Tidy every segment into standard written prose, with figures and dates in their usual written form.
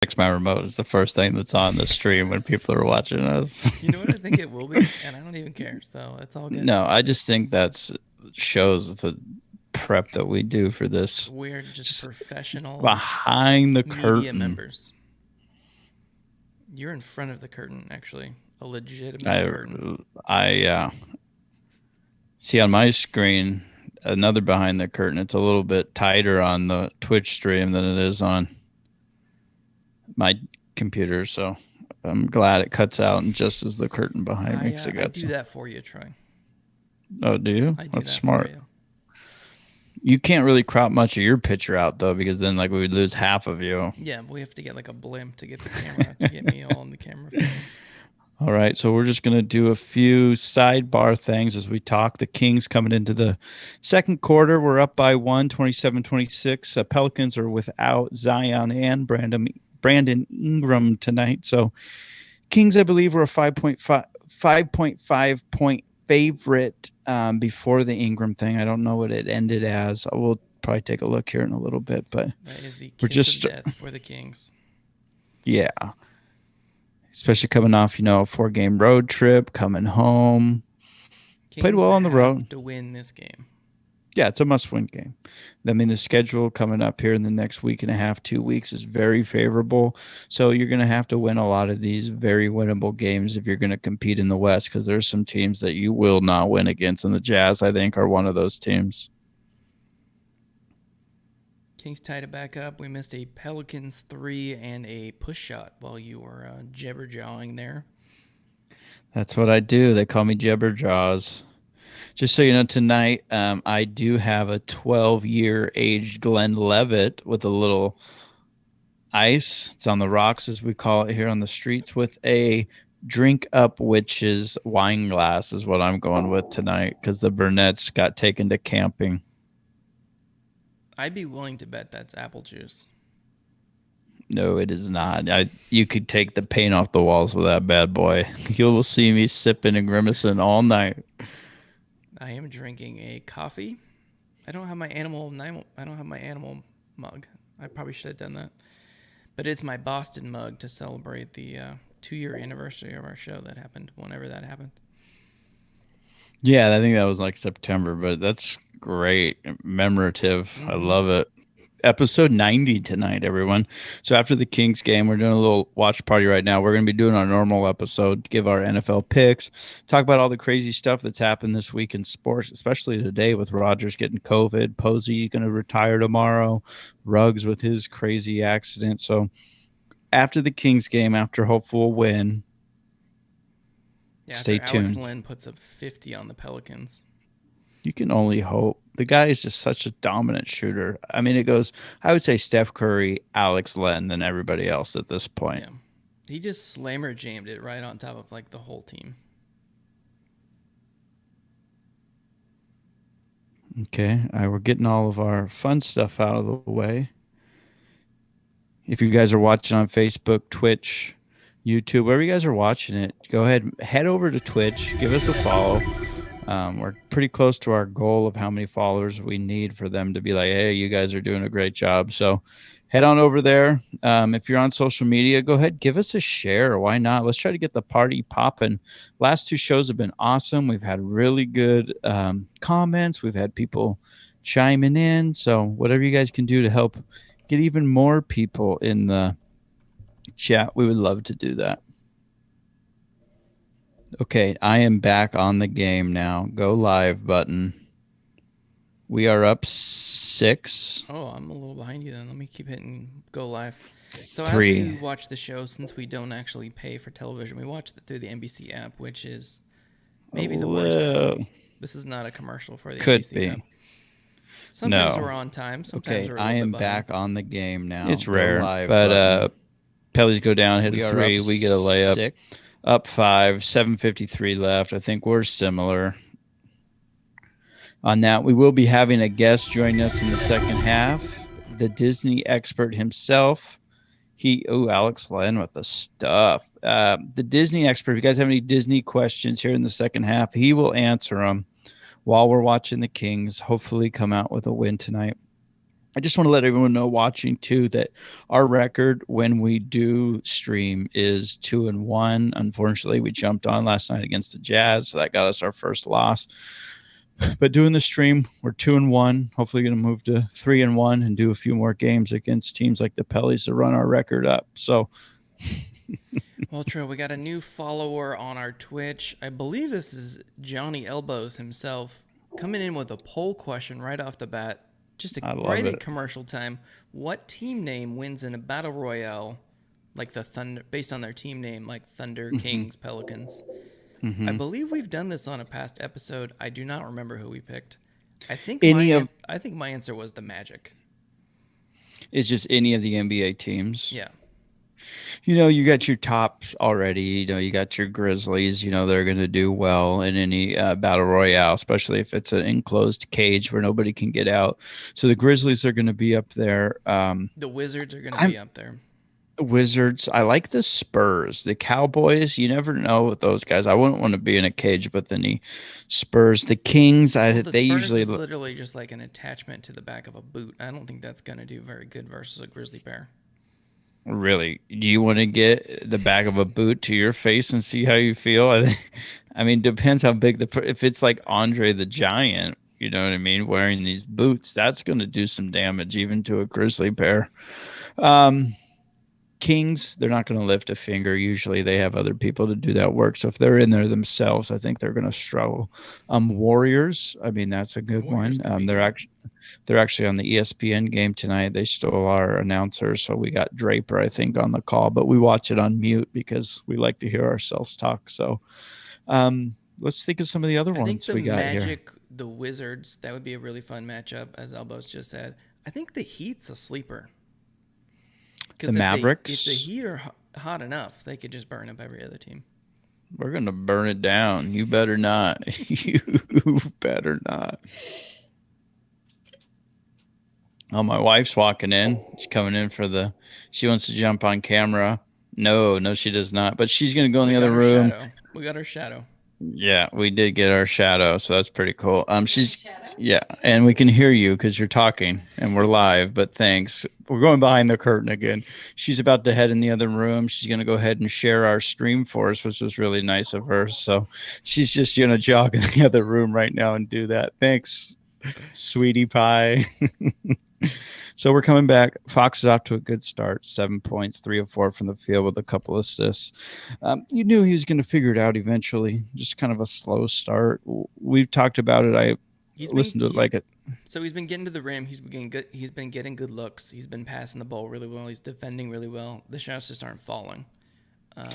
fix my remote. It's the first thing that's on the stream when people are watching us. You know what I think it will be, and I don't even care. So it's all good. No, I just think that's shows the prep that we do for this. We're just Just professional behind the media curtain. members. You're in front of the curtain, actually, a legitimate I curtain. I see on my screen another behind the curtain. It's a little bit tighter on the Twitch stream than it is on my computer, so I'm glad it cuts out and just as the curtain behind me because it I got do some. that for you, Troy. Oh, do you? I do That's that for smart. you. You can't really crop much of your picture out though, because then like we would lose half of you. Yeah, we have to get like a blimp to get the camera to get me all in the camera frame. All right, so we're just gonna do a few sidebar things as we talk. The Kings coming into the second quarter, we're up by 27-26. Pelicans are without Zion and Brandon Ingram tonight, so Kings, I believe, were a 5.5 point favorite before the Ingram thing. I don't know what it ended as. We'll probably take a look here in a little bit, but That is the we're kiss of just, death for the Kings. yeah, especially coming off, a 4-game road trip, coming home. Played Kings well on the have road. to win this game. Yeah, it's a must-win game. I mean, the schedule coming up here in the next week and a half, 2 weeks is very favorable. So you're going to have to win a lot of these very winnable games if you're going to compete in the West, because there's some teams that you will not win against, and the Jazz, I think, are one of those teams. Kings tied it back up. We missed a Pelicans 3 and a push shot while you were jibber-jawing there. That's what I do. They call me Jabberjaws. Just so you know, tonight I do have a 12-year aged Glenn Levitt with a little ice. It's on the rocks, as we call it here on the streets, with a drink up witches wine glass is what I'm going with tonight because the Burnett's got taken to camping. I'd be willing to bet that's apple juice. No, it is not. You could take the paint off the walls with that bad boy. You will see me sipping and grimacing all night. I am drinking a coffee. I don't have my animal mug. I probably should have done that. But it's my Boston mug to celebrate the 2-year anniversary of our show that happened, whenever that happened. Yeah, I think that was like September, but that's great. Memorative. I love it. Episode 90 tonight, everyone. So after the Kings game, we're doing a little watch party right now. We're going to be doing our normal episode, give our NFL picks, talk about all the crazy stuff that's happened this week in sports, especially today with Rodgers getting COVID, Posey going to retire tomorrow, Ruggs with his crazy accident. So after the Kings game, after hopeful win, Yeah, stay after Alex tuned. Lynn puts up 50 on the Pelicans. You can only hope. The guy is just such a dominant shooter. I mean, it goes, I would say Steph Curry, Alex Len, than everybody else at this point. Yeah. He just slammer jammed it right on top of like the whole team. Okay, we're getting all of our fun stuff out of the way. If you guys are watching on Facebook, Twitch, YouTube, wherever you guys are watching it, go ahead, head over to Twitch, give us a follow. We're pretty close to our goal of how many followers we need for them to be like, hey, you guys are doing a great job. So head on over there. If you're on social media, go ahead, give us a share. Why not? Let's try to get the party popping. Last 2 shows have been awesome. We've had really good comments. We've had people chiming in. So whatever you guys can do to help get even more people in the chat, we would love to do that. Okay, I am back on the game now. Go live button. We are up 6. Oh, I'm a little behind you then. Let me keep hitting go live. So 3. as we watch the show, since we don't actually pay for television, we watch it through the NBC app, which is maybe the worst. This is not a commercial for the Could NBC be. app. Sometimes No. we're on time. Sometimes Okay, we're a I little am bit behind. back on the game now. It's Go rare, live but Pellies go down, hit a 3. We get a layup. 6. Up 5, 7:53 left. I think we're similar on that. We will be having a guest join us in the second half, the Disney expert himself. Alex Len with the stuff. The Disney expert, if you guys have any Disney questions here in the second half, he will answer them while we're watching the Kings hopefully come out with a win tonight. I just want to let everyone know watching too that our record when we do stream is 2-1. Unfortunately, we jumped on last night against the Jazz, so that got us our first loss. But doing the stream, we're 2-1. Hopefully, going to move to 3-1 and do a few more games against teams like the Pellies to run our record up. So, Well, True, we got a new follower on our Twitch. I believe this is Johnny Elbows himself coming in with a poll question right off the bat. Just I love right at it. commercial time. What team name wins in a battle royale, like the Thunder, based on their team name, like Thunder, Mm-hmm. Kings, Pelicans? I Mm-hmm. believe we've done this on a past episode. I do not remember who we picked. Any of I think my answer was the Magic. It's just any of the NBA teams. Yeah. You got your tops already. You got your Grizzlies. They're going to do well in any battle royale, especially if it's an enclosed cage where nobody can get out. So the Grizzlies are going to be up there. The Wizards are going to I'm be up there. Wizards. I like the Spurs, the Cowboys. You never know with those guys. I wouldn't want to be in a cage with any Spurs. The Kings. Well, the They Spurs usually is literally just like an attachment to the back of a boot. I don't think that's going to do very good versus a grizzly bear. really. Do you want to get the back of a boot to your face and see how you feel? I mean, depends how big if it's like Andre the Giant, you know what I mean, wearing these boots, that's going to do some damage even to a grizzly bear. Um, Kings, they're not going to lift a finger. Usually they have other people to do that work. So if they're in there themselves, I think they're going to struggle. Warriors, I mean, that's a good Warriors one. could be good. They're actually on the ESPN game tonight. They stole our announcer, so we got Draper, I think, on the call, but we watch it on mute because we like to hear ourselves talk. So let's think of some of the other I think ones the we got here. Magic, the Wizards, that would be a really fun matchup, as Elbows just said. I think the Heat's a sleeper. The Because if the Mavericks, Heat are hot enough, they could just burn up every other team. we're going to burn it down. You better not. You better not. Oh, my wife's walking in. She's coming in she wants to jump on camera. No, she does not. But she's going to go in We the got other our room. shadow. We got our shadow. Yeah, we did get our shadow, so that's pretty cool. Yeah, and we can hear you because you're talking and we're live, but thanks. We're going behind the curtain again. She's about to head in the other room. She's going to go ahead and share our stream for us, which was really nice of her. So she's just going to jog in the other room right now and do that. Thanks, sweetie pie. So we're coming back. Fox is off to a good start. 7 points, 3 of 4 from the field with a couple assists. You knew he was going to figure it out eventually. Just kind of a slow start. We've talked about it. I He's been listened to it he's like it. so he's been getting to the rim. He's been getting good. He's been getting good looks. He's been passing the ball really well. He's defending really well. The shots just aren't falling. Um,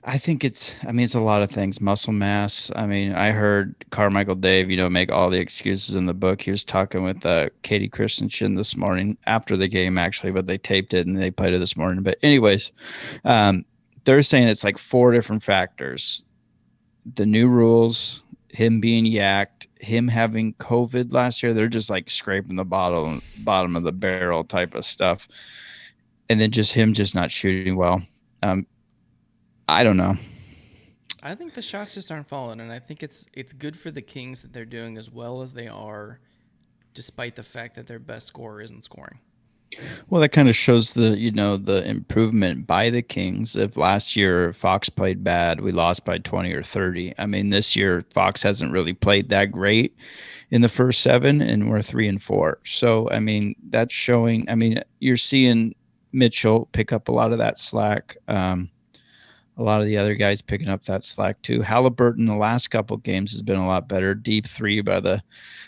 I think it's a lot of things. Muscle mass. I mean, I heard Carmichael Dave, make all the excuses in the book. He was talking with Katie Christensen this morning after the game, actually, but they taped it and they played it this morning. But, anyways, um, they're saying it's like 4 different factors: the new rules, him being yacked, him having COVID last year. They're just like scraping the bottom of the barrel type of stuff, and then just him just not shooting well. Um, I don't know. I think the shots just aren't falling, and I think it's good for the Kings that they're doing as well as they are, despite the fact that their best scorer isn't scoring. Well, that kind of shows the improvement by the Kings. If last year Fox played bad, we lost by 20 or 30. I mean, this year Fox hasn't really played that great in the first 7, and we're 3-4. So, I mean, that's showing. I mean, you're seeing Mitchell pick up a lot of that slack. A lot of the other guys picking up that slack too. Halliburton the last couple games has been a lot better. Deep three by the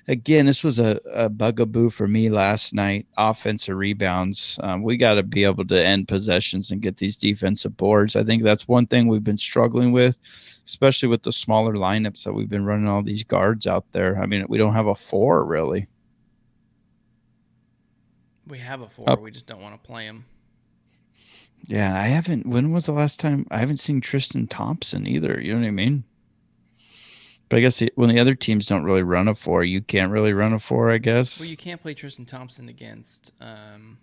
again, this was a bugaboo for me last night. Offensive rebounds. We got to be able to end possessions and get these defensive boards. I think that's one thing we've been struggling with, especially with the smaller lineups that we've been running all these guards out there. I mean, we don't have a 4 really. We have a four. Up. We just don't want to play him. Yeah, I haven't. When was the last time I haven't seen Tristan Thompson either? You know what I mean? But I guess when the other teams don't really run a 4, you can't really run a 4, I guess. Well, you can't play Tristan Thompson against Valanciunas.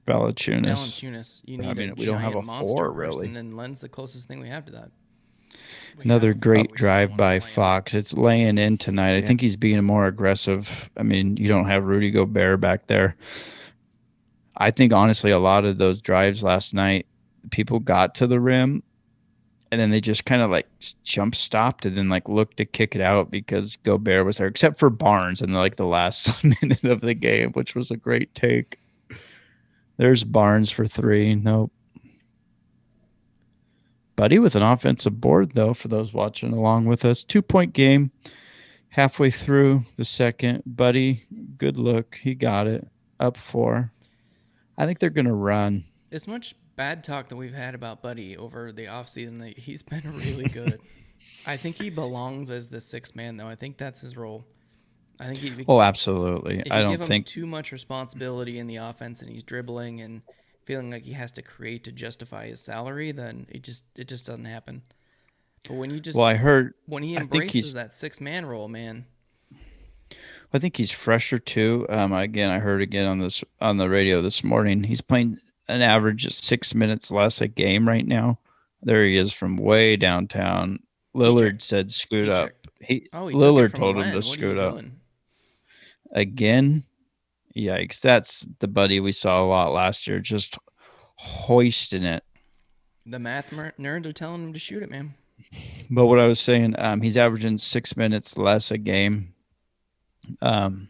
Valanciunas. You I need a mean, we don't have giant a monster 4 really. person, and Len's the closest thing we have to that. We Another have, but great we just don't drive want to by play him. Fox. It's laying in tonight. I Yeah. think he's being more aggressive. I mean, you don't have Rudy Gobert back there. I think honestly, a lot of those drives last night, people got to the rim and then they just kind of like jump stopped and then like looked to kick it out because Gobert was there, except for Barnes in like the last minute of the game, which was a great take. There's Barnes for three. Nope. Buddy with an offensive board, though, for those watching along with us. 2-point game halfway through the second. Buddy, good look. He got it. Up four. I think they're going to run. As much bad talk that we've had about Buddy over the offseason, he's been really good. I think he belongs as the sixth man, though. I think that's his role. I think Oh, absolutely. if I you give don't him think. too much responsibility in the offense and he's dribbling and feeling like he has to create to justify his salary, then it just doesn't happen. But when you just Well, I heard. when he I think embraces he's. that six man role, man, I think he's fresher too. Again, I heard again on the radio this morning. He's playing an average of 6 minutes less a game right now. There he is from way downtown. he checked. Lillard said scoot He up. checked. He Oh, he took it Lillard from told him to Len. What are you scoot up doing? again. Yikes! That's the Buddy we saw a lot last year, just hoisting it. The math nerds are telling him to shoot it, man. But what I was saying, he's averaging 6 minutes less a game. Um,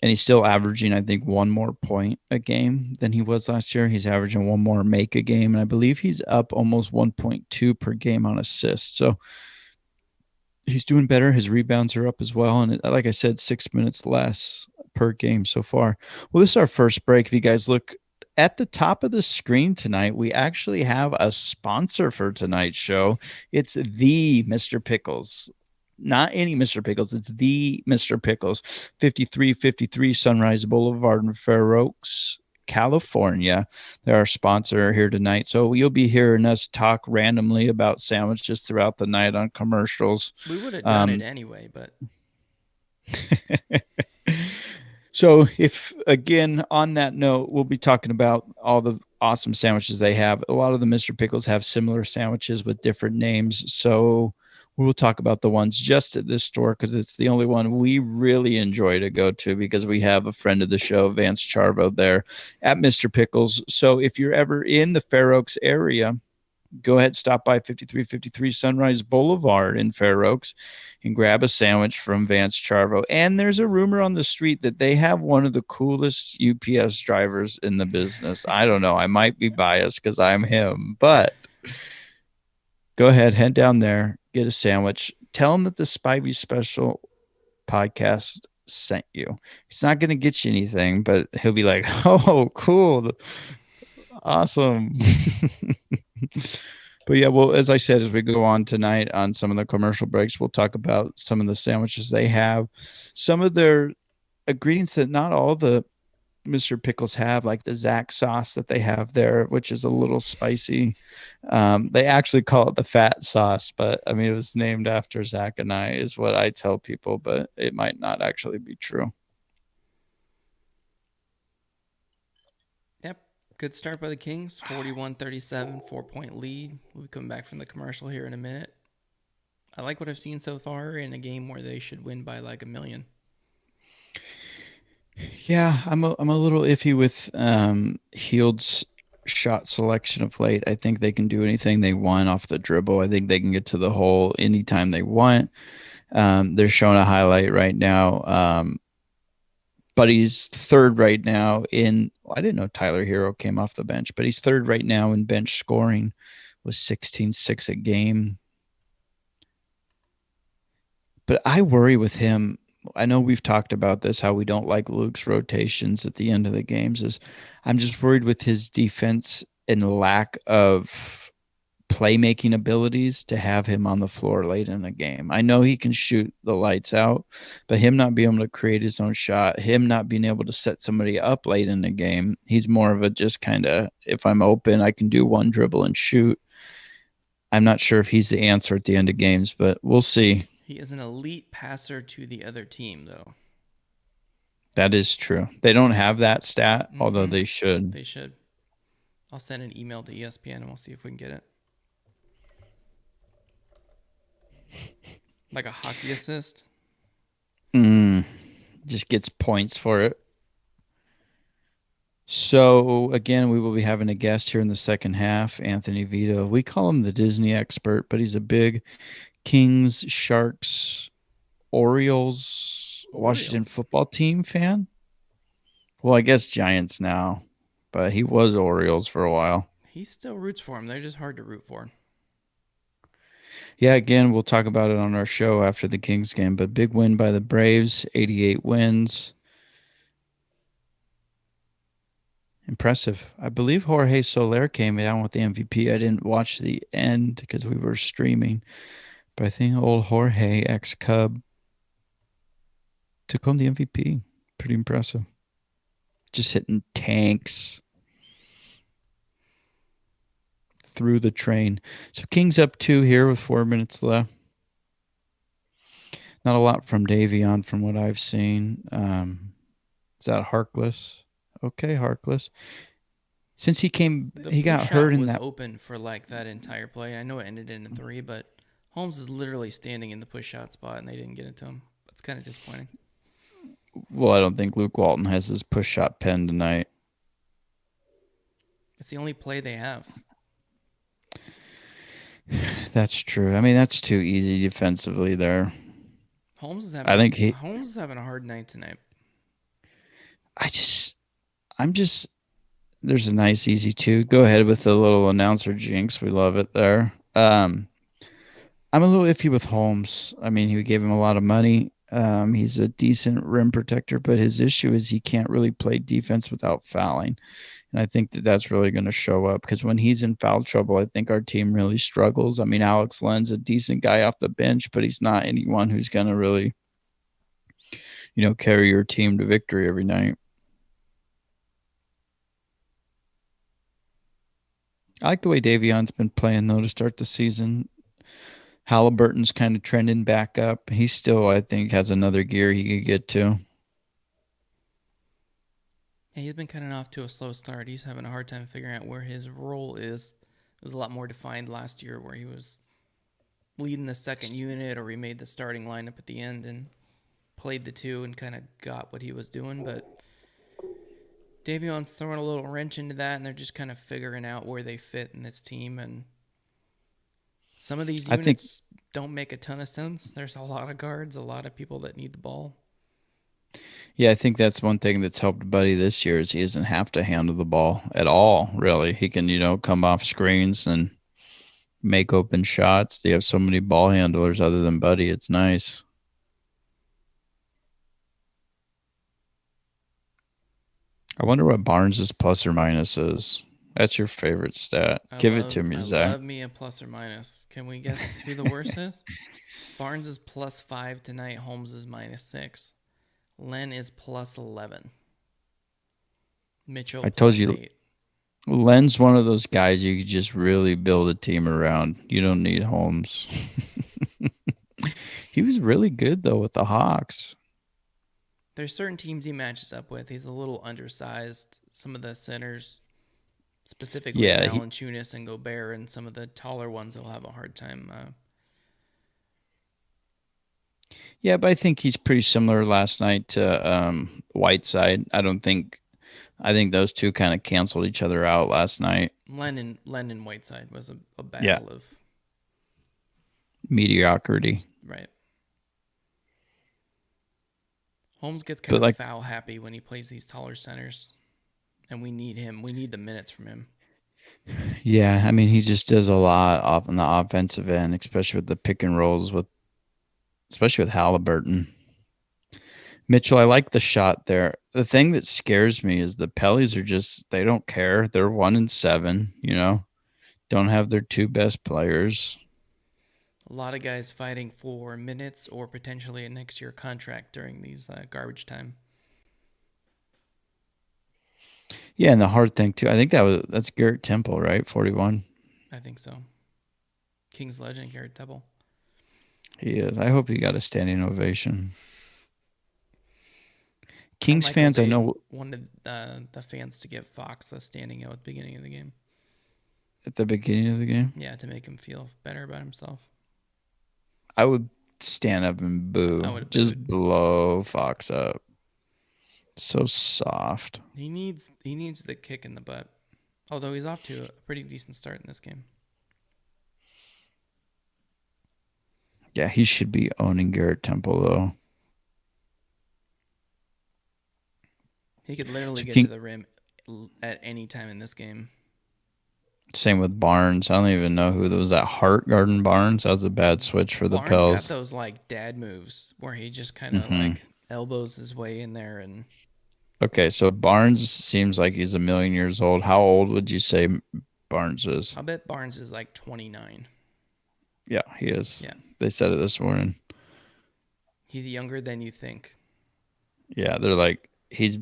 and he's still averaging, I think, one more point a game than he was last year. He's averaging one more make a game, and I believe he's up almost 1.2 per game on assists. So he's doing better. His rebounds are up as well, and like I said, 6 minutes less per game so far. Well, this is our first break. If you guys look at the top of the screen tonight, we actually have a sponsor for tonight's show. It's the Mr. Pickles. Not any Mr. Pickles. It's the Mr. Pickles, 5353 Sunrise Boulevard in Fair Oaks, California. They're our sponsor here tonight. So you'll be hearing us talk randomly about sandwiches throughout the night on commercials. We would have done it anyway, but So if, again, on that note, we'll be talking about all the awesome sandwiches they have. A lot of the Mr. Pickles have similar sandwiches with different names. So we'll talk about the ones just at this store because it's the only one we really enjoy to go to because we have a friend of the show, Vance Charvo, there at Mr. Pickles. So if you're ever in the Fair Oaks area, go ahead, stop by 5353 Sunrise Boulevard in Fair Oaks and grab a sandwich from Vance Charvo. And there's a rumor on the street that they have one of the coolest UPS drivers in the business. I don't know. I might be biased because I'm him, but go ahead, head down there, get a sandwich. Tell him that the Spivey Special podcast sent you. It's not going to get you anything, but he'll be like, oh, cool. Awesome. But yeah, well, as I said, as we go on tonight on some of the commercial breaks, we'll talk about some of the sandwiches they have, some of their ingredients that not all the Mr. Pickles have, like the Zach sauce that they have there, which is a little spicy. They actually call it the fat sauce, but I mean, it was named after Zach and I, is what I tell people, but it might not actually be true. yep. Good start by the Kings, 41-37, 4-point lead. We'll be coming back from the commercial here in a minute. I like what I've seen so far in a game where they should win by like 1,000,000. Yeah, I'm a little iffy with Hield's shot selection of late. I think they can do anything they want off the dribble. I think they can get to the hole anytime they want. They're showing a highlight right now. But he's third right now in. Well, I didn't know Tyler Hero came off the bench, but he's third right now in bench scoring with 16-6 a game. But I worry with him. I know we've talked about this, how we don't like Luke's rotations at the end of the games. Is I'm just worried with his defense and lack of playmaking abilities to have him on the floor late in the game. I know he can shoot the lights out, but him not being able to create his own shot, him not being able to set somebody up late in the game, he's more of a just kind of, if I'm open, I can do one dribble and shoot. I'm not sure if he's the answer at the end of games, but we'll see. He is an elite passer to the other team, though. That is true. They don't have that stat, although they should. They should. I'll send an email to ESPN and we'll see if we can get it. Like a hockey assist. Mm, just gets points for it. So again, we will be having a guest here in the second half, Anthony Vito. We call him the Disney expert, but he's a big Kings, Sharks, Orioles, Washington Orioles. football team fan. Well, I guess Giants now, but he was Orioles for a while. He still roots for him. They're just hard to root for. Yeah, again, we'll talk about it on our show after the Kings game, but big win by the Braves, 88 wins. Impressive. I believe Jorge Soler came down with the MVP. I didn't watch the end because we were streaming, but I think old Jorge, ex Cub, took home the MVP. Pretty impressive. Just hitting tanks through the train. So Kings up 2 here with 4 minutes left. Not a lot from Davion from what I've seen. Is that Harkless? Okay, Harkless. Since The he push got hurt shot in was that. open for like that entire play. I know it ended in a three, but Holmes is literally standing in the push shot spot and they didn't get it to him. That's kind of disappointing. Well, I don't think Luke Walton has his push shot pen tonight. It's the only play they have. That's true. I mean, that's too easy defensively there. Holmes is I having think a he. Holmes is having a hard night tonight. I just. I'm just. There's a nice easy two. Go ahead with the little announcer jinx. We love it there. I'm a little iffy with Holmes. I mean, he gave him a lot of money. He's a decent rim protector, but his issue is he can't really play defense without fouling. And I think that that's really going to show up because when he's in foul trouble, I think our team really struggles. I mean, Alex Len's a decent guy off the bench, but he's not anyone who's going to really, carry your team to victory every night. I like the way Davion's been playing, though, to start the season. Halliburton's kind of trending back up. He still, I think, has another gear he could get to. Yeah, he's been kind of off to a slow start. He's having a hard time figuring out where his role is. It was a lot more defined last year where he was leading the second unit or he made the starting lineup at the end and played the two and kind of got what he was doing. But Davion's throwing a little wrench into that and they're just kind of figuring out where they fit in this team. And some of these I think, units don't make a ton of sense. There's a lot of guards, a lot of people that need the ball. yeah, I think that's one thing that's helped Buddy this year is he doesn't have to handle the ball at all, really. He can, come off screens and make open shots. They have so many ball handlers other than Buddy. It's nice. I wonder what Barnes's plus or minus is. That's your favorite stat. Give it to me, I Zach. love me a plus or minus. Can we guess who the worst is? Barnes is +5 tonight. Holmes is -6. Len is +11. Mitchell I told you, +8. Len's one of those guys you could just really build a team around. You don't need Holmes. He was really good though with the Hawks. There's certain teams he matches up with. He's a little undersized. Some of the centers, specifically Yeah, he, Valanciunas and Gobert, and some of the taller ones, he'll have a hard time. yeah, but I think he's pretty similar last night to Whiteside. I think those two kind of canceled each other out last night. Len and Whiteside was a Yeah, battle of mediocrity. right. Holmes gets kind But of like, foul happy when he plays these taller centers, and we need him. We need the minutes from him. yeah, I mean, he just does a lot off on the offensive end, especially with the pick and rolls especially with Halliburton. Mitchell, I like the shot there. The thing that scares me is the Pellies they don't care. They're 1-7, don't have their two best players. A lot of guys fighting for minutes or potentially a next year contract during these garbage time. Yeah, and the hard thing too. I think that's Garrett Temple, right? 41. I think so. Kings legend Garrett Temple. He is. I hope he got a standing ovation. Kings Carmichael fans, I Bade know wanted the fans to give Fox a standing out at the beginning of the game. at the beginning of the game, Yeah, to make him feel better about himself. I would stand up and I boo. would have Just booed. blow Fox up. So soft. He needs the kick in the butt. Although he's off to a pretty decent start in this game. Yeah, he should be owning Garrett Temple though. He could literally So get to King, the rim at any time in this game. same with Barnes. I don't even know who was that. Hart Garden Barnes. That was a bad switch for the Barnes got Pels. those like dad moves where he just kind of hmm like elbows his way in there, and Okay, so Barnes seems like he's a million years old. How old would you say Barnes is? I'll bet Barnes is like 29. Yeah, he is. Yeah, They said it this morning. he's younger than you think. Yeah, they're like he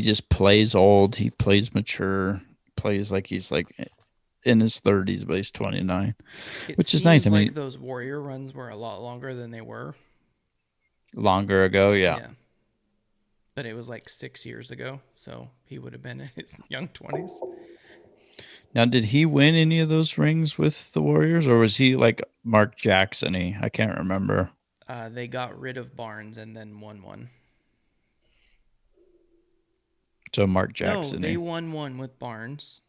just plays old. He plays mature. Plays like he's like in his 30s, but he's 29, It which is nice. seems I like mean, those Warrior runs were a lot longer than they were. longer ago, yeah. Yeah, but it was like 6 years ago, so he would have been in his young 20s. Now, did he win any of those rings with the Warriors, or was he like Mark Jackson-y? I can't remember. They got rid of Barnes and then won one. So Mark No, they Jackson-y. won one with Barnes,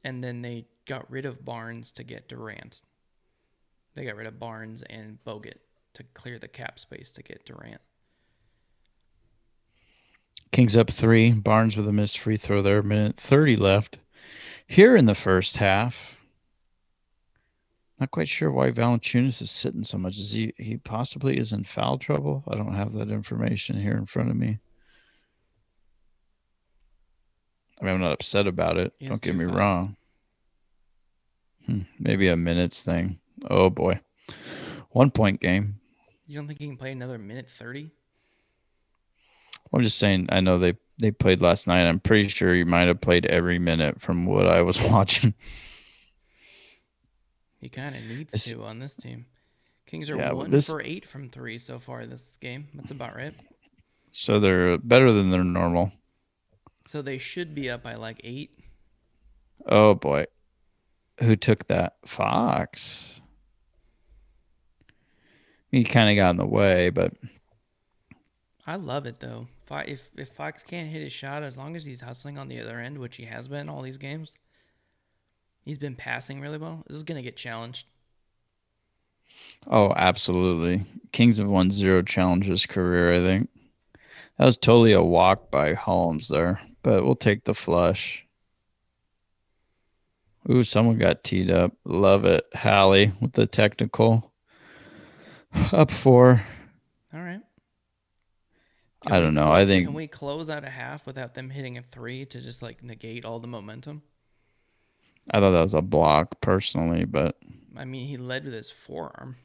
and then they got rid of Barnes to get Durant. They got rid of Barnes and Bogut to clear the cap space to get Durant. Kings up 3. Barnes with a missed free throw there. Minute 30 left. Here in the first half. Not quite sure why Valanciunas is sitting so much. Is he possibly is in foul trouble? I don't have that information here in front of me. I mean, I'm not upset about it. He has Don't get two me fouls. wrong. Maybe a minutes thing. Oh boy. 1 point game. You don't think he can play another minute 30? I'm just saying, I know they played last night. I'm pretty sure he might have played every minute from what I was watching. He kind of needs to on this team. Kings are Yeah, but 1 for 8 from three so far this game. That's about right. so they're better than their normal. So they should be up by like 8. Oh boy. Who took that? Fox. He kind of got in the way, but I love it though. If Fox can't hit his shot, as long as he's hustling on the other end, which he has been all these games, he's been passing really well. This is gonna get challenged. oh, absolutely. Kings have won 0 challenges career, I think. That was totally a walk by Holmes there, but we'll take the flush. Ooh, someone got teed up. Love it. Hallie with the technical. Up 4. All right. I don't know. I Can think we close out a half without them hitting a 3 to just like negate all the momentum? I thought that was a block personally, but I mean, he led with his forearm.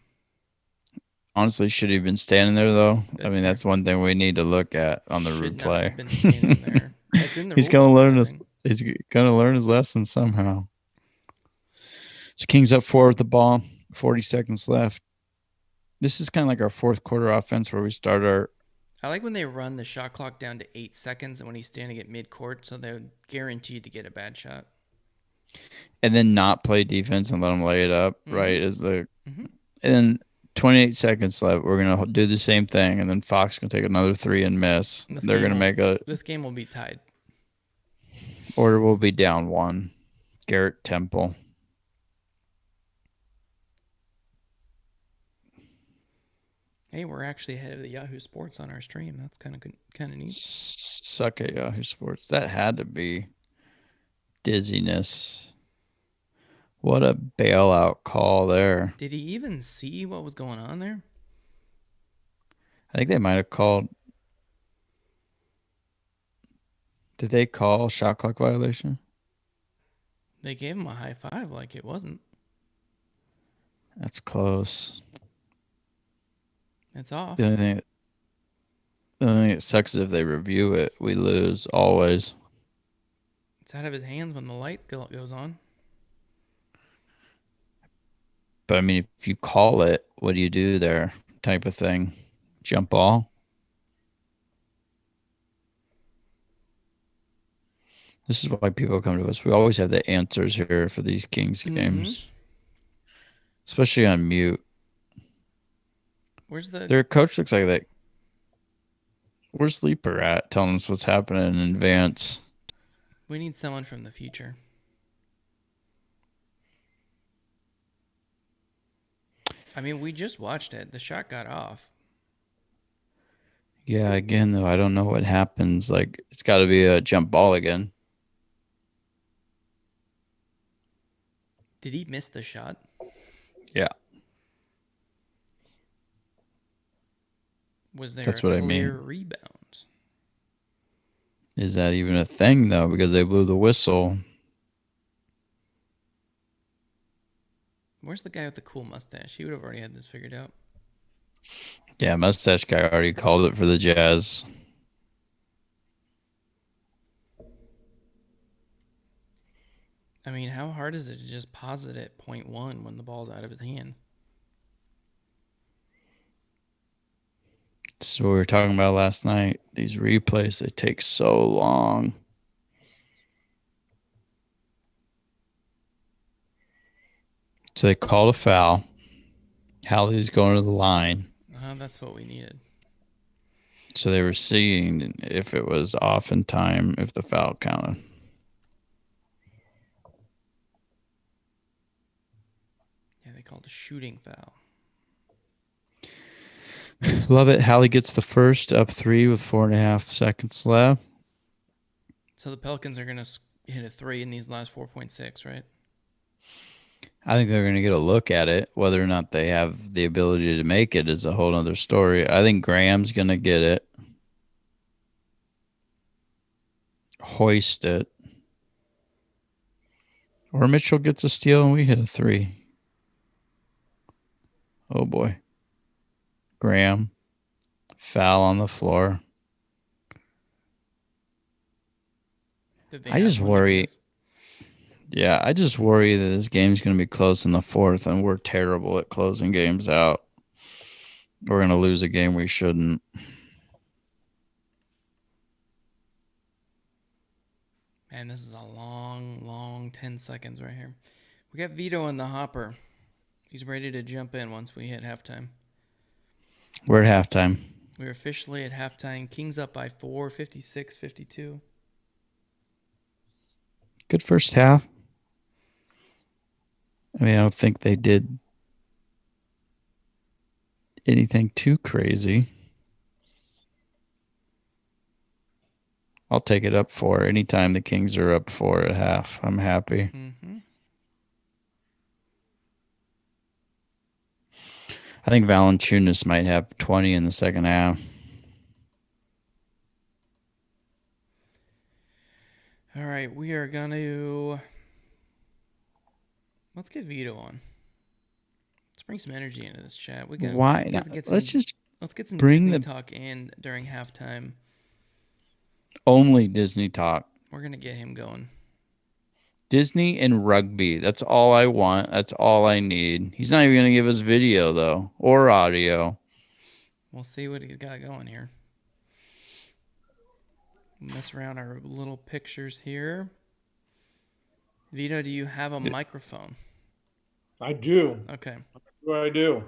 honestly, should he have been standing there though? I That's mean, fair. that's one thing we need to look at on the Should not replay. have been standing there. It's in the He's rule gonna books, I learn his. think. He's gonna learn his lesson somehow. So Kings up 4 with the ball. 40 seconds left. This is kind of like our fourth quarter offense where we start our. I like when they run the shot clock down to 8 seconds and when he's standing at midcourt, so they're guaranteed to get a bad shot. And then not play defense and let them lay it up, right? Is the Mm-hmm. And then 28 seconds left. We're gonna do the same thing, and then Fox can take another 3 and miss. And They're gonna make a. This game will be tied. Order will be down 1. Garrett Temple. Hey, we're actually ahead of the Yahoo Sports on our stream. That's kind of neat. Suck at Yahoo Sports. That had to be dizziness. What a bailout call there. Did he even see what was going on there? I think they might have called. Did they call shot clock violation? They gave him a high five like it wasn't. That's close. It's off. The only thing that sucks is if they review it, we lose always. It's out of his hands when the light goes on. But I mean, if you call it, what do you do there? Type of thing. Jump ball. This is why people come to us. We always have the answers here for these Kings games, especially on mute. Where's the? Their coach looks like that. Where's Sleeper at? Telling us what's happening in advance. We need someone from the future. I mean, we just watched it. The shot got off. Yeah, again though, I don't know what happens. Like it's got to be a jump ball again. Did he miss the shot? Yeah, Was there a that's what I clear mean. rebound? Is that even a thing though? Because they blew the whistle. Where's the guy with the cool mustache? He would have already had this figured out. Yeah, mustache guy already called it for the Jazz. I mean, how hard is it to just pause it at 0.1 when the ball's out of his hand? This is what we were talking about last night. These replays, they take so long. So they called a foul. Hallie's going to the line. That's what we needed. So they were seeing if it was off in time, if the foul counted. Yeah, they called a shooting foul. Love it. Hallie gets the first, up 3 with 4.5 seconds left. So the Pelicans are going to hit a 3 in these last 4.6, right? I think they're going to get a look at it. Whether or not they have the ability to make it is a whole other story. I think Graham's going to get it. Hoist it. Or Mitchell gets a steal and we hit a 3. Oh boy. Graham. Foul on the floor. Did they I have just one to worry. give? Yeah, I just worry that this game's going to be close in the fourth, and we're terrible at closing games out. We're going to lose a game we shouldn't. Man, this is a long 10 seconds right here. We got Vito in the hopper. He's ready to jump in once we hit halftime. We're at halftime. We're officially at halftime. Kings up by 4, 56-52. Good first half. I mean, I don't think they did anything too crazy. I'll take it up 4 anytime the Kings are up 4 at half. I'm happy. Mm-hmm. I think Valanciunas might have 20 in the second half. All right, we are going to... Let's get Vito on. Let's bring some energy into this chat. Why not? Let's get some bring Disney the talk in during halftime. only Disney talk. We're going to get him going. Disney and rugby. That's all I want. That's all I need. He's not even going to give us video, though, or audio. We'll see what he's got going here. Mess around our little pictures here. Vito, do you have a microphone? I do. Okay. What do I do?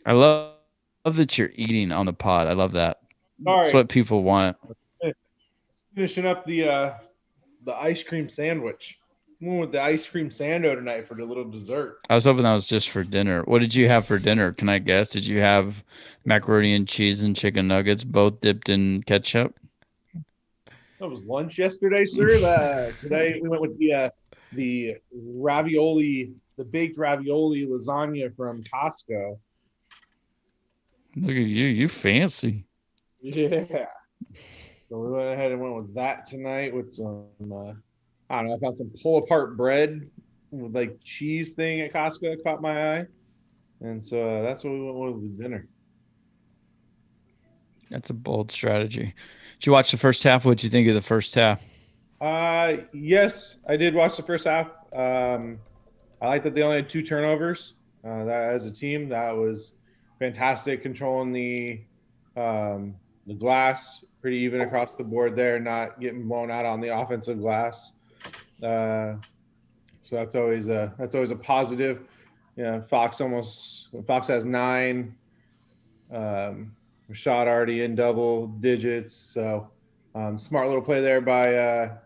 I love that you're eating on the pod. I love that. All That's right. what people want. Finishing up the ice cream sandwich. I'm going with the ice cream sando tonight for the little dessert. I was hoping that was just for dinner. What did you have for dinner? Can I guess? Did you have macaroni and cheese and chicken nuggets, both dipped in ketchup? That was lunch yesterday, sir. Today we went with the ravioli, the baked ravioli lasagna from Costco. Look at you. You fancy. Yeah. So we went ahead and went with that tonight with some, I don't know, I found some pull apart bread with like cheese thing at Costco that caught my eye. And so that's what we went with dinner. That's a bold strategy. Did you watch the first half? What did you think of the first half? Yes, I did watch the first half. I like that they only had 2 turnovers. That as a team, that was fantastic. Controlling the glass pretty even across the board there, not getting blown out on the offensive glass. So that's always a positive. Fox has 9. Rashad already in double digits. So smart little play there by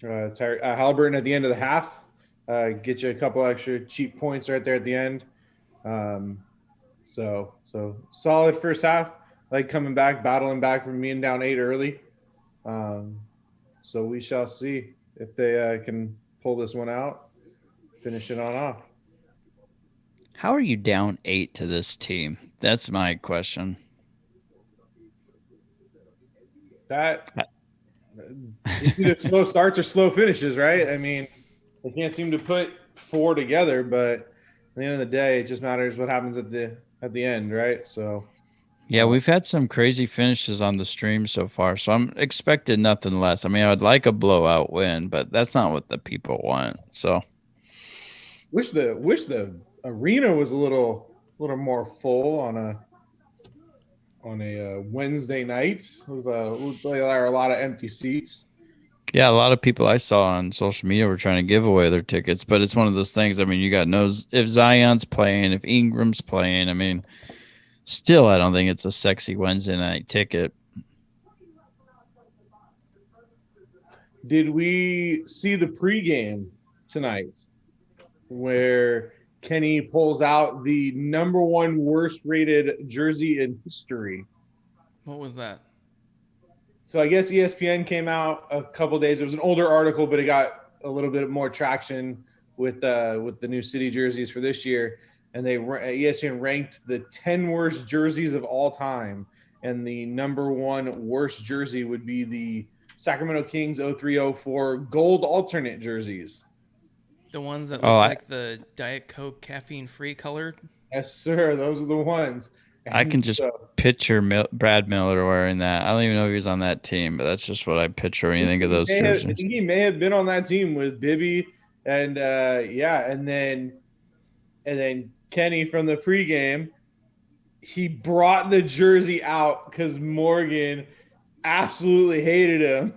Halliburton at the end of the half. Get you a couple extra cheap points right there at the end. Um, so solid first half. Like coming back, battling back from being down 8 early. Um, so we shall see if they can pull this one out, finish it on off. How are you down 8 to this team? That's my question. That it's either slow starts or slow finishes, right? I mean, they can't seem to put 4 together, but at the end of the day, it just matters what happens at the end, right? So Yeah, we've had some crazy finishes on the stream so far, so I'm expecting nothing less. I mean, I'd like a blowout win, but that's not what the people want. So wish the arena was a little more full on a Wednesday night. There are a lot of empty seats. yeah, a lot of people I saw on social media were trying to give away their tickets, but it's one of those things. I mean, you got knows if Zion's playing, if Ingram's playing. I mean, still, I don't think it's a sexy Wednesday night ticket. Did we see the pregame tonight where Kenny pulls out the number 1 worst rated jersey in history? What was that? So I guess ESPN came out a couple days. It was an older article, but it got a little bit more traction with the new city jerseys for this year. And ESPN ranked the 10 worst jerseys of all time, and the number 1 worst jersey would be the Sacramento Kings 0304 gold alternate jerseys. The ones that look like the Diet Coke caffeine-free colored? Yes, sir. Those are the ones. I can just picture Brad Miller wearing that. I don't even know if he was on that team, but that's just what I picture when you think of those jerseys. I think he may have been on that team with Bibby and and then Kenny from the pregame. He brought the jersey out because Morgan absolutely hated him,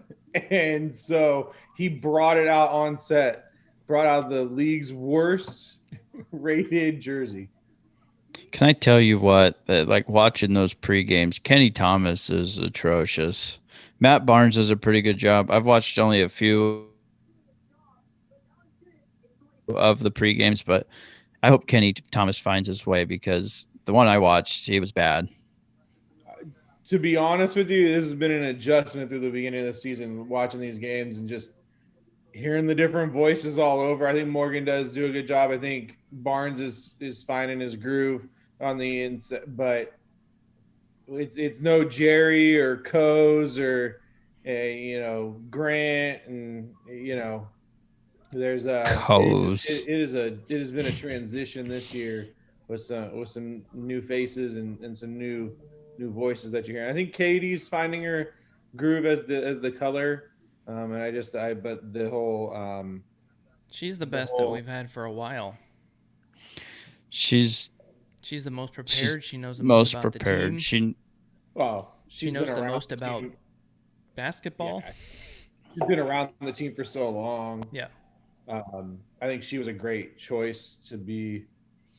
and so he brought it out on set. Brought out the league's worst rated jersey. Can I tell you what? Like watching those pre-games, Kenny Thomas is atrocious. Matt Barnes does a pretty good job. I've watched only a few of the pre-games, but I hope Kenny Thomas finds his way because the one I watched, he was bad. To be honest with you, this has been an adjustment through the beginning of the season, watching these games and just hearing the different voices all over. I think Morgan does do a good job. I think Barnes is finding his groove on the inside, but it's no Jerry or Coase or Grant, and there's it has been a transition this year with some new faces and some new voices that you hear. I think Katie's finding her groove as the color. But the whole she's the best that we've had for a while. She's the most prepared. She knows the most about prepared. the team. She knows the most about basketball. Yeah. She's been around the team for so long. Yeah. I think she was a great choice to be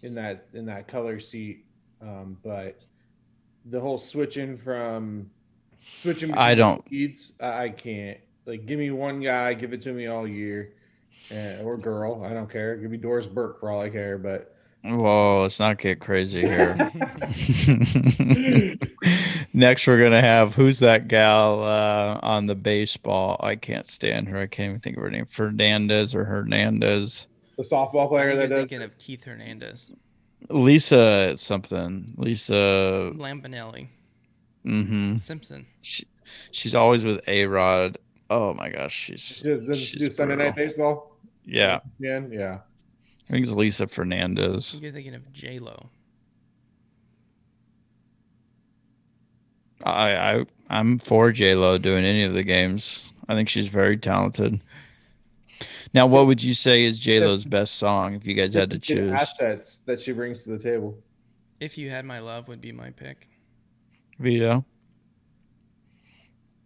in that color seat. But the whole switching between leads, I can't. Like, give me one guy, give it to me all year, or girl. I don't care. Give me Doris Burke for all I care. But whoa, let's not get crazy here. Next, we're gonna have who's that gal on the baseball? I can't stand her. I can't even think of her name. Hernandez. The softball player that thinking of Keith Hernandez. Lisa something. Lisa Lampanelli. Mm-hmm. Simpson. She's always with A-Rod. Oh my gosh, she's do Sunday Night Baseball. Yeah. Yeah. I think it's Lisa Fernandez. You're thinking of J-Lo. I'm for J-Lo doing any of the games. I think she's very talented. Now, what would you say is J-Lo's best song if you guys had to choose? Assets that she brings to the table. If You Had My Love would be my pick. Vito?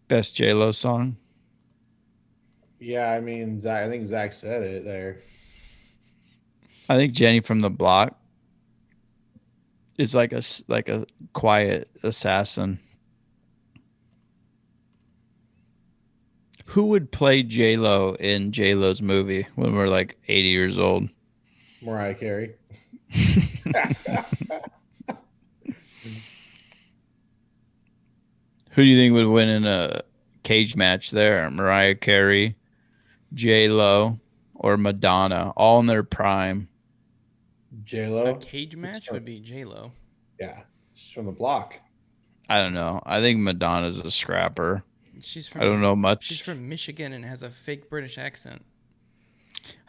Best J-Lo song? Yeah, I mean, I think Zach said it there. I think Jenny from the Block is like a quiet assassin. Who would play J Lo in J Lo's movie when we're like 80 years old? Mariah Carey. Who do you think would win in a cage match there? Mariah Carey, J Lo, or Madonna, all in their prime? J A Lo. cage match would be J Lo. Yeah, she's from the block. I don't know. I think Madonna's a scrapper. She's I don't from know she's much. from Michigan and has a fake British accent.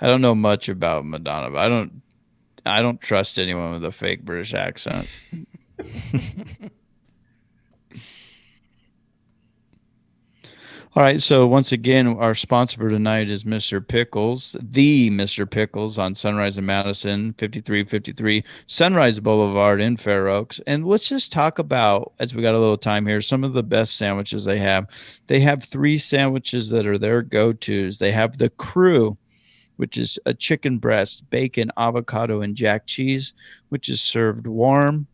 I don't know much about Madonna, but I don't trust anyone with a fake British accent. All right, so once again, our sponsor for tonight is Mr. Pickles, the Mr. Pickles on Sunrise and Madison, 5353 Sunrise Boulevard in Fair Oaks. And let's just talk about, as we got a little time here, some of the best sandwiches they have. They have 3 sandwiches that are their go-tos. They have the Crew, which is a chicken breast, bacon, avocado, and jack cheese, which is served warm.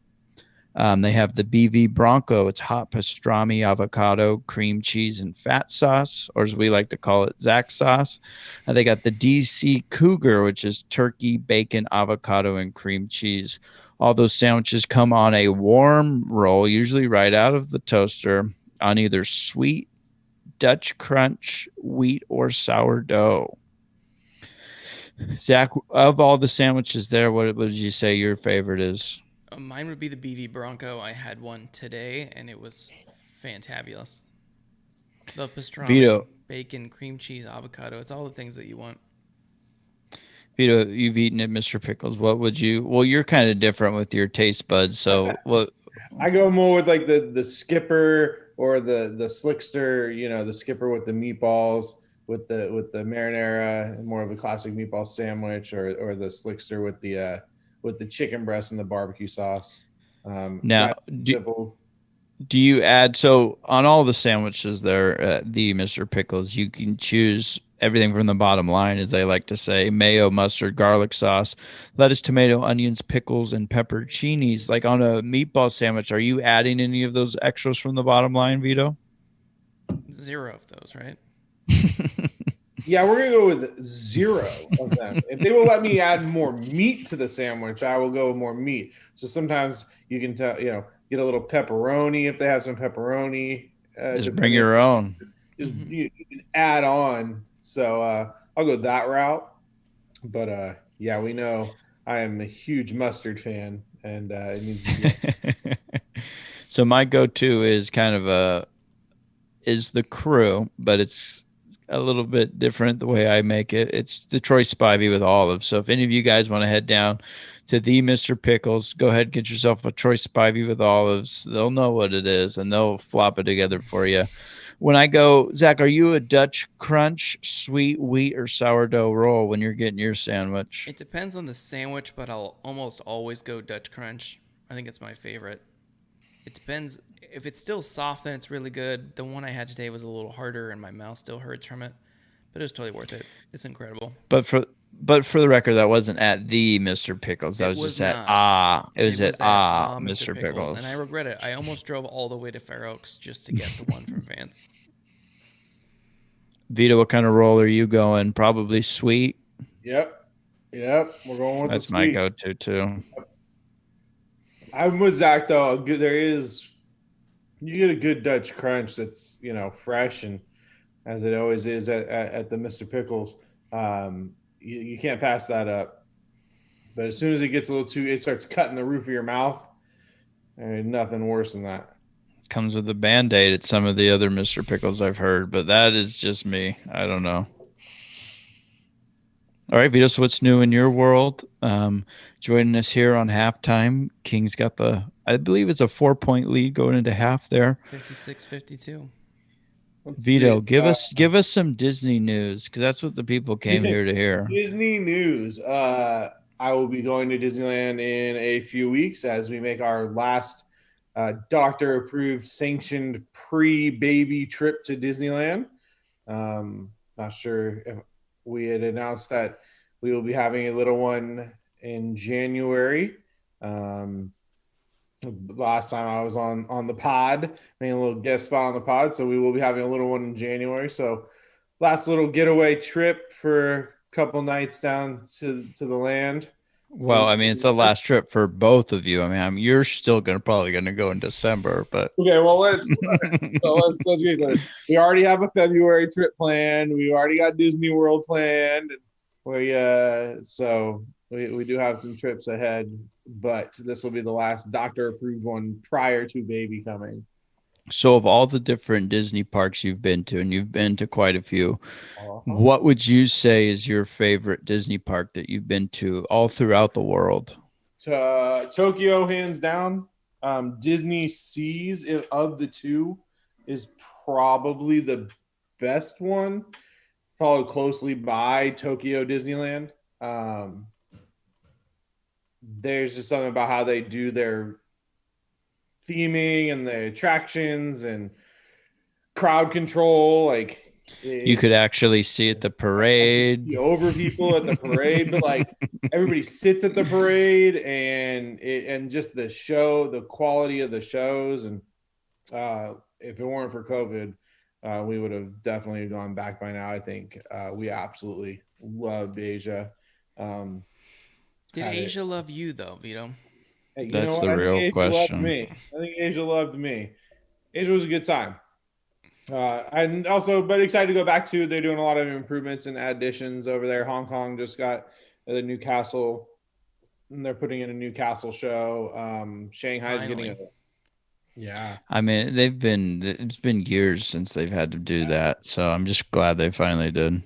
They have the BV Bronco. It's hot pastrami, avocado, cream cheese, and fat sauce, or as we like to call it, Zach sauce. They got the DC Cougar, which is turkey, bacon, avocado, and cream cheese. All those sandwiches come on a warm roll, usually right out of the toaster, on either sweet, Dutch crunch, wheat, or sourdough. Zach, of all the sandwiches there, what would you say your favorite is? Mine would be the BV Bronco. I had one today and it was fantabulous. The pastrami, Vito, bacon, cream cheese, avocado. It's all the things that you want. Vito, you've eaten at Mr. Pickles. What would you? Well, you're kind of different with your taste buds. So, what? I go more with like the skipper or the slickster. You know, the skipper with the meatballs with the marinara, more of a classic meatball sandwich, or the slickster with the chicken breast and the barbecue sauce. Now, Nice and simple. do you add? So, on all the sandwiches there at the Mr. Pickles, you can choose everything from the bottom line, as they like to say: mayo, mustard, garlic sauce, lettuce, tomato, onions, pickles, and pepperoncinis. Like on a meatball sandwich, are you adding any of those extras from the bottom line, Vito? 0 of those, right? Yeah, we're gonna go with 0 of them. If they will let me add more meat to the sandwich, I will go with more meat. So sometimes you can tell, get a little pepperoni if they have some pepperoni. Just bring Depending, your own. just you can add on. So I'll go that route. But yeah, we know I am a huge mustard fan, and it needs to be. So my go-to is kind of a is the Crew, but it's a little bit different the way I make it. It's the Troy Spivey with olives. So if any of you guys want to head down to the Mr. Pickles, go ahead and get yourself a Troy Spivey with olives. They'll know what it is and they'll flop it together for you. When I go, Zach, are you a Dutch crunch, sweet wheat, or sourdough roll when you're getting your sandwich? It depends on the sandwich, but I'll almost always go Dutch Crunch. I think it's my favorite. It depends. If it's still soft, then it's really good. The one I had today was a little harder, and my mouth still hurts from it, but it was totally worth it. It's incredible. But for the record, that wasn't at the Mr. Pickles. That It was was just at not. It It was at was at Mr. Mr. Pickles, and I Pickles. regret it. I almost drove all the way to Fair Oaks just to get the one from Vance. Vito, what kind of roll are you going? Probably sweet. Yep, yep. We're going with the That's my sweet. go-to too. I'm with Zach though. There is you get a good Dutch crunch that's fresh, and as it always is at the Mr. Pickles. You can't pass that up. But as soon as it gets a little too, it starts cutting the roof of your mouth. There's nothing worse than that. Comes with a Band-Aid at some of the other Mr. Pickles I've heard, but that is just me. I don't know. All right, Vito, so what's new in your world? Joining us here on halftime, Kings got I believe it's a 4-point lead going into half there. 56-52. Vito, See. give us some Disney news, because that's what the people came here to hear. Disney news. I will be going to Disneyland in a few weeks as we make our last doctor-approved, sanctioned pre-baby trip to Disneyland. Not sure if we had announced that we will be having a little one in January. Last time I was on the pod, making a little guest spot on the pod, so we will be having a little one in January. So last little getaway trip for a couple nights down to the land. Well, I mean, it's the last trip for both of you. I mean, you're still probably gonna go in December, but Okay, well let's get started. We already have a February trip planned. We already got Disney World planned. We do have some trips ahead, but this will be the last doctor approved one prior to baby coming. So of all the different Disney parks you've been to, and you've been to quite a few, Uh-huh. what would you say is your favorite Disney park that you've been to all throughout the world? Tokyo, hands down. Disney Seas of the two is probably the best one, followed closely by Tokyo Disneyland. There's just something about how they do their theming and the attractions and crowd control. Like You could actually see at the parade. Over people at the parade, but like everybody sits at the parade, and just the show, the quality of the shows, and if it weren't for COVID, we would have definitely gone back by now. I think we absolutely loved Asia. Did Asia love you though, Vito? That's the real question. I think Asia loved me. Asia was a good time. And also, but excited to go back to. They're doing a lot of improvements and additions over there. Hong Kong just got the new castle, and they're putting in a new castle show. Shanghai's getting a. Yeah. I mean, it's been years since they've had to do that, so I'm just glad they finally did.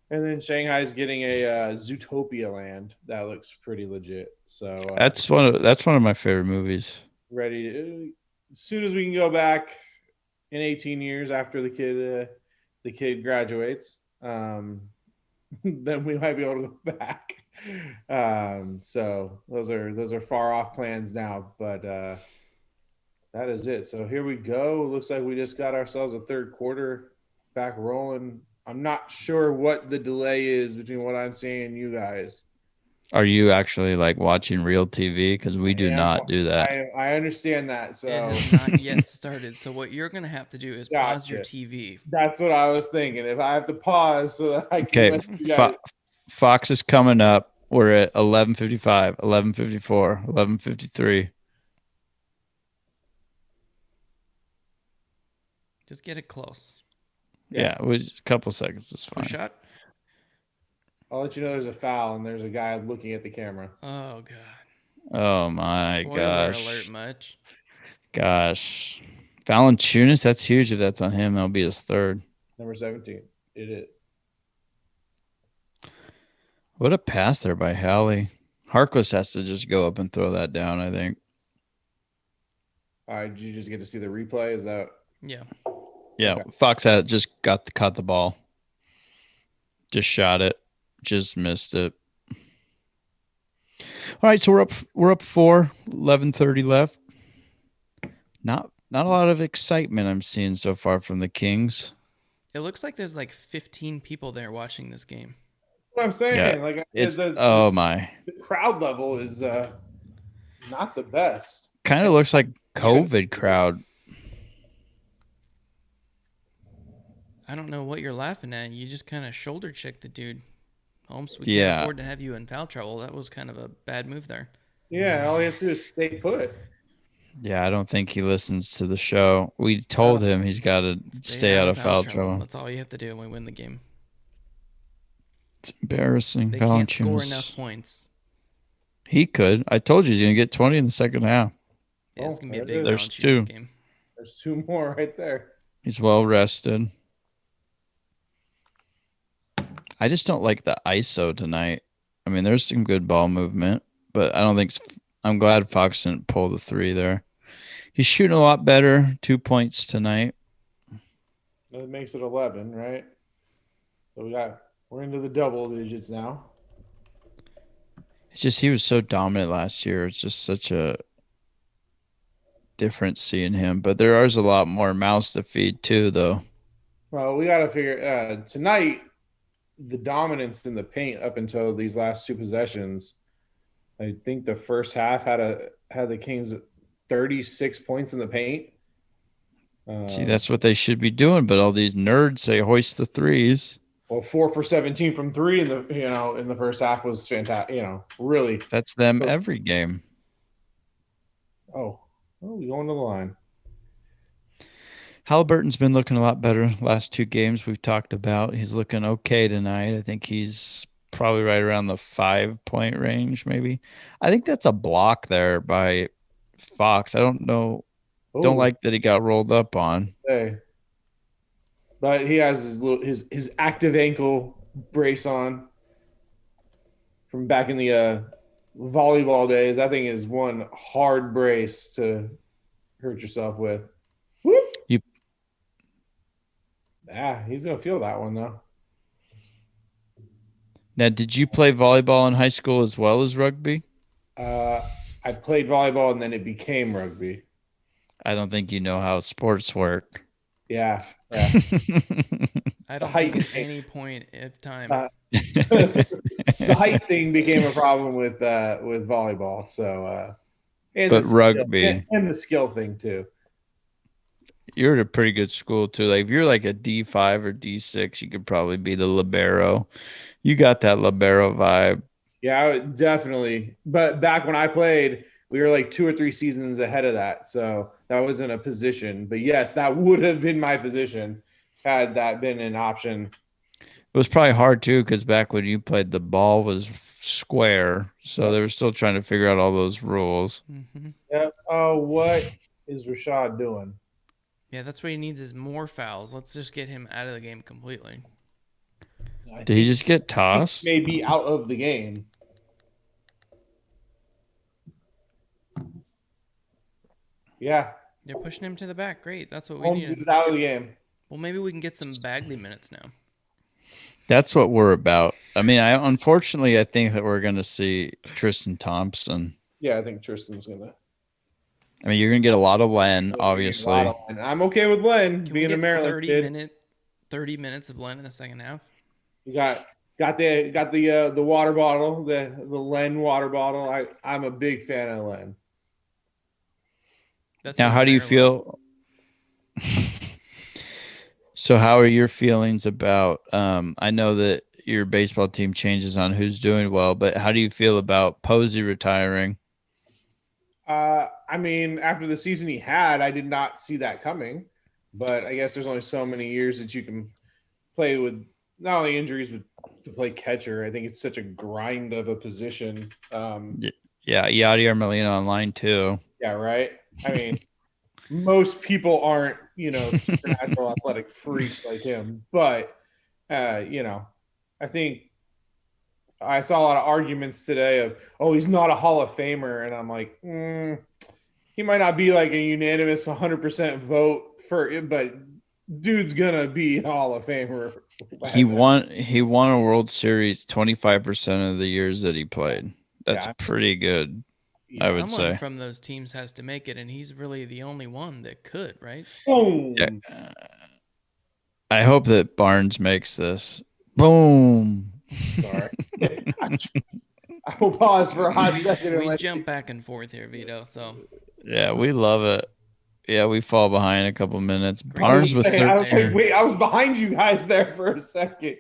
And then Shanghai's getting a Zootopia land that looks pretty legit. So that's one of my favorite movies. Ready as soon as we can go back in 18 years after the kid graduates, then we might be able to go back. So those are far off plans now, but that is it. So here we go. Looks like we just got ourselves a third quarter back rolling. I'm not sure what the delay is between what I'm seeing and you guys. Are you actually like watching real TV? Because we do not do that. I understand that. So it has not yet started. So what you're gonna have to do is pause your TV. That's what I was thinking. If I have to pause so that I can let you guys... Fox is coming up. We're at 11:55, 11:54, 11:53. Just get it close. Yeah, it was a couple seconds. It's fine. Shot. I'll let you know there's a foul and there's a guy looking at the camera. Oh god. Oh my gosh. Spoiler alert much. Gosh. Valanciunas, that's huge if that's on him. That'll be his third. Number 17. It is. What a pass there by Hallie. Harkless has to just go up and throw that down, I think. All right, did you just get to see the replay? Is that... Yeah. Yeah, okay. Fox had just caught the ball. Just shot it. Just missed it. All right, so we're up 4, 11:30 left. Not a lot of excitement I'm seeing so far from the Kings. It looks like there's like 15 people there watching this game. What I'm saying, yeah, like the crowd level is not the best. Kind of looks like COVID crowd. I don't know what you're laughing at. You just kind of shoulder checked the dude. Holmes, we can't afford to have you in foul trouble. That was kind of a bad move there. Yeah, all he has to do is stay put. Yeah, I don't think he listens to the show. We told him he's got to stay out of foul trouble. That's all you have to do and we win the game. It's embarrassing. They can't score enough points. He could. I told you he's going to get 20 in the second half. Yeah, it's going to be a big There's 2. Game. There's 2 more right there. He's well rested. I just don't like the ISO tonight. I mean, there's some good ball movement, but I don't think I'm glad Fox didn't pull the 3 there. He's shooting a lot better. 2 points tonight. That makes it 11, right? So we're into the double digits now. It's just he was so dominant last year. It's just such a difference seeing him. But there is a lot more mouths to feed too, though. Well, we got to figure tonight. The dominance in the paint up until these last 2 possessions I think the first half had the Kings 36 points in the paint. See, that's what they should be doing, but all these nerds say hoist the threes. Well, 4 for 17 from three in the first half was fantastic. Really. That's them every game. Oh, we going to the line. Halliburton's been looking a lot better last two games we've talked about. He's looking okay tonight. I think he's probably right around the 5-point range, maybe. I think that's a block there by Fox. I don't know. Don't like that he got rolled up on. Hey. But he has his active ankle brace on from back in the volleyball days. That thing is one hard brace to hurt yourself with. Whoop. He's gonna feel that one though. Now, did you play volleyball in high school as well as rugby? I played volleyball and then it became rugby. I don't think you know how sports work. Yeah. I don't think at any point of time. The height thing became a problem with volleyball. So, but rugby and the skill thing too. You're at a pretty good school too. Like if you're like a D5 or D6, you could probably be the libero. You got that libero vibe. Yeah, definitely. But back when I played, we were like 2 or 3 seasons ahead of that. So that wasn't a position. But yes, that would have been my position had that been an option. It was probably hard too because back when you played, the ball was square. So they were still trying to figure out all those rules. Mm-hmm. Yep. Oh, what is Rashad doing? Yeah, that's what he needs is more fouls. Let's just get him out of the game completely. Did he just get tossed? He may be out of the game. Yeah. They're pushing him to the back. Great. That's what we need. He's out of the game. Well, maybe we can get some Bagley minutes now. That's what we're about. I mean, unfortunately, I think that we're going to see Tristan Thompson. Yeah, I think Tristan's going to. I mean, you're going to get a lot of Len, obviously. I'm okay with Len being a Maryland 30 minutes of Len in the second half. You got the water bottle, the Len water bottle. I'm a big fan of Len. Now, how do you feel? So how are your feelings about I know that your baseball team changes on who's doing well, but how do you feel about Posey retiring? I mean, after the season he had, I did not see that coming. But I guess there's only so many years that you can play with not only injuries, but to play catcher. I think it's such a grind of a position. Yeah, Yadier Molina online too. Yeah, right. I mean, most people aren't, supernatural athletic freaks like him. But, I think I saw a lot of arguments today of, oh, he's not a Hall of Famer. And I'm like, he might not be like a unanimous 100% vote for it, but dude's going to be a Hall of Famer. He won a World Series 25% of the years that he played. That's pretty good. I would say someone from those teams has to make it, and he's really the only one that could, right? Boom. Yeah. I hope that Barnes makes this. Boom. Sorry. I will pause for a hot second. We jump back and forth here, Vito. So yeah, we love it. Yeah, we fall behind a couple minutes. Barnes with 13. Wait, I was behind you guys there for a second.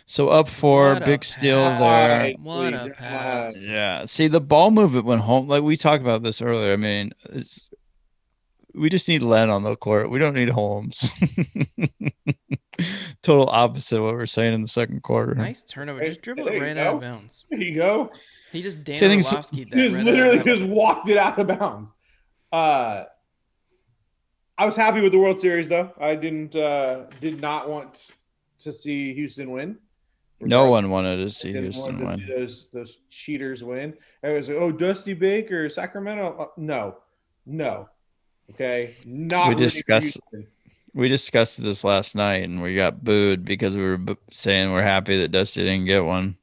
So up 4, big steal there. What a pass. Yeah. See, the ball movement went home. Like we talked about this earlier. I mean, we just need Len on the court. We don't need Holmes. Total opposite of what we're saying in the second quarter. Nice turnover. Just dribble it right out of bounds. There you go. He just Dan Orlovsky'd that. He literally just walked it out of bounds. I was happy with the World Series, though. I did not want to see Houston win. No one wanted to see Houston win. Those cheaters win. It was like, oh, Dusty Baker, Sacramento. No. Okay, not. We discussed this last night, and we got booed because we were saying we're happy that Dusty didn't get one.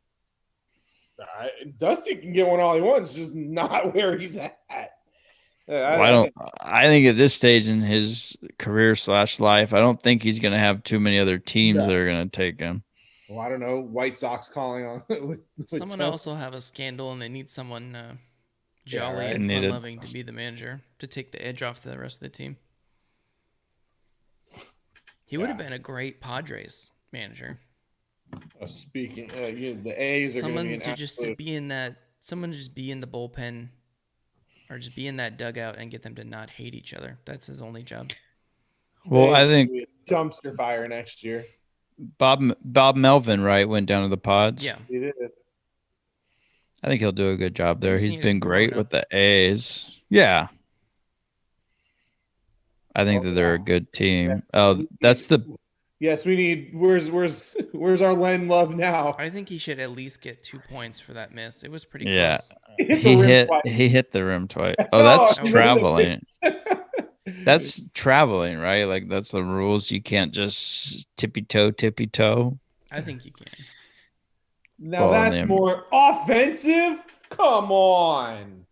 Dusty can get one all he wants, just not where he's at. I think at this stage in his career / life, I don't think he's going to have too many other teams that are going to take him. well, I don't know, White Sox calling on with Someone Tony. else will have a scandal, and they need someone Yeah, jolly right. and Needed. fun-loving to be the manager to take the edge off the rest of the team. He would have been a great Padres manager. Speaking, the A's are going to be Someone an to just absolute. be in that. Someone to just be in the bullpen, or just be in that dugout and get them to not hate each other. That's his only job. Well, I think Dumpster fire next year. Bob Melvin, right, went down to the Pods. Yeah. He did. I think he'll do a good job They there. just He's need a been great with grown-up. the A's. Yeah. I think that they're a good team. Yes. Oh, that's the Yes, we need. Where's our Len Love now? I think he should at least get 2 points for that miss. It was pretty yeah. close. He hit the rim twice. He hit the rim twice. Oh, that's Oh, really? traveling. That's traveling, right? Like that's the rules. You can't just tippy toe. I think you can. Now Well, that's more offensive. Come on.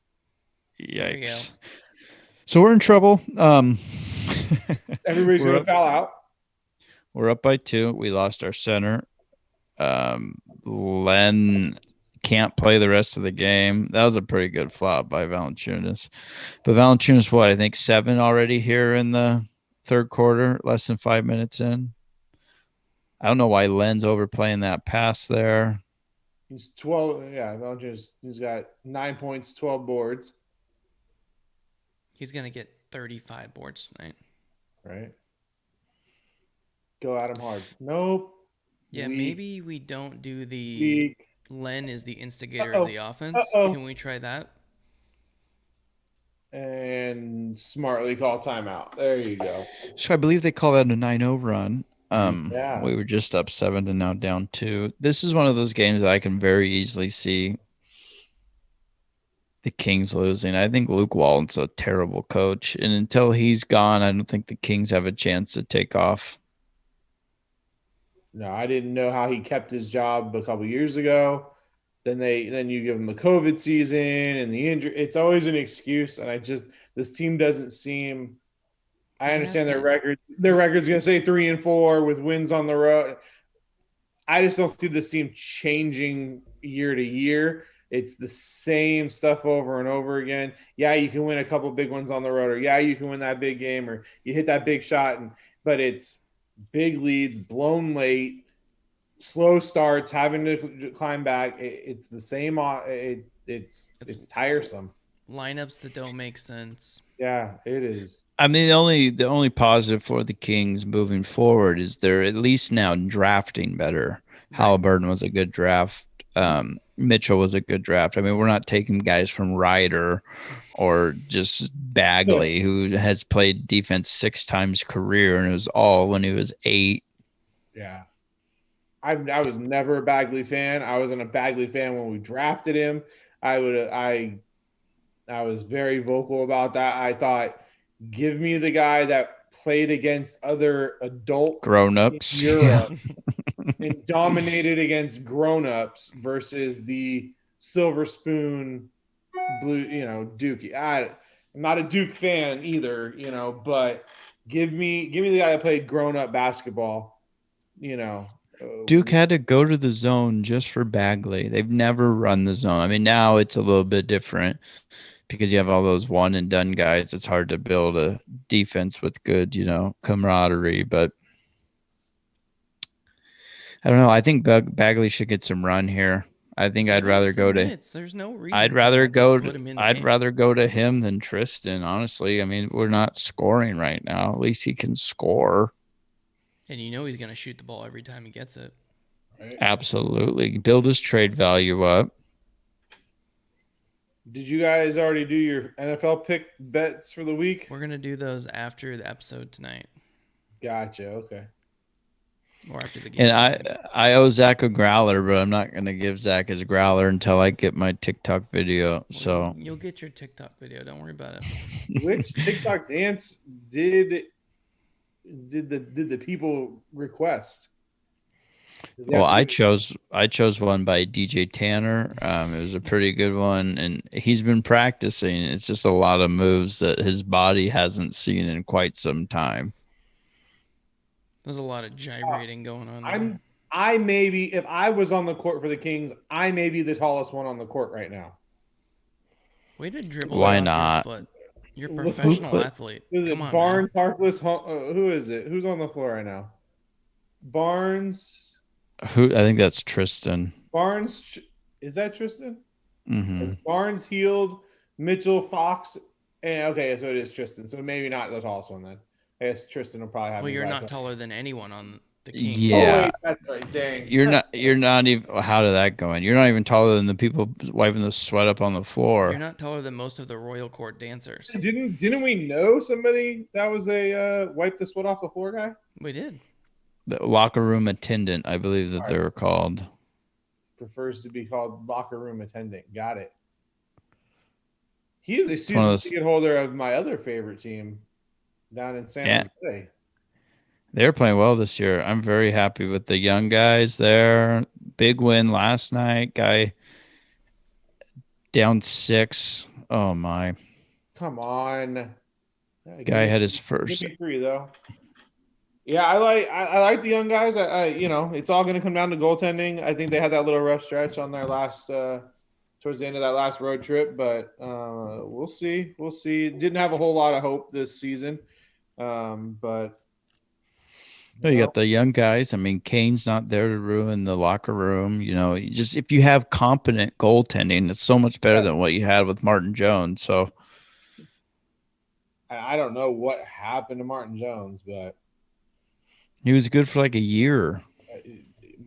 There you go. Yikes. So we're in trouble. Everybody's we're gonna up, foul out. we're up by 2. We lost our center. Len can't play the rest of the game. That was a pretty good flop by Valanciunas. But Valanciunas, what, I think 7 already here in the third quarter, less than 5 minutes in. I don't know why Len's overplaying that pass there. He's 12. Yeah, he's got 9 points, 12 boards. He's going to get 35 boards tonight. Right. Go at him hard. Nope. Yeah, Weak. maybe we don't do the Weak. Len is the instigator of the offense. Can we try that? And smartly call timeout. There you go. So I believe they call that a 9-0 run. Yeah. We were just up 7 and now down 2. This is one of those games that I can very easily see the Kings losing. I think Luke Walton's a terrible coach, and until he's gone, I don't think the Kings have a chance to take off. No, I didn't know how he kept his job a couple years ago. Then you give him the COVID season and the injury. It's always an excuse, and this team doesn't seem. I understand their record. Their record's going to say 3-4 with wins on the road. I just don't see this team changing year to year. It's the same stuff over and over again. Yeah, you can win a couple big ones on the road, or yeah, you can win that big game, or you hit that big shot, but it's big leads, blown late, slow starts, having to climb back. It's the same. It's tiresome. Lineups that don't make sense. Yeah, it is. I mean, the only positive for the Kings moving forward is they're at least now drafting better. Right. Halliburton was a good draft. Mitchell was a good draft. I mean, we're not taking guys from Ryder or just Bagley, who has played defense 6 times career, and it was all when he was 8. Yeah. I was never a Bagley fan. I wasn't a Bagley fan when we drafted him. I was very vocal about that. I thought, give me the guy that played against other adults, grown-ups in Europe, and dominated against grown-ups versus the silver spoon blue, Dookie. I'm not a Duke fan either, but give me the guy that played grown-up basketball, Duke had to go to the zone just for Bagley. They've never run the zone. I mean, now it's a little bit different because you have all those one and done guys. It's hard to build a defense with good, camaraderie. But I don't know. I think Bagley should get some run here. I think I'd rather go to. There's no reason. I'd rather go to him than Tristan. Honestly, I mean, we're not scoring right now. At least he can score. And he's going to shoot the ball every time he gets it. Right. Absolutely. Build his trade value up. Did you guys already do your NFL pick bets for the week? We're going to do those after the episode tonight. Gotcha. Okay. Or after the game. And I owe Zach a growler, but I'm not going to give Zach his growler until I get my TikTok video. So you'll get your TikTok video. Don't worry about it. Which TikTok dance did the people request? Well, I chose one by DJ Tanner. It was a pretty good one, and he's been practicing. It's just a lot of moves that his body hasn't seen in quite some time. There's a lot of gyrating going on there. I may be, if I was on the court for the Kings, I may be the tallest one on the court right now. Way to dribble it Why off your not? foot. You're a Who professional put athlete. Is Come it on, man. Barnes, Harkless? Who is it? Who's on the floor right now? Barnes. who? I think that's Tristan. Barnes. Is that Tristan? Mm-hmm. It's Barnes, Healed, Mitchell, Fox, and okay, so it is Tristan. So maybe not the tallest one then. I guess Tristan will probably have Well, me you're by not a taller than anyone on the Kings. Oh Yeah. wait, that's right. Dang. You're not even. How did that go in? You're not even taller than the people wiping the sweat up on the floor. You're not taller than most of the Royal Court dancers. Didn't we know somebody that was a wipe the sweat off the floor guy? We did. The locker room attendant, I believe that they were called. Prefers to be called locker room attendant. Got it. He is a one season of those- ticket holder of my other favorite team down in San Yeah. Jose. They're playing well this year. I'm very happy with the young guys there. Big win last night. Guy down 6. Oh my. Come on. Yeah, Guy had his give first. me 3 though. Yeah, I like the young guys. I it's all going to come down to goaltending. I think they had that little rough stretch on their last towards the end of that last road trip, but we'll see. We'll see. Didn't have a whole lot of hope this season, but No, you got the young guys. I mean, Kane's not there to ruin the locker room. You just if you have competent goaltending, it's so much better than what you had with Martin Jones. So I don't know what happened to Martin Jones, but he was good for like a year.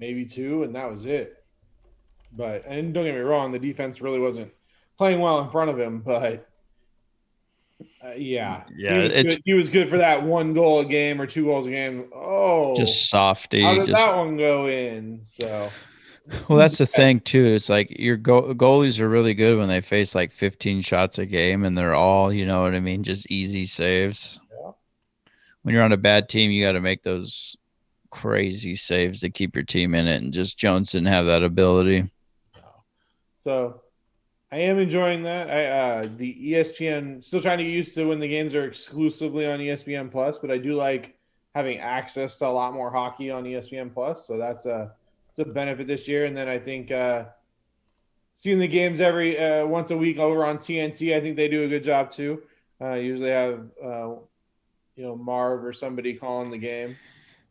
maybe 2, and that was it. But and don't get me wrong, the defense really wasn't playing well in front of him, but yeah, he was good for that 1 goal a game or 2 goals a game. Oh, just softy. how did that one go in? So, well, that's the thing too. It's like your goalies are really good when they face like 15 shots a game, and they're all, you know what I mean, just easy saves. Yeah. When you're on a bad team, you got to make those crazy saves to keep your team in it, and just Jones didn't have that ability. So I am enjoying that. The ESPN, still trying to get used to when the games are exclusively on ESPN Plus, but I do like having access to a lot more hockey on ESPN Plus. So it's a benefit this year. And then I think seeing the games every once a week over on TNT, I think they do a good job too. Usually have Marv or somebody calling the game.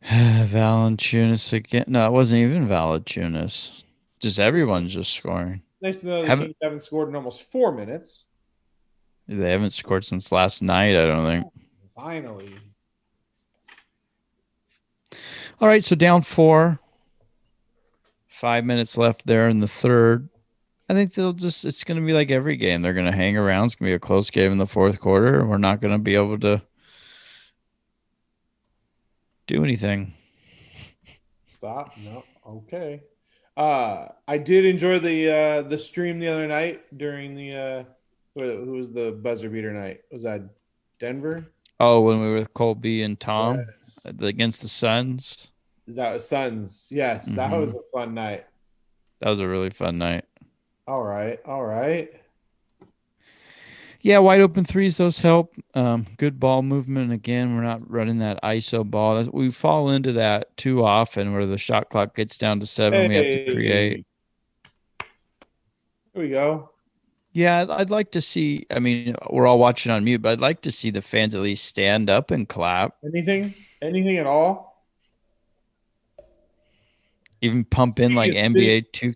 Valanciunas again. No, it wasn't even Valanciunas. Just everyone's just scoring. Nice to know the Kings haven't scored in almost 4 minutes. They haven't scored since last night, I don't think. Finally. All right, so down 4. 5 minutes left there in the third. I think it's going to be like every game. They're going to hang around. It's going to be a close game in the fourth quarter, and we're not going to be able to do anything. Stop. No. Okay. I did enjoy the stream the other night during the who was the buzzer beater night? Was that Denver? Oh, when we were with Colby and Tom Yes. against the Suns. Is that Suns? Yes, that was a fun night. That was a really fun night. All right. Yeah, wide open threes, those help. Good ball movement. Again, we're not running that ISO ball. We fall into that too often where the shot clock gets down to 7. We have to create. Here we go. Yeah, I'd like to see. I mean, we're all watching on mute, but I'd like to see the fans at least stand up and clap. Anything at all? Even pump in like NBA 2.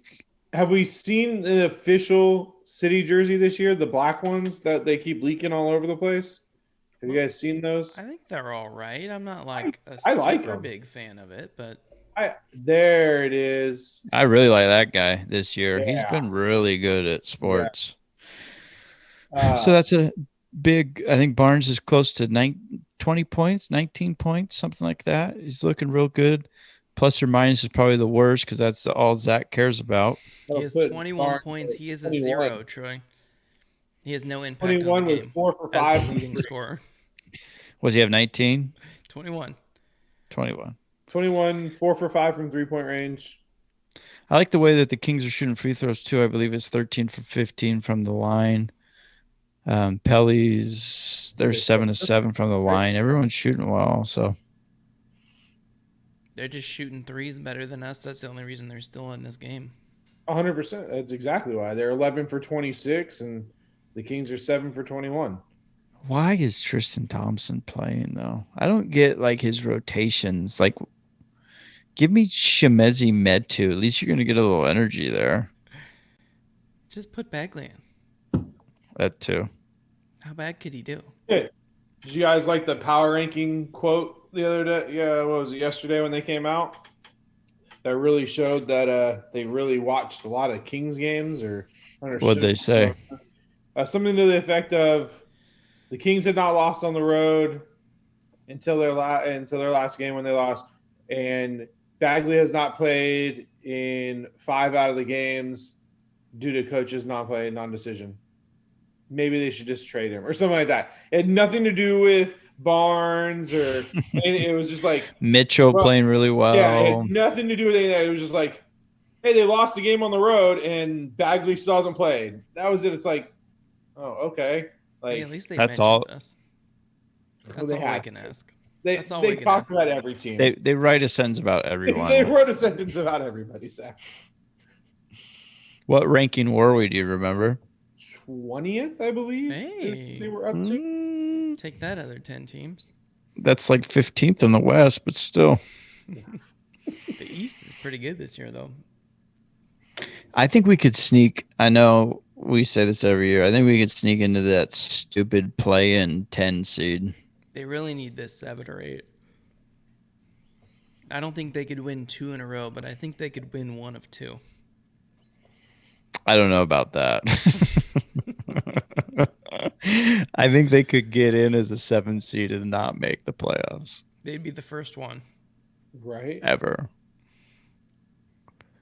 Have we seen the official city jersey this year? The black ones that they keep leaking all over the place? Have you guys seen those? I think they're all right. I'm not like a super big fan of it, but there it is. I really like that guy this year. Yeah. He's been really good at sports. Yes. So that's a big. I think Barnes is close to 20 points, 19 points, something like that. He's looking real good. Plus or minus is probably the worst because that's all Zach cares about. He has 21 points. He is a 0, Troy. He has no impact 21 on the game. was 4 for 5. As the leading scorer. Was he have 19? 21. 21, 4 for 5 from 3-point range. I like the way that the Kings are shooting free throws too. I believe it's 13 for 15 from the line. Pelly's they're 7 of 7 from the line. Everyone's shooting well, so. They're just shooting threes better than us. That's the only reason they're still in this game. 100%. That's exactly why. They're 11 for 26, and the Kings are 7 for 21. Why is Tristan Thompson playing though? I don't get like his rotations. Like, give me Shemezi Metu. At least you're gonna get a little energy there. Just put Bagley in. That too. How bad could he do? Hey, did you guys like the power ranking quote the other day? Yeah, what was it, yesterday when they came out? That really showed that they really watched a lot of Kings games or understood. What'd they say? Something to the effect of the Kings had not lost on the road until their last game when they lost, and Bagley has not played in 5 out of the games due to coaches non-decision. Maybe they should just trade him or something like that. It had nothing to do with Barnes or it was just like Mitchell playing really well. Yeah, it had nothing to do with anything. It was just like, hey, they lost the game on the road and Bagley still hasn't played. That was it. It's like, oh, okay. Like, hey, at least they that's mentioned all. us. That's all we can ask. They talk about every team. They write a sentence about everyone. They wrote a sentence about everybody, Zach. What ranking were we? Do you remember? 20th, I believe. Hey, they were up to. Take that, other 10 teams. That's like 15th in the West, but still. The East is pretty good this year, though. I think we could sneak. I know we say this every year. I think we could sneak into that stupid play-in 10 seed. They really need this 7 or 8. I don't think they could win 2 in a row, but I think they could win 1 of 2. I don't know about that. I think they could get in as a 7 seed and not make the playoffs. They'd be the first one. Right. Ever.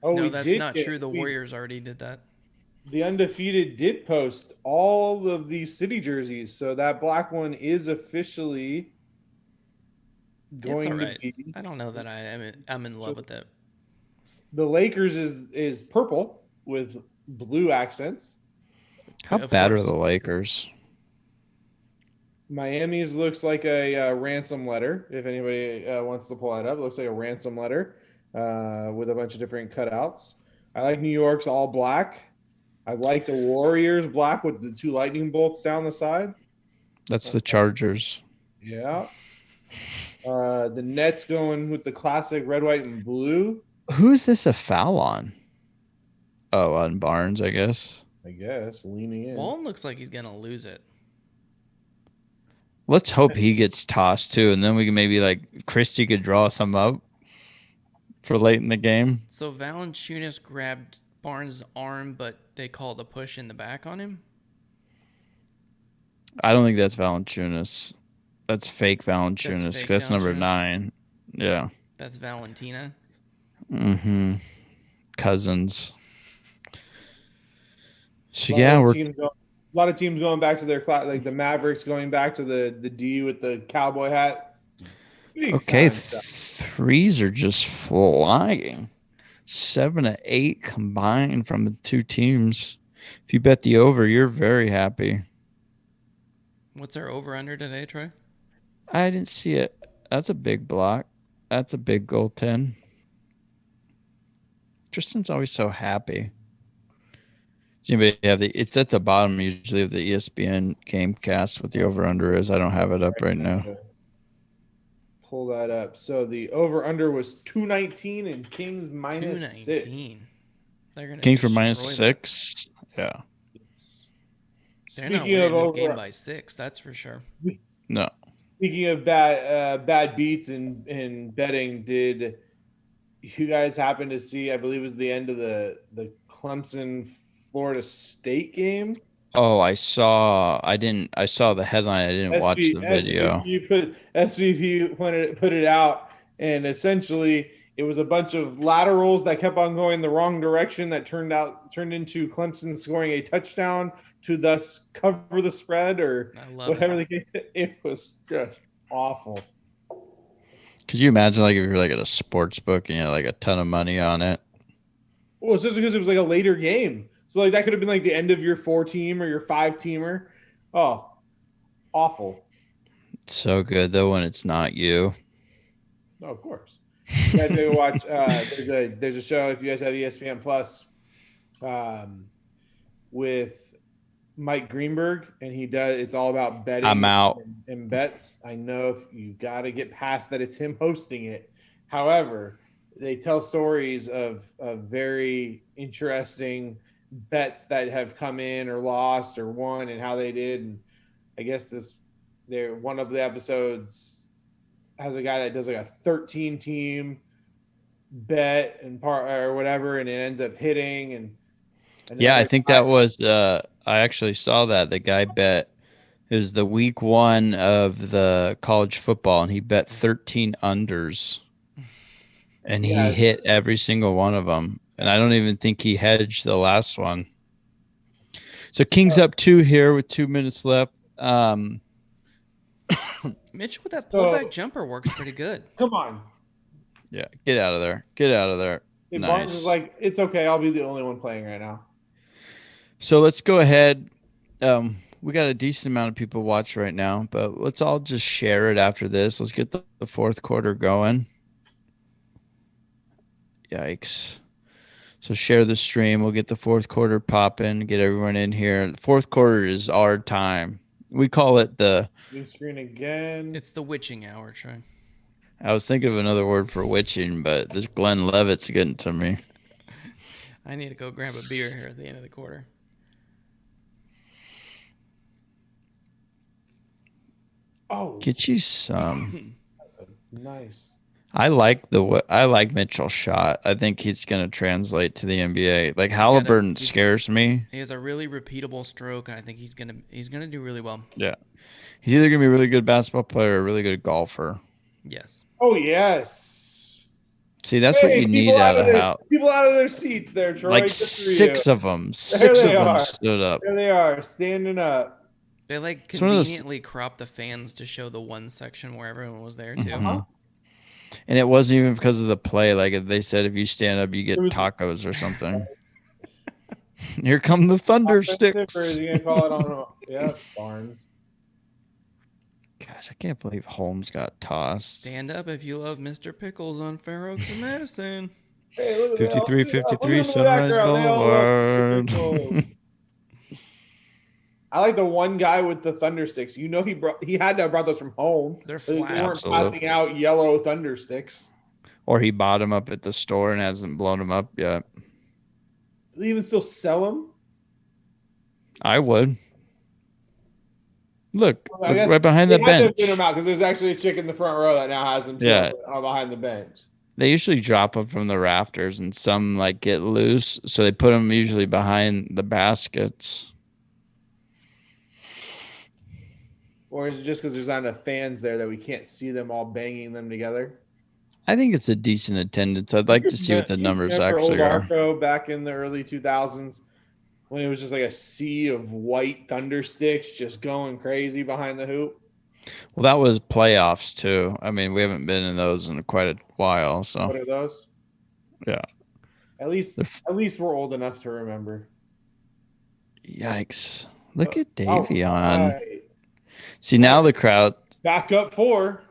Oh, no, that's not true. The Warriors already did that. The Undefeated did post all of these city jerseys, so that black one is officially going it's all to right. be. I don't know that I'm in love with it. The Lakers is purple with blue accents. How bad are the Lakers? Miami's looks like a ransom letter. If anybody wants to pull that up, it looks like a ransom letter with a bunch of different cutouts. I like New York's all black. I like the Warriors black with the 2 lightning bolts down the side. That's the Chargers. Yeah. The Nets going with the classic red, white, and blue. Who's this a foul on? Oh, on Barnes, I guess. Leaning in. Walton looks like he's going to lose it. Let's hope he gets tossed too, and then we can maybe like Christie could draw some up for late in the game. So Valanciunas grabbed Barnes' arm, but they called a push in the back on him? I don't think that's Valanciunas. That's fake Valanciunas. That's number 9. Yeah. That's Valentina? Mm-hmm. Cousins. So, a lot of teams going back to their class, like the Mavericks going back to the D with the cowboy hat. Okay, threes are just flying. 7 to 8 combined from the 2 teams. If you bet the over, you're very happy. What's our over-under today, Troy? I didn't see it. That's a big block. That's a big goaltend. Tristan's always so happy. Does anybody have it's at the bottom usually of the ESPN game cast what the over-under is. I don't have it up right now. Pull that up. So the over-under was 219 and Kings minus 6. They're gonna Kings were minus 6. Yeah. They're not winning this game by 6. That's for sure. No. Speaking of bad beats and betting, did you guys happen to see? I believe it was the end of the Clemson Florida State game. Oh, I saw the headline. I didn't watch the video. SVP put it out, and essentially it was a bunch of laterals that kept on going the wrong direction that turned into Clemson scoring a touchdown to thus cover the spread or whatever the game. It was just awful. Could you imagine like if you're like at a sports book and you had like a ton of money on it? Well, it's just because it was like a later game. So like that could have been like the end of your 4-team or your 5-teamer. Oh, awful. So good though when it's not you. Oh, of course. You guys go watch. There's a show if you guys have ESPN Plus, with Mike Greenberg, and it's all about betting. I'm out. And bets. I know if you got to get past that, it's him hosting it. However, they tell stories of very interesting bets that have come in or lost or won and how they did. And I guess one of the episodes has a guy that does like a 13 team bet and part or whatever, and it ends up hitting. And Yeah, I think that was I actually saw that the guy bet it was the week 1 of the college football, and he bet 13 unders, and he hit every single one of them. And I don't even think he hedged the last one. So Kings up 2 here with 2 minutes left. Mitch with that pullback jumper works pretty good. Come on. Yeah, get out of there. Get out of there. And Nice. Barnes is like, it's okay. I'll be the only one playing right now. So let's go ahead. We got a decent amount of people watch right now, but let's all just share it after this. Let's get the fourth quarter going. Yikes. So share the stream. We'll get the fourth quarter popping, get everyone in here. The fourth quarter is our time. We call it the... New screen again. It's the witching hour, Troy. I was thinking of another word for witching, but this Glenn Levitt's getting to me. I need to go grab a beer here at the end of the quarter. Oh, Get you some. nice. I like Mitchell's shot. I think he's going to translate to the NBA. Like Halliburton scares me. He has a really repeatable stroke, and I think he's gonna do really well. Yeah, he's either going to be a really good basketball player or a really good golfer. Yes. Oh yes. See, that's what you need out of the house. People out of their seats there, Troy. Like six of them. Six of them stood up. There they are, standing up. They like conveniently cropped the fans to show the one section where everyone was there too. Mm-hmm. And it wasn't even because of the play. Like they said, if you stand up, you get tacos or something. Here come the thunder sticks. You gonna call it on? Yeah, Barnes. Gosh, I can't believe Holmes got tossed. Stand up if you love Mr. Pickles on Fair Oaks and Madison. Hey, look at 53 Sunrise Boulevard. I like the one guy with the thunder sticks. You know, he had to have brought those from home. They're flat. They weren't passing out yellow thunder sticks. Or he bought them up at the store and hasn't blown them up yet. Do they even still sell them? I would. Look right behind the bench. They have to get them out because there's actually a chick in the front row that now has them behind the bench. They usually drop them from the rafters, and some like get loose, so they put them usually behind the baskets. Or is it just because there's not enough fans there that we can't see them all banging them together? I think it's a decent attendance. I'd like to see what the numbers actually are. Arco back in the early 2000s when it was just like a sea of white thunder sticks just going crazy behind the hoop. Well, that was playoffs too. I mean, we haven't been in those in quite a while. So what are those? Yeah. At least we're old enough to remember. Yikes! Look at Davion. Right. See, now the crowd. Back up 4.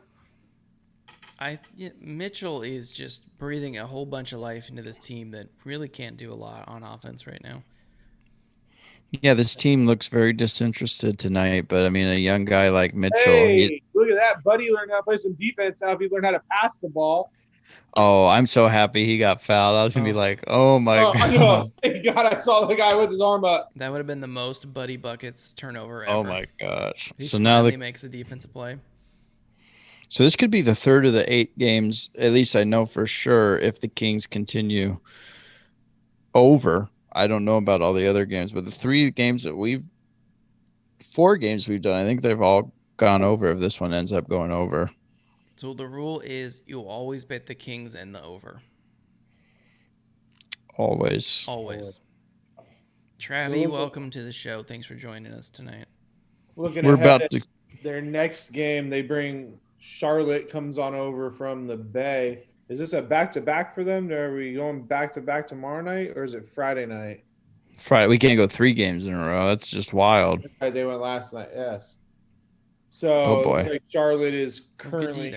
Mitchell is just breathing a whole bunch of life into this team that really can't do a lot on offense right now. Yeah, this team looks very disinterested tonight, but I mean, a young guy like Mitchell. Hey, look at that. Buddy learned how to play some defense now if he learned how to pass the ball. Oh, I'm so happy he got fouled. I was going to be like, oh, my God. Thank God I saw the guy with his arm up. That would have been the most Buddy Buckets turnover ever. Oh, my gosh. So now he makes the defensive play. So this could be the third of the 8 games, at least I know for sure, if the Kings continue over. I don't know about all the other games, but the 4 games we've done, I think they've all gone over if this one ends up going over. So the rule is you always bet the Kings and the over. Always. Travi, welcome to the show. Thanks for joining us tonight. We're about to their next game. They bring Charlotte comes on over from the Bay. Is this a back-to-back for them? Are we going back-to-back tomorrow night, or is it Friday night? Friday. We can't go 3 games in a row. That's just wild. They went last night, yes. So it's like Charlotte is currently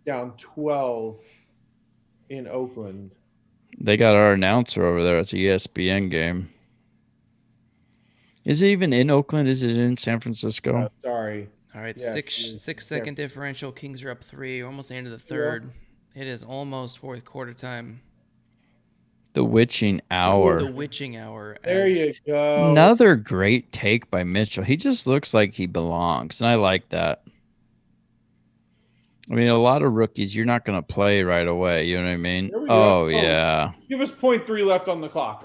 down 12. in Oakland. They got our announcer over there. It's a ESPN game. Is it even in Oakland? Is it in San Francisco? Sorry. All right, Yeah, six second differential. Kings are up 3. We're almost the end of the third. It is almost fourth quarter time. The witching The hour. witching hour. There As you go. Another great take by Mitchell. He just looks like he belongs, and I like that. I mean, a lot of rookies, you're not going to play right away. You know what I mean? There we go. Oh, yeah. Give us 0.3 left on the clock.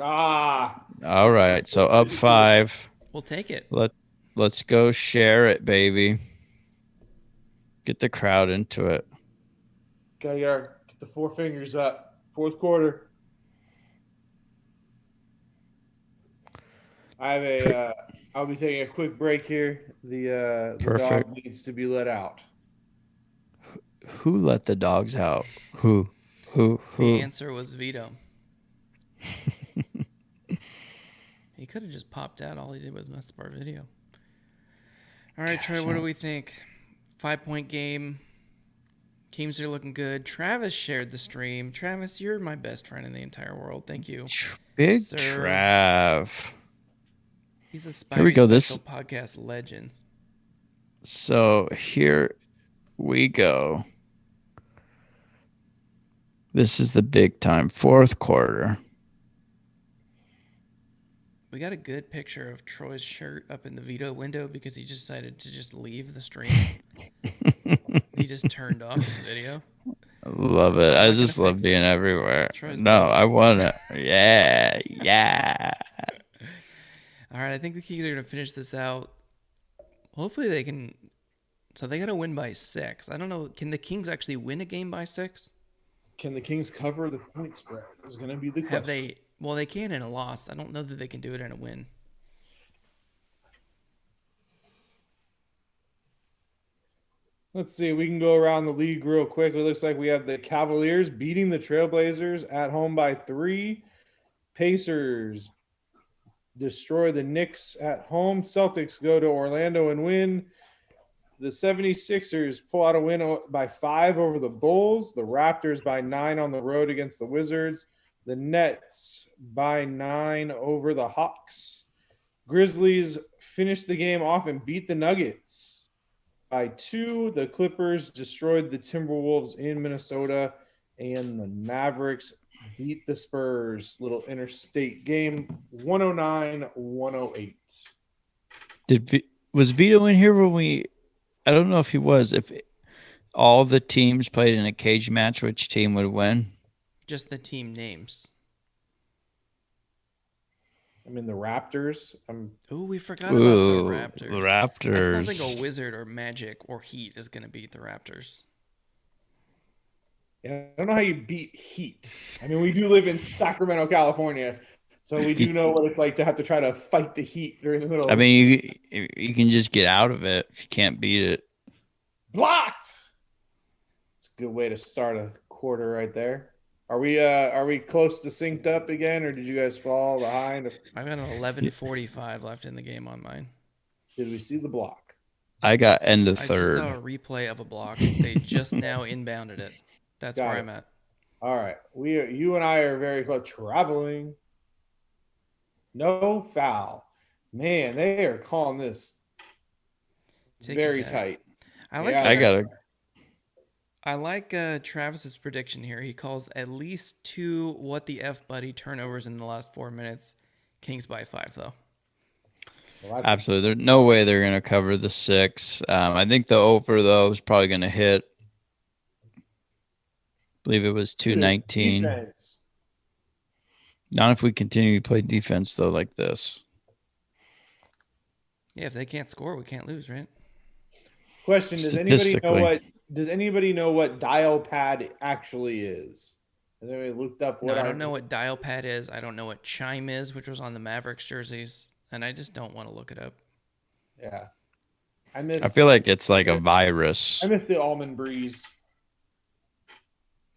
All right. So up 5. We'll take it. Let's go share it, baby. Get the crowd into it. Gotta get the 4 fingers up. Fourth quarter. I'll be taking a quick break here. The dog needs to be let out. Who let the dogs out? Who? The answer was Vito. He could have just popped out. All he did was mess up our video. All right, Trey, what do we think? 5-point game. Kings are looking good. Travis shared the stream. Travis, you're my best friend in the entire world. Thank you. Big Trav. He's a Spidey Special podcast legend. So here we go. This is the big time. Fourth quarter. We got a good picture of Troy's shirt up in the Vito window because he just decided to just leave the stream. He just turned off his video. I love it. I just love being everywhere. I want it. Yeah. All right, I think the Kings are going to finish this out. Hopefully they can. So they got to win by 6. I don't know. Can the Kings actually win a game by 6? Can the Kings cover the point spread? Is going to be the question. Well, they can in a loss. I don't know that they can do it in a win. Let's see. We can go around the league real quick. It looks like we have the Cavaliers beating the Trailblazers at home by 3. Pacers destroy the Knicks at home. Celtics go to Orlando and win. The 76ers pull out a win by 5 over the Bulls. The Raptors by 9 on the road against the Wizards. The Nets by 9 over the Hawks. Grizzlies finish the game off and beat the Nuggets by 2. The Clippers destroyed the Timberwolves in Minnesota. And the Mavericks beat the Spurs. Little interstate game, 109-108. Was Vito in here when we... I don't know if he was. If all the teams played in a cage match, which team would win? Just the team names. I mean, the Raptors. We forgot about the Raptors. The Raptors. I still think a Wizard or Magic or Heat is going to beat the Raptors. Yeah, I don't know how you beat Heat. I mean, we do live in Sacramento, California, so we do know what it's like to have to try to fight the Heat during the middle of you can just get out of it if you can't beat it. Blocked! It's a good way to start a quarter right there. Are we close to synced up again, or did you guys fall behind? I've got an 11:45 left in the game on mine. Did we see the block? I got end of third. I just saw a replay of a block. They just now inbounded it. That's where I'm at. All right. You and I are very close. Traveling. No foul. Man, they are calling this very tight. I like Travis's prediction here. He calls at least 2 what the F buddy turnovers in the last 4 minutes. Kings by 5 though. Well, absolutely. There's no way they're going to cover the 6. I think the over though is probably going to hit. I believe it was 219. Not if we continue to play defense though like this. Yeah, if they can't score, we can't lose, right? Question: Does anybody know what dial pad actually is? Has anybody looked up what? No, I don't know what dial pad is. I don't know what chime is, which was on the Mavericks jerseys, and I just don't want to look it up. Yeah, I feel like it's like a virus. I miss the almond breeze.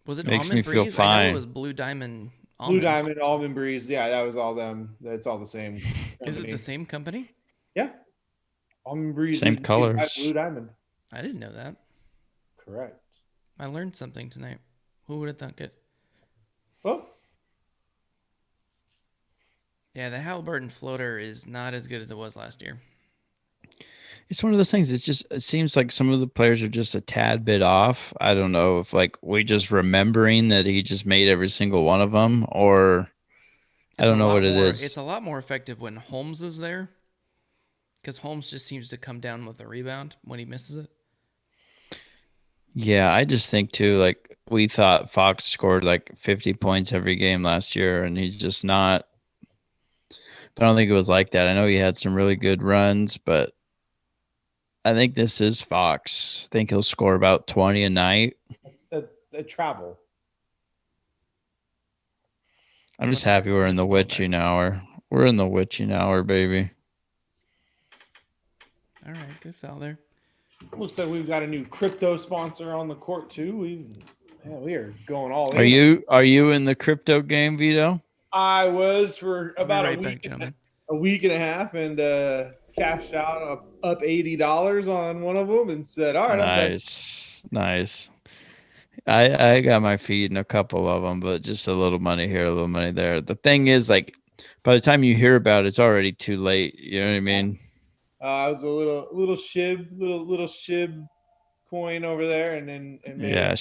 Was it Makes almond me breeze? Feel fine. I know it was blue diamond. Almonds. Blue diamond almond breeze. Yeah, that was all them. That's all the same. Company. Is it the same company? Yeah. Almond breeze. Same colors. Blue diamond. I didn't know that. Correct. I learned something tonight. Who would have thunk it? Well, Yeah, the Halliburton floater is not as good as it was last year. It's one of those things. It seems like some of the players are just a tad bit off. I don't know if like we just remembering that he just made every single one of them, or I don't know what it It's is. a lot more effective when Holmes is there, because Holmes just seems to come down with a rebound when he misses it. Yeah, I just think too, like we thought Fox scored like 50 points every game last year, and he's just not. But I don't think it was like that. I know he had some really good runs, but I think this is Fox. I think he'll score about 20 a night. that's a travel. I'm just happy we're in the witching hour. We're in the witching hour, baby. All right, good foul there. Looks like we've got a new crypto sponsor on the court too. We are going all in. Are you in the crypto game, Vito? I was for about right back, gentlemen. a week and a half, and cashed out up $80 on one of them, and said, "All right, I'm done." Nice. I got my feet in a couple of them, but just a little money here, a little money there. The thing is, like, by the time you hear about it, it's already too late. You know what I mean? I was a little shib coin over there, and made Yeah, made a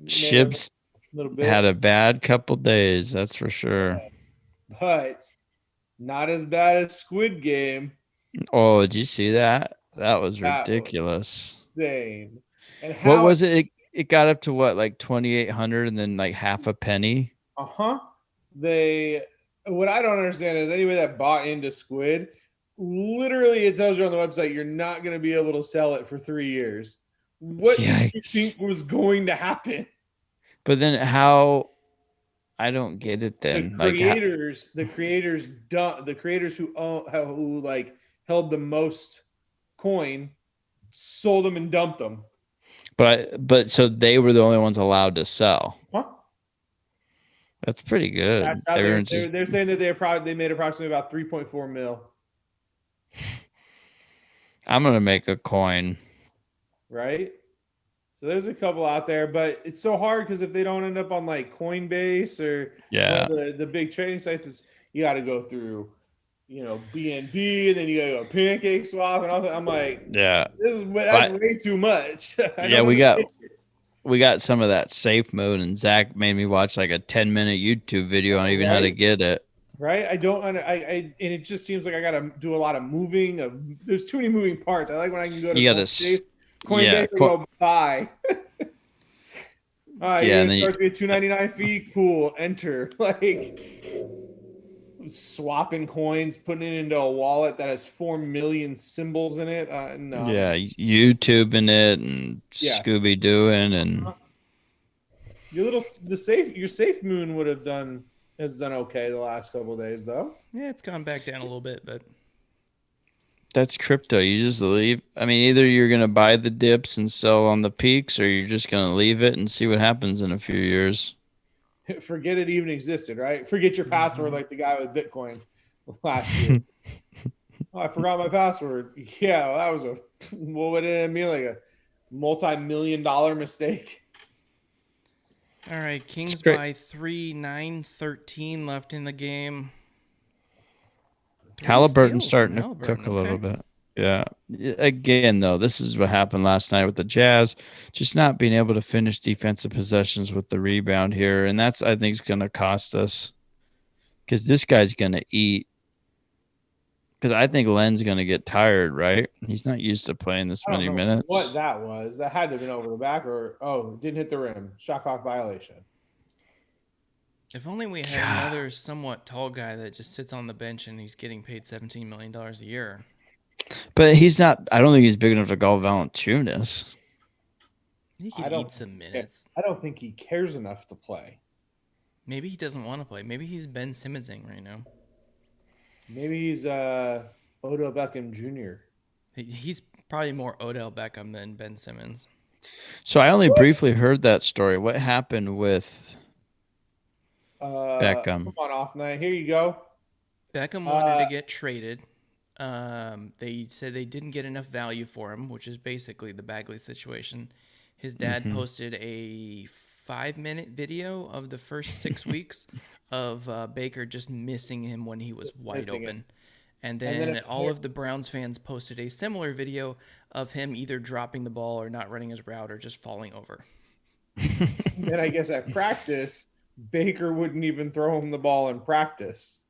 Shibs little bit, had a bad couple days, that's for sure. but not as bad as Squid Game. Oh, did you see that? That was That was ridiculous. insane. And What how was it? It got up to what, like 2,800 and then like half a penny? What I don't understand is anybody that bought into Squid, literally it tells you on the website you're not going to be able to sell it for 3 years. What did you Yikes. think was going to happen? But then how? I don't get it then. The creators who like held the most coin sold them and dumped them. But so they were the only ones allowed to sell. Huh? That's pretty good. They're saying that they made approximately about 3.4 mil. I'm gonna make a coin. Right? So there's a couple out there, but it's so hard because if they don't end up on like Coinbase or one of the big trading sites, you got to go through, BNB, and then you got to go Pancake Swap, and all that. I'm like, that's way too much. We got some of that safe mode, and Zach made me watch like a 10-minute YouTube video on even how to get it. Right? And it just seems like I got to do a lot of moving. There's too many moving parts. I like when I can go to Coinbase and go buy. All right, and then charge me a $2.99 fee. Cool. Enter. Like swapping coins, putting it into a wallet that has 4 million symbols in it. No. Yeah, YouTubing it and Scooby Dooing and your safe moon has done okay the last couple of days though. Yeah, it's gone back down a little bit, but that's crypto. You just leave. I mean, either you're going to buy the dips and sell on the peaks, or you're just going to leave it and see what happens in a few years. Forget it even existed, right? Forget your password like the guy with Bitcoin last year. Oh, I forgot my password. Yeah, well, that was what would it mean? Like a multi-million-dollar mistake. All right, Kings by 3, 9-13 left in the game. Halliburton's starting to cook a little bit. Yeah. Again, though, this is what happened last night with the Jazz, just not being able to finish defensive possessions with the rebound here. And that's, I think, is going to cost us because this guy's going to eat. Because I think Len's going to get tired, right? He's not used to playing this many minutes. What that was. That had to have been over the back didn't hit the rim. Shot clock violation. If only we had another somewhat tall guy that just sits on the bench and he's getting paid $17 million a year. But he's not. I don't think he's big enough to go Valanciunas. He could eat some minutes. I don't think he cares enough to play. Maybe he doesn't want to play. Maybe he's Ben Simmonsing right now. Maybe he's Odell Beckham Jr. He's probably more Odell Beckham than Ben Simmons. So I only briefly heard that story. What happened with Beckham? Come on, off night. Here you go. Beckham wanted to get traded. They said they didn't get enough value for him, which is basically the Bagley situation. His dad posted a 5-minute video of the first 6 weeks of Baker just missing him when he was wide Missing it. open. And And then then all of the Browns fans posted a similar video of him either dropping the ball or not running his route or just falling over. Then I guess at practice, Baker wouldn't even throw him the ball in practice.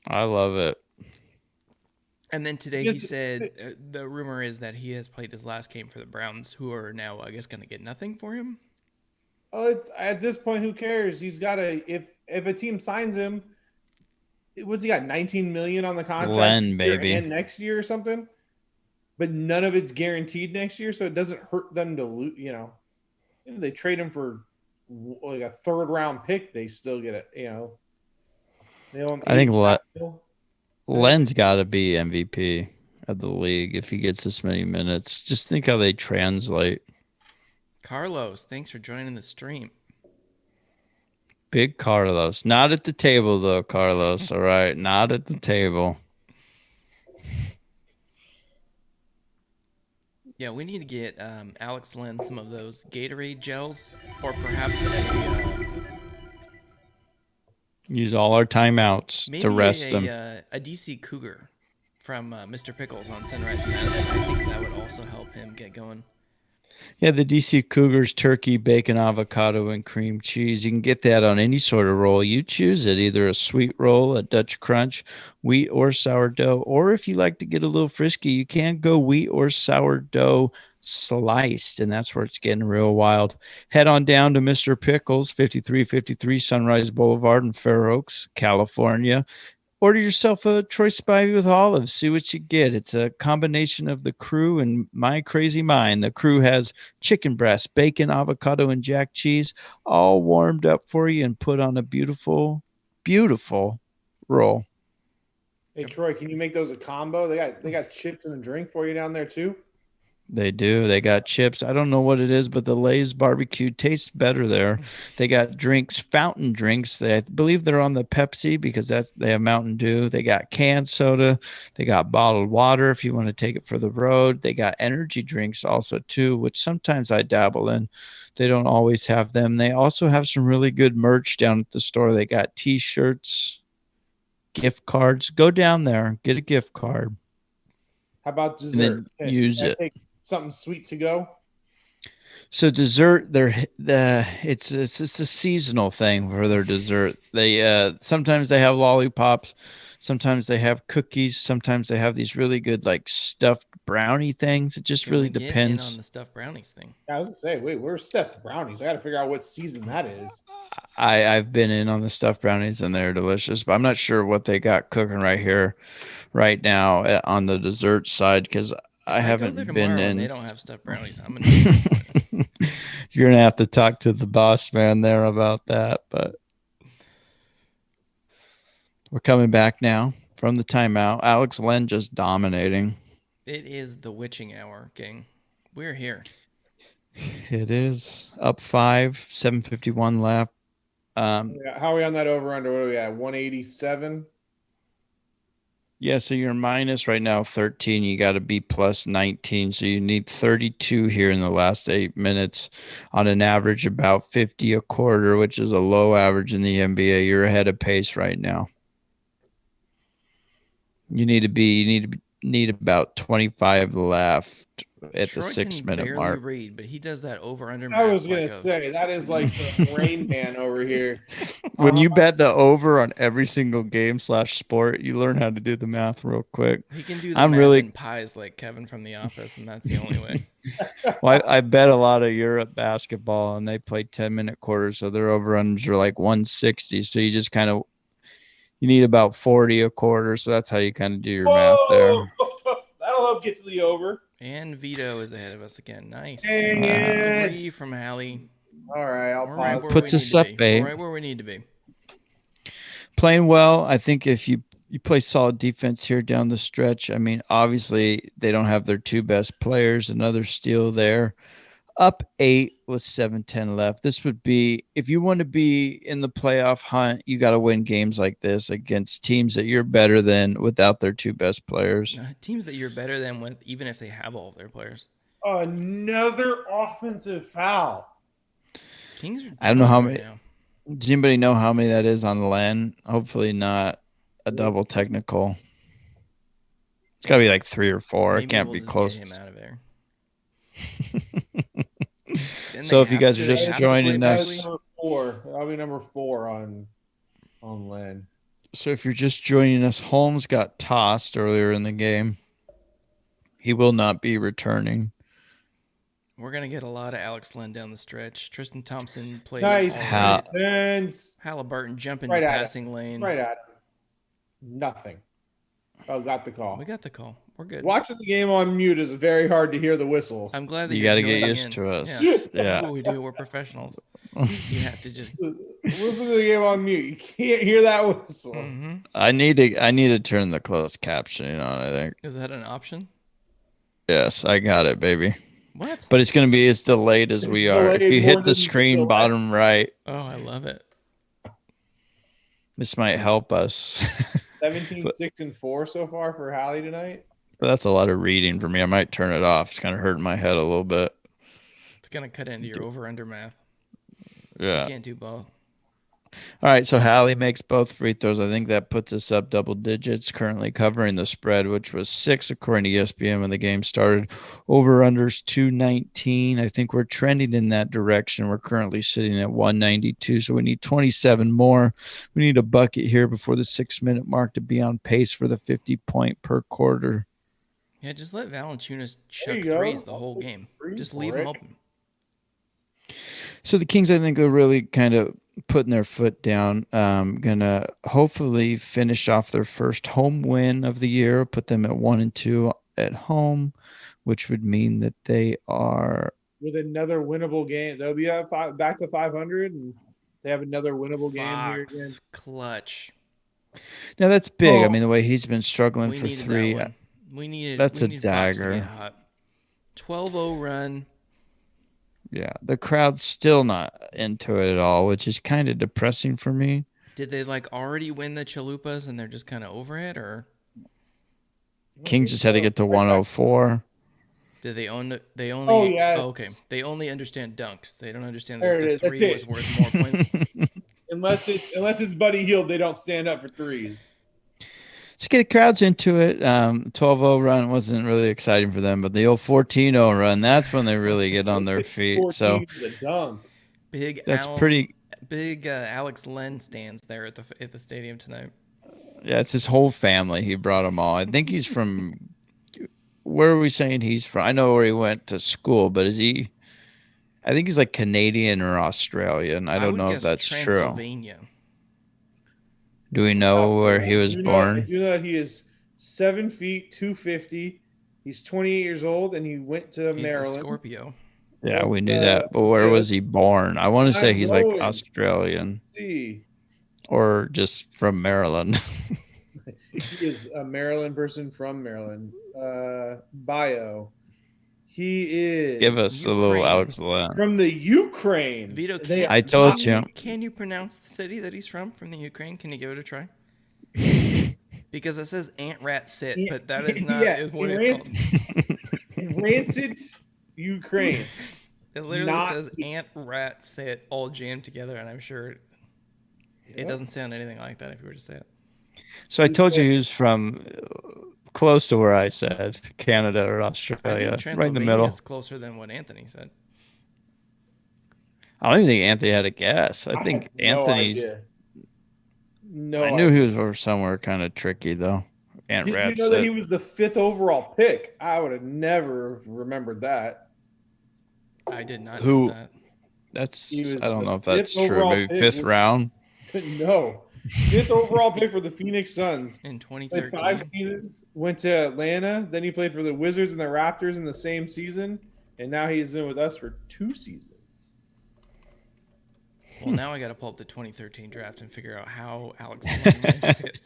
I love it. And then today he said the rumor is that he has played his last game for the Browns, who are now, I guess, going to get nothing for him. Oh, it's at this point, who cares? He's got if a team signs him, what's he got? 19 million on the contract Glenn, baby. and next year or something. But none of it's guaranteed next year, so it doesn't hurt them to lose. If they trade him for like a 3rd round pick, they still get it. They own. I think mil. Len's got to be MVP of the league if he gets this many minutes. Just think how they translate. Carlos, thanks for joining the stream. Big Carlos. Not at the table, though, Carlos. All right. Not at the table. Yeah, we need to get Alex Len some of those Gatorade gels, or perhaps Use all our timeouts to rest them. a DC Cougar from Mr. Pickles on Sunrise Magic. I think that would also help him get going. Yeah, the DC Cougars, turkey, bacon, avocado, and cream cheese. You can get that on any sort of roll. You choose it, either a sweet roll, a Dutch crunch, wheat or sourdough. Or if you like to get a little frisky, you can go wheat or sourdough sliced, and that's where it's getting real wild. Head on down to Mr. Pickles, 5353 Sunrise Boulevard in Fair Oaks, California. Order yourself a Troy Spivey with olives. See what you get. It's a combination of the crew and my crazy mind. The crew has chicken breast, bacon, avocado, and jack cheese, all warmed up for you and put on a beautiful, beautiful roll. Hey Troy, can you make those a combo? They got chips and a drink for you down there too. They do. They got chips. I don't know what it is, but the Lay's barbecue tastes better there. They got drinks, fountain drinks. I believe they're on the Pepsi because they have Mountain Dew. They got canned soda. They got bottled water if you want to take it for the road. They got energy drinks also too, which sometimes I dabble in. They don't always have them. They also have some really good merch down at the store. They got T-shirts, gift cards. Go down there, get a gift card. How about dessert? Use it. Take something sweet to go. So dessert, it's a seasonal thing for their dessert. They sometimes they have lollipops, sometimes they have cookies, sometimes they have these really good like stuffed brownie things. It just really depends. Get in on the stuffed brownies thing. I was gonna say, wait, where's stuffed brownies? I got to figure out what season that is. I've been in on the stuffed brownies and they're delicious, but I'm not sure what they got cooking right now on the dessert side because I haven't been in. They don't have stuffed brownies. I'm gonna be disappointed. You're gonna have to talk to the boss man there about that. But we're coming back now from the timeout. Alex Len just dominating. It is the witching hour, gang. We're here. It is up 5, 7:51 left. How are we on that over under? What are we at? 187. Yeah, so you're minus right now 13. You got to be plus 19. So you need 32 here in the last 8 minutes on an average about 50 a quarter, which is a low average in the NBA. You're ahead of pace right now. You need about 25 left at Troy the 6 minute mark. Read, but he does that over under. I was gonna say that is like some Rain Man over here. When you bet the over on every single game / sport, you learn how to do the math real quick. He can do the math in pies like Kevin from The Office, and that's the only way. Well, I bet a lot of Europe basketball, and they play 10-minute quarters, so their over-unders are like 160. So you just kind of you need about 40 a quarter, so that's how you kind of do your math there. That'll help get to the over. And Vito is ahead of us again. Nice. Dang it. 3 from Hallie. All right, I'll pause. Puts us up, babe. Right where we need to be. Playing well. I think if you play solid defense here down the stretch, I mean, obviously they don't have their 2 best players. Another steal there. Up 8 with 7:10 left. This would be, if you want to be in the playoff hunt, you got to win games like this against teams that you're better than without their 2 best players. Teams that you're better than with, even if they have all of their players. Another offensive foul. Kings are I don't know how killing it many. right now. Does anybody know how many that is on the land? Hopefully not a double technical. It's got to be like 3 or 4. It Maybe can't we'll be just close. get him out of there. Didn't So they if you have guys to- are they just have to play joining That us, was Beckley? number 4. That'll be number 4 on Len. so if you're just joining us, Holmes got tossed earlier in the game. He will not be returning. We're gonna get a lot of Alex Len down the stretch. Tristan Thompson played Nice all How- right. defense. Halliburton jumping Right the at passing lane. Right at him. Nothing. Oh, got the call. We got the call. We're good. Watching the game on mute is very hard to hear the whistle. I'm glad that You you're got to get joining used in. to us. Yeah. This is Yeah. what we do. We're professionals. You have to just. Listen to the game on mute. You can't hear that whistle. Mm-hmm. I need to turn the closed captioning on, I think. Is that an option? Yes, I got it, baby. What? But it's going to be as delayed as we are. If delayed you more hit the than screen delay. bottom right, Oh, I love it. this might help us. 17, 6, and 4 so far for Hallie tonight. But that's a lot of reading for me. I might turn it off. It's kind of hurting my head a little bit. It's gonna cut into your over/under math. Yeah. You can't do both. All right, so Hallie makes both free throws. I think that puts us up double digits, currently covering the spread, which was 6 according to ESPN when the game started. Over-unders 219. I think we're trending in that direction. We're currently sitting at 192, so we need 27 more. We need a bucket here before the 6-minute mark to be on pace for the 50-point per quarter. Yeah, just let Valanciunas chuck you go. threes the I'll whole take game. three Just for leave it. them open. So the Kings, I think, are really kind of putting their foot down. Gonna hopefully finish off their first home win of the year, put them at 1-2 at home, which would mean that they are. With another winnable game. They'll be up back to 500, and they have another winnable game here again. Fox clutch. Now that's big. I Oh. mean, the way he's been struggling We for needed 3. that one. We needed. That's we a needed Fox to dagger. get hot. 12-0 run. Yeah, the crowd's still not into it at all, which is kind of depressing for me. Did they like already win the Chalupas and they're just kind of over it, or Kings just had to get to 104. did they own it? They only. Oh, yeah, okay. it's- They only understand dunks. They don't understand There that it the is. That's three it. was worth more points. Unless it's Buddy Hield, they don't stand up for threes. So get the crowds into it. 12-0 run wasn't really exciting for them, but the old 14-0 run, that's when they really get on their feet. 14 So to the dunk. Big that's Al, pretty. Big Alex Len stands there at the stadium tonight. Yeah, it's his whole family. He brought them all. I think he's from. Where are we saying he's from? I know where he went to school, but is he? I think he's like Canadian or Australian. I don't would know if guess that's true. Transylvania. Do we know where he was I born? do know that he is 7 feet 250. He's 28 years old, and he went to He's a Maryland. Scorpio. Yeah, we knew that. But where was he born? I want to say he's like Rowan. Australian Let's see. or just from Maryland. He is a Maryland person from Maryland. Bio. He is Give us a little Ukraine. Alex Len. from the Ukraine. Vito, They- I told you. Can you pronounce the city that he's from the Ukraine? Can you give it a try? Because it says Ant Rat Sit, but that is not what it's called. Rancid Ukraine. It literally not- says Ant Rat Sit all jammed together, and I'm sure it doesn't sound anything like that if you were to say it. So I told you he was from close to where I said, Canada or I Australia, think right in the middle. is closer than what Anthony said. I don't even think Anthony had a guess. I think have no Anthony's. idea. No, I knew he was over somewhere kind of tricky though. Ant Did you Rat know that he said. was the 5th overall pick? I would have never remembered that. I did not Who- know that. That's. He was I don't the know if that's fifth true. overall Maybe pick 5th with- round. No, 5th overall pick for the Phoenix Suns. In Played 2013. 5 seasons, went to Atlanta, then he played for the Wizards and the Raptors in the same season, and now he's been with us for 2 seasons. Well, now I got to pull up the 2013 draft and figure out how Alex Len might fit.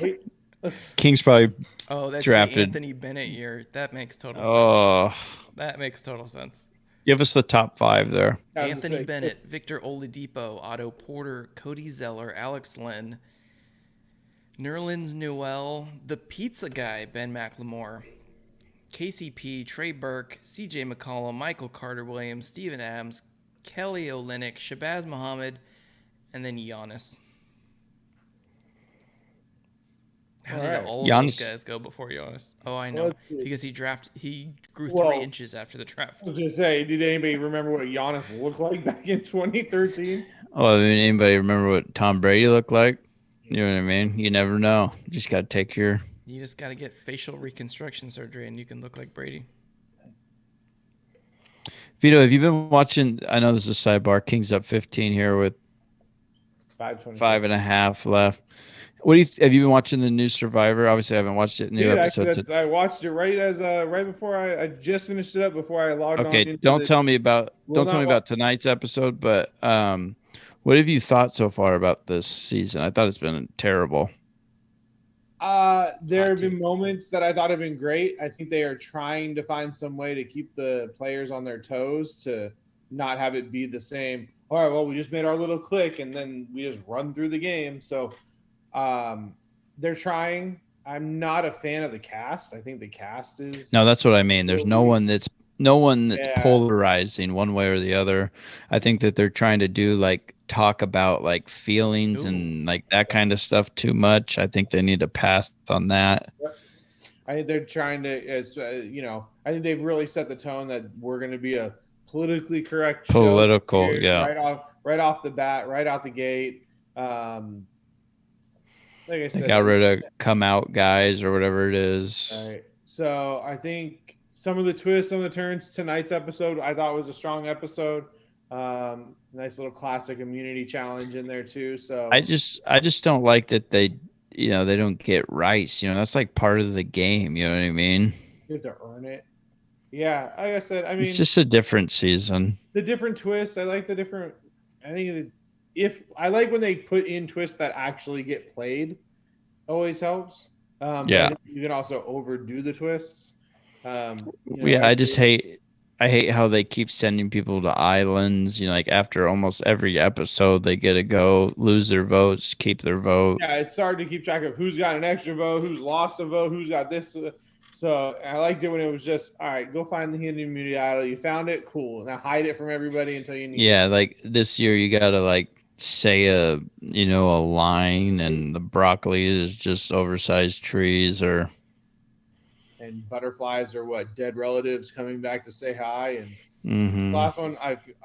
Right? Let's- Kings probably. Oh, that's Drafted. the Anthony Bennett year. That makes total sense. Oh, That makes total sense. give us the top 5 there. I was gonna Anthony say, Bennett, Victor Oladipo, Otto Porter, Cody Zeller, Alex Len, Nerlens Noel, the pizza guy, Ben McLemore, KCP, Trey Burke, CJ McCollum, Michael Carter Williams, Steven Adams, Kelly Olynyk, Shabazz Muhammad, and then Giannis. How did Alright. all those Giannis- guys go before Giannis? Oh, I Well, know. let's see. Because he grew Well, 3 inches after the I draft. was gonna say, did anybody remember what Giannis looked like back in 2013? Oh, I mean, anybody remember what Tom Brady looked like? You know what I mean? You never know. You just got to take your. You just got to get facial reconstruction surgery and you can look like Brady. Vito, have you been watching? I know this is a sidebar. Kings up 15 here with 5:26. 5.5 left. What do you have you been watching the new Survivor? Obviously, I haven't watched it. New Dude, episodes. I watched it right before I just finished it up before I logged on. Okay, don't tell me about tonight's episode, but what have you thought so far about this season? I thought it's been terrible. There have been moments that I thought have been great. I think they are trying to find some way to keep the players on their toes to not have it be the same. All right, well, we just made our little click and then we just run through the game. So they're trying. I'm not a fan of the cast. I think the cast is No, that's what I mean. There's no one that's polarizing one way or the other. I think that they're trying to do like talk about like feelings and like that kind of stuff too much. I think they need to pass on that. I think they're trying to, I think they've really set the tone that we're going to be a politically correct Political, show yeah. right off the bat, right out the gate. Like I said, They got rid of come out guys or whatever it is. Right. So I think some of the twists, some of the turns, tonight's episode I thought was a strong episode. Nice little classic immunity challenge in there too. So I just don't like that they don't get rice. That's like part of the game. You know what I mean? you have to earn it. Yeah, like I said, I mean, it's just a different season. The different twists. I like the different. I think I like when they put in twists that actually get played. Always helps. Yeah. I think you can also overdo the twists. I hate how they keep sending people to islands. Like after almost every episode, they get to go lose their votes, keep their vote. Yeah, it's hard to keep track of who's got an extra vote, who's lost a vote, who's got this. So I liked it when it was just, all right, go find the hidden immunity idol. You found it, cool. Now hide it from everybody until you need it. Yeah, like this year you gotta like say a line, and the broccoli is just oversized trees or. And butterflies are what, dead relatives coming back to say hi. And Mm-hmm. last one,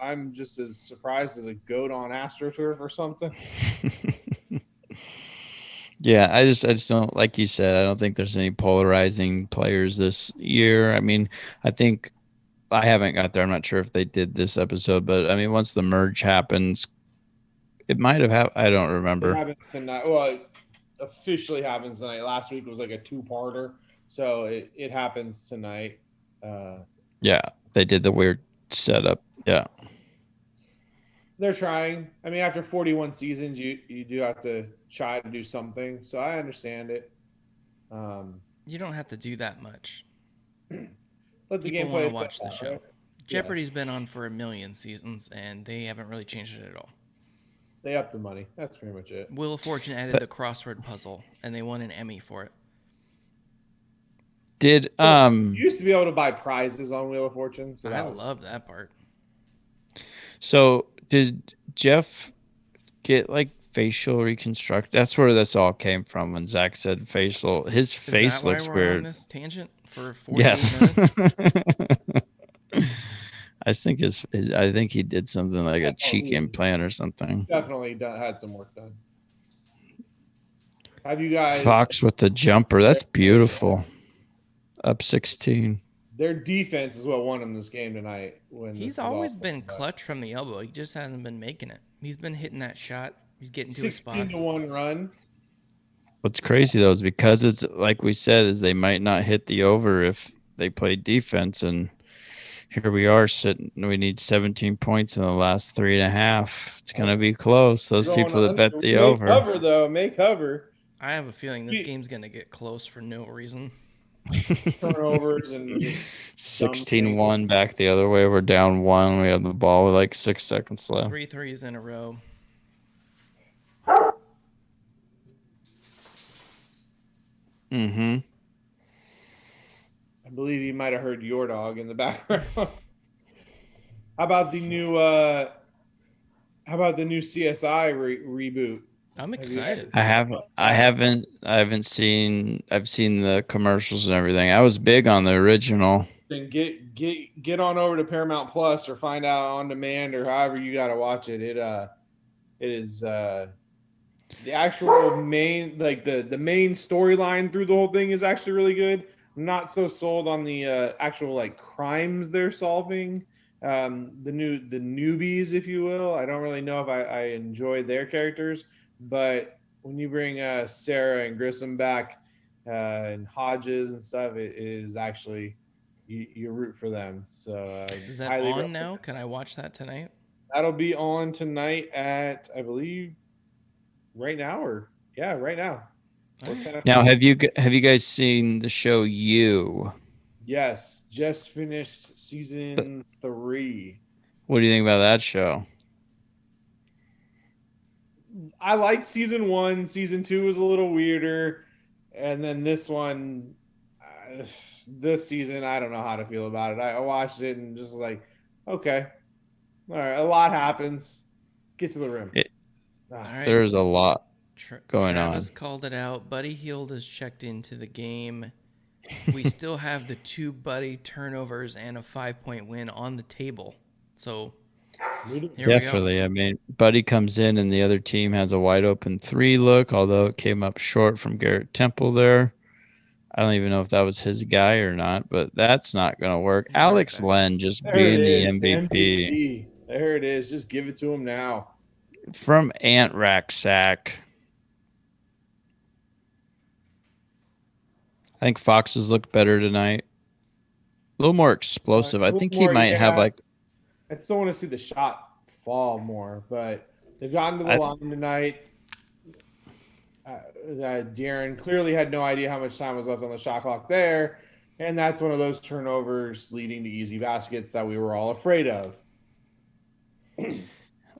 I'm just as surprised as a goat on AstroTurf or something. Yeah, I just don't, like you said, I don't think there's any polarizing players this year. I mean, I think I haven't got there. I'm not sure if they did this episode, but I mean, once the merge happens, it might have happened. I don't remember. It happens tonight. Well, it officially happens tonight. Last week was like a 2-parter. So it happens tonight. Yeah, they did the weird setup. Yeah. They're trying. I mean, after 41 seasons, you do have to try to do something. So I understand it. You don't have to do that much. Let the People game want play to watch the itself, show. right? Jeopardy's been on for 1 million seasons, and they haven't really changed it at all. They up the money. That's pretty much it. Wheel of Fortune added the crossword puzzle, and they won an Emmy for it. Did You used to be able to buy prizes on Wheel of Fortune. So I love that part. So did Jeff get like facial reconstruct? That's where this all came from when Zach said facial. His face looks we're weird. On this tangent for 48 Yes. minutes. I think I think he did something like a cheek implant or something. Definitely had some work done. Have you guys? Fox with the jumper. That's beautiful. Up 16. Their defense is what won them this game tonight. He's always been clutch from the elbow. He just hasn't been making it. He's been hitting that shot. He's getting to his spots. 16-1 run. What's crazy though is because it's like we said, is they might not hit the over if they play defense, and here we are sitting. We need 17 points in the last 3.5. It's gonna be close. Those people that bet the over. Cover though, may cover. I have a feeling this game's gonna get close for no reason. Turnovers and just 16-1 back the other way. We're down 1. We have the ball with like 6 seconds left. 3 threes in a row. Mm-hmm. I believe you might have heard your dog in the background. How about the new CSI reboot? I'm Have you- excited. I haven't seen. I've seen the commercials and everything. I was big on the original. Then get on over to Paramount Plus or find out on demand or however you got to watch it. It is the actual main the main storyline through the whole thing is actually really good. I'm not so sold on the actual like crimes they're solving. The newbies, if you will. I don't really know if I enjoy their characters, but when you bring Sarah and Grissom back and Hodges and stuff, it is actually you root for them. So Is that highly on now? Can I watch that tonight? that'll be on tonight at I believe right now right now. Or 10 Now, o'clock. have you guys seen the show You? Yes, just finished season 3. What do you think about that show? I liked season 1. Season 2 was a little weirder, and then this one, this season, I don't know how to feel about it. I watched it and just like, okay, all right, a lot happens. Get to the rim. All right. There's a lot going Travis on. called it out. Buddy Hield has checked into the game. We still have the 2 Buddy turnovers and a 5-point win on the table. So here Definitely. we go. I mean, Buddy comes in and the other team has a wide open 3 look, although it came up short from Garrett Temple there. I don't even know if that was his guy or not, but that's not going to work. He'll be right Alex back. Len just There being it the is, MVP There it is. Just give it to him now. from Ant Rack Sack. I think Fox has looked better tonight. A little more explosive. I think he might have like. I still want to see the shot fall more, but they've gotten to the line tonight. Darren clearly had no idea how much time was left on the shot clock there, and that's one of those turnovers leading to easy baskets that we were all afraid of.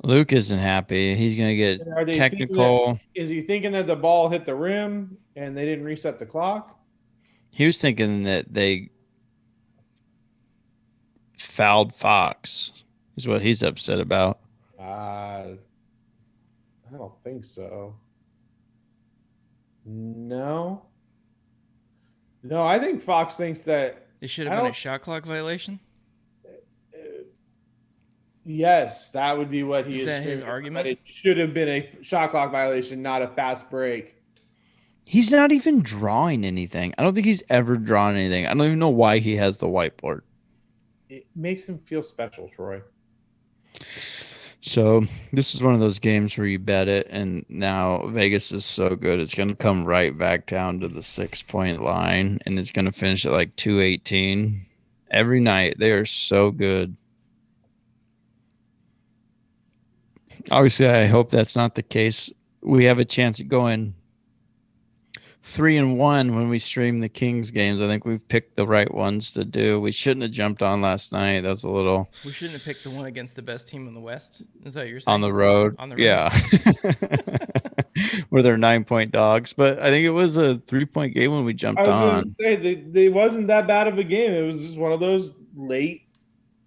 Luke isn't happy. He's going to get technical. Is he thinking that the ball hit the rim and they didn't reset the clock? He was thinking that they fouled Fox, is what he's upset about. I don't think so. No, I think Fox thinks that it should have been a shot clock violation. Yes, that would be what he is. That his argument? It should have been a shot clock violation, not a fast break. He's not even drawing anything. I don't think he's ever drawn anything. I don't even know why he has the whiteboard. It makes him feel special, Troy. So this is one of those games where you bet it, and now Vegas is so good. It's going to come right back down to the 6-point line, and it's going to finish at like 218 every night. They are so good. Obviously, I hope that's not the case. We have a chance at going 3-1 when we stream the Kings games. I think we've picked the right ones to do. We shouldn't have jumped on last night. That was a little. We shouldn't have picked the one against the best team in the West. Is that what you're saying? On the road. Yeah. Where they're 9-point dogs. But I think it was a 3-point game when we jumped on. I was going to say, they wasn't that bad of a game. It was just one of those late,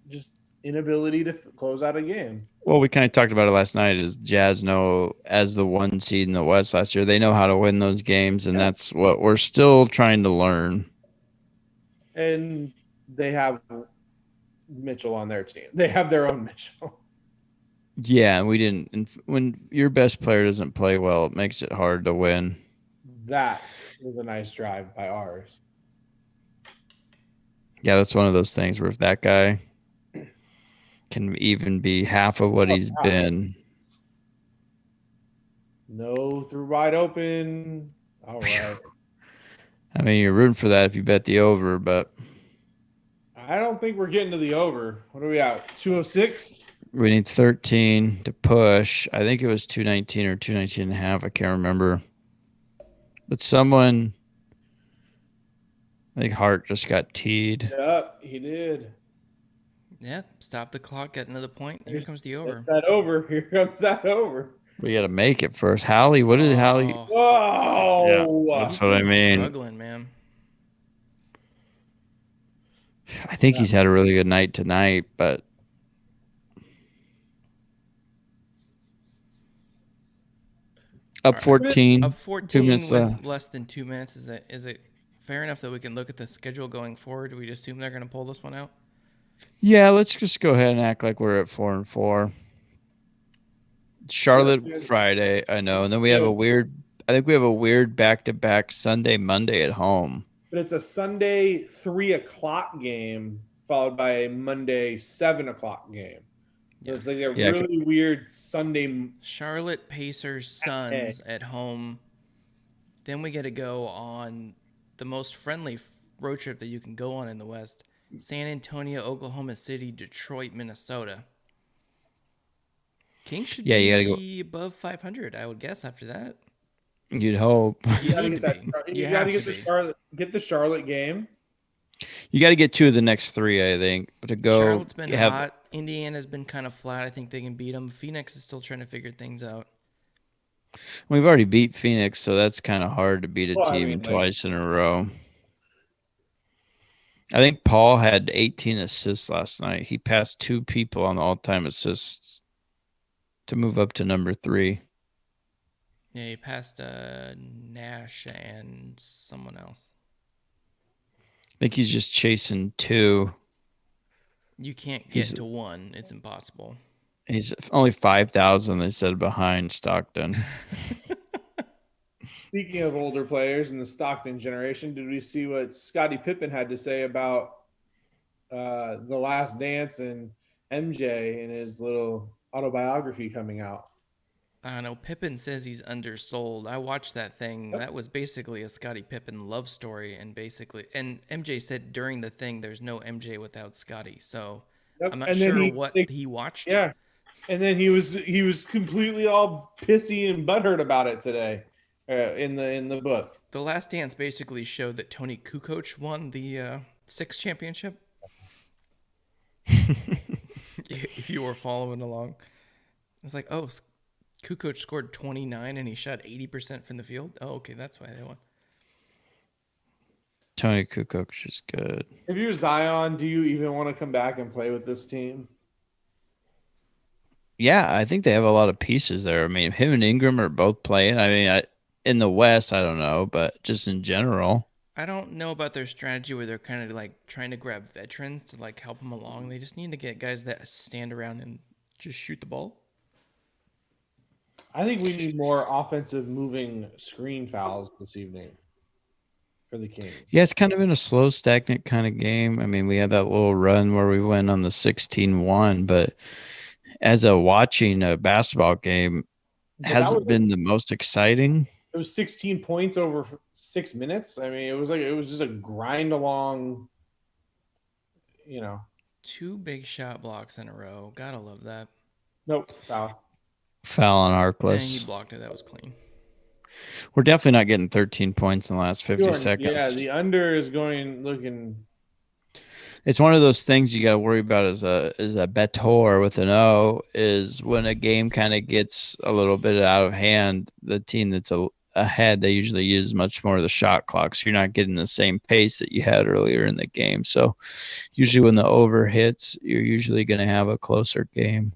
just inability to close out a game. Well, we kind of talked about it last night. Is Jazz know as the 1 seed in the West last year, they know how to win those games, and that's what we're still trying to learn. And they have Mitchell on their team. They have their own Mitchell. Yeah, we didn't. And when your best player doesn't play well, it makes it hard to win. That was a nice drive by ours. Yeah, that's one of those things where if that guy can even be half of what he's been. No, through wide open. All right. I mean, you're rooting for that if you bet the over, but I don't think we're getting to the over. What are we at? 206? We need 13 to push. I think it was 219 or 219 and a half. I can't remember. But someone, I think Hart just got teed. Yep, he did. Yeah, stop the clock, get another point. Here comes the over. That over. Here comes that over. We got to make it first. Hallie, what did Hallie? Whoa! Yeah, that's what I mean. Struggling, man. I think he's had a really good night tonight, but Up All right, 14. up 2 14 minutes with left. less than 2 minutes. Is it fair enough that we can look at the schedule going forward? Do we assume they're going to pull this one out? Yeah, let's just go ahead and act like we're at 4-4. Sure. Charlotte Friday, I know, and then we have So, a weird. I think we have a weird back-to-back Sunday, Monday at home. but it's a Sunday 3 o'clock game followed by a Monday 7 o'clock game. So it's Yes. like a Yeah, really weird Sunday. Charlotte Pacers Suns at home. Then we get to go on the most friendly road trip that you can go on in the West. San Antonio, Oklahoma City, Detroit, Minnesota. Kings should Yeah, you gotta go. be above 500, I would guess, after that. You'd hope. You gotta need get to that. be. You You got to have get to the be. Charlotte game. You got to get 2 of the next 3, I think. But to go Charlotte's been have, hot. Indiana's been kind of flat. I think they can beat them. Phoenix is still trying to figure things out. we've already beat Phoenix, so that's kind of hard to beat a Well, I team mean, like, twice in a row. I think Paul had 18 assists last night. He passed 2 people on the all-time assists to move up to number 3. Yeah, he passed Nash and someone else. I think he's just chasing 2. You can't get He's- to 1. It's impossible. He's only 5,000, they said, behind Stockton. speaking of older players in the Stockton generation, did we see what Scottie Pippen had to say about The Last Dance and MJ in his little autobiography coming out? I don't know. Pippen says he's undersold. I watched that thing. Yep. That was basically a Scottie Pippen love story, and MJ said during the thing, "There's no MJ without Scottie." So Yep. I'm not And then sure what he watched. Yeah, and then he was completely all pissy and butthurt about it today, in the book. The Last Dance basically showed that Tony Kukoc won the 6th championship. If you were following along, it's like, oh, Kukoc scored 29 and he shot 80% from the field. Oh, okay, that's why they won. Tony Kukoc is good. If you're Zion, do you even want to come back and play with this team? Yeah, I think they have a lot of pieces there. I mean, him and Ingram are both playing. I mean, in the West, I don't know, but just in general. I don't know about their strategy where they're kind of like trying to grab veterans to like help them along. They just need to get guys that stand around and just shoot the ball. I think we need more offensive moving screen fouls this evening for the Kings. Yeah, it's kind of been a slow, stagnant kind of game. I mean, we had that little run where we went on the 16-1, but as watching a basketball game hasn't been the most exciting. It was 16 points over 6 minutes. I mean, it was just a grind along, 2 big shot blocks in a row. Gotta love that. Nope, foul. Foul on And Harkless. he blocked it. That was clean. We're definitely not getting 13 points in the last 50 seconds. Yeah, the under is looking. It's one of those things you got to worry about as a bettor with an O, is when a game kind of gets a little bit out of hand, the team that's ahead, they usually use much more of the shot clock. So you're not getting the same pace that you had earlier in the game. So usually when the over hits, you're usually going to have a closer game.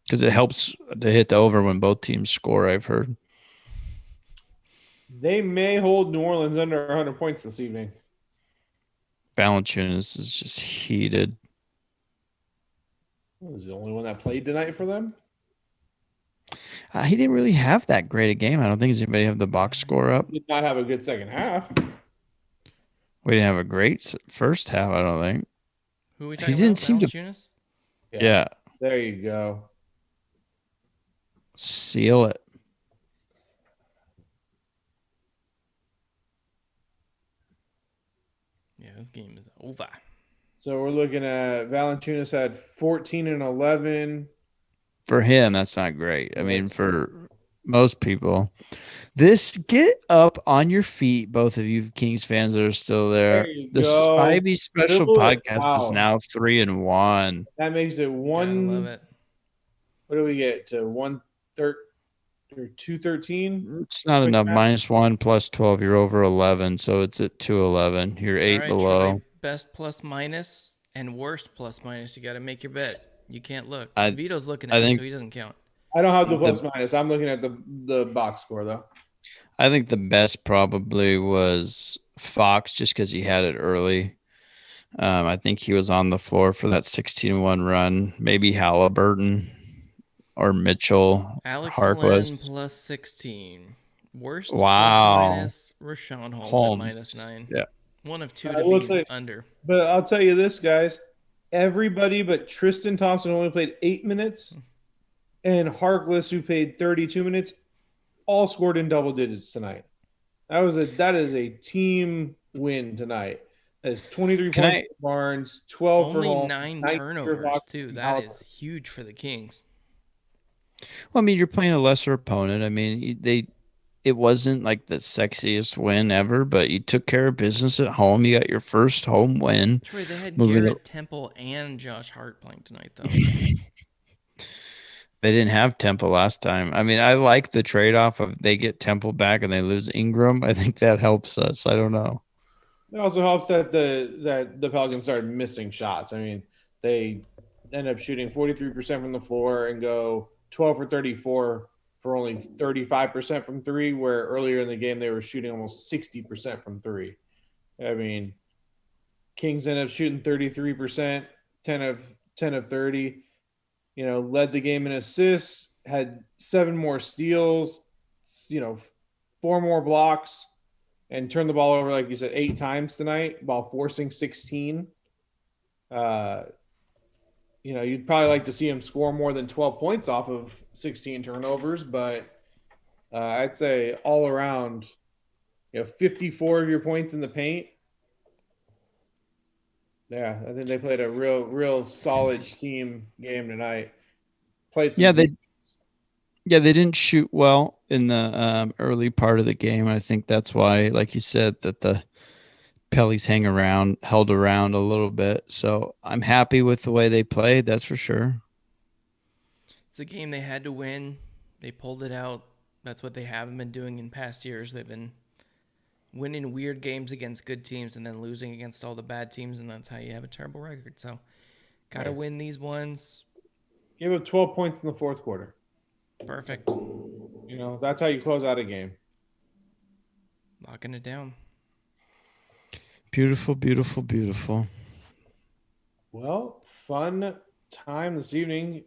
Because it helps to hit the over when both teams score, I've heard. They may hold New Orleans under 100 points this evening. Valanciunas is just heated. Was the only one that played tonight for them? He didn't really have that great a game. I don't think. Does anybody have the box score up? Did not have a good second half. We didn't have a great first half, I don't think. Who are we talking He didn't about? seem to- Valanciunas? Yeah. There you go. Seal it. Yeah, this game is over. So we're looking at Valanciunas had 14 and 11. For him, that's not great. I mean, That's for most people. Get up on your feet, both of you Kings fans that are still there. There you The go. Spivey Special Dribble it Podcast is out. now 3-1. That makes it Gotta one. love it. What do we get to 113 or 213? It's not Quick enough. math. -1 plus 12. You're over 11, so it's at 211. You're 8 All right, below. Troy, best plus minus and worst plus minus. You got to make your bet. You can't look. I Vito's looking I at it, think- so he doesn't count. I don't have the plus minus. I'm looking at the box score though. I think the best probably was Fox, just because he had it early. I think he was on the floor for that 16-1 run. Maybe Halliburton or Mitchell Alex Harkless. Len plus 16. Worst plus Wow. minus Rashawn Holmes at Holmes. -9. Yeah. One of two I to will be tell you, under. but I'll tell you this, guys. Everybody but Tristan Thompson only played 8 minutes, and Harkless, who played 32 minutes, all scored in double digits tonight. That is a team win tonight. That's 23 Can points I for Barnes, 12 for Only Holmes, 9 19 for turnovers, Fox, too. and That Halliburton. is huge for the Kings. Well, I mean, you're playing a lesser opponent. I mean, it wasn't like the sexiest win ever, but you took care of business at home. You got your first home win. Troy, they had Moving Garrett Temple and Josh Hart playing tonight, though. They didn't have Temple last time. I mean, I like the trade-off of they get Temple back and they lose Ingram. I think that helps us. I don't know. It also helps that the Pelicans started missing shots. I mean, they end up shooting 43% from the floor and go 12 for 34 for only 35% from three, where earlier in the game they were shooting almost 60% from three. I mean, Kings end up shooting 33%, 10 of 30. Led the game in assists, had 7 more steals, 4 more blocks, and turned the ball over, like you said, 8 times tonight while forcing 16. You'd probably like to see him score more than 12 points off of 16 turnovers, but I'd say all around, 54 of your points in the paint. Yeah, I think they played a real solid team game tonight. Played some they didn't shoot well in the early part of the game. I think that's why, like you said, that the Pellies held around a little bit. So I'm happy with the way they played. That's for sure. It's a game they had to win. They pulled it out. That's what they haven't been doing in past years. They've been winning weird games against good teams and then losing against all the bad teams, and that's how you have a terrible record. So, gotta win these ones. Gave up 12 points in the fourth quarter. Perfect. That's how you close out a game. Locking it down. Beautiful, beautiful, beautiful. Well, fun time this evening.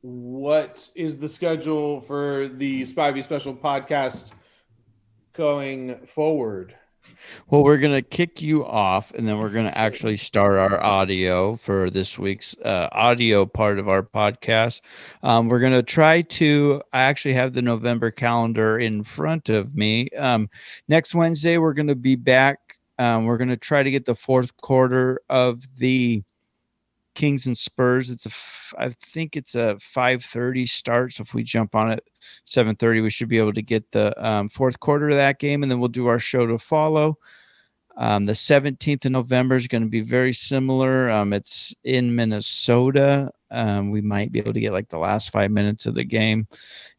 What is the schedule for the Spivey Special podcast going forward? Well, we're going to kick you off, and then we're going to actually start our audio for this week's audio part of our podcast. We're going to try to – I actually have the November calendar in front of me. Next Wednesday, we're going to be back. We're going to try to get the fourth quarter of the Kings and Spurs. I think it's a 5:30 start. So if we jump on at 7:30, we should be able to get the fourth quarter of that game, and then we'll do our show to follow. The 17th of November is going to be very similar. It's in Minnesota. We might be able to get like the last 5 minutes of the game.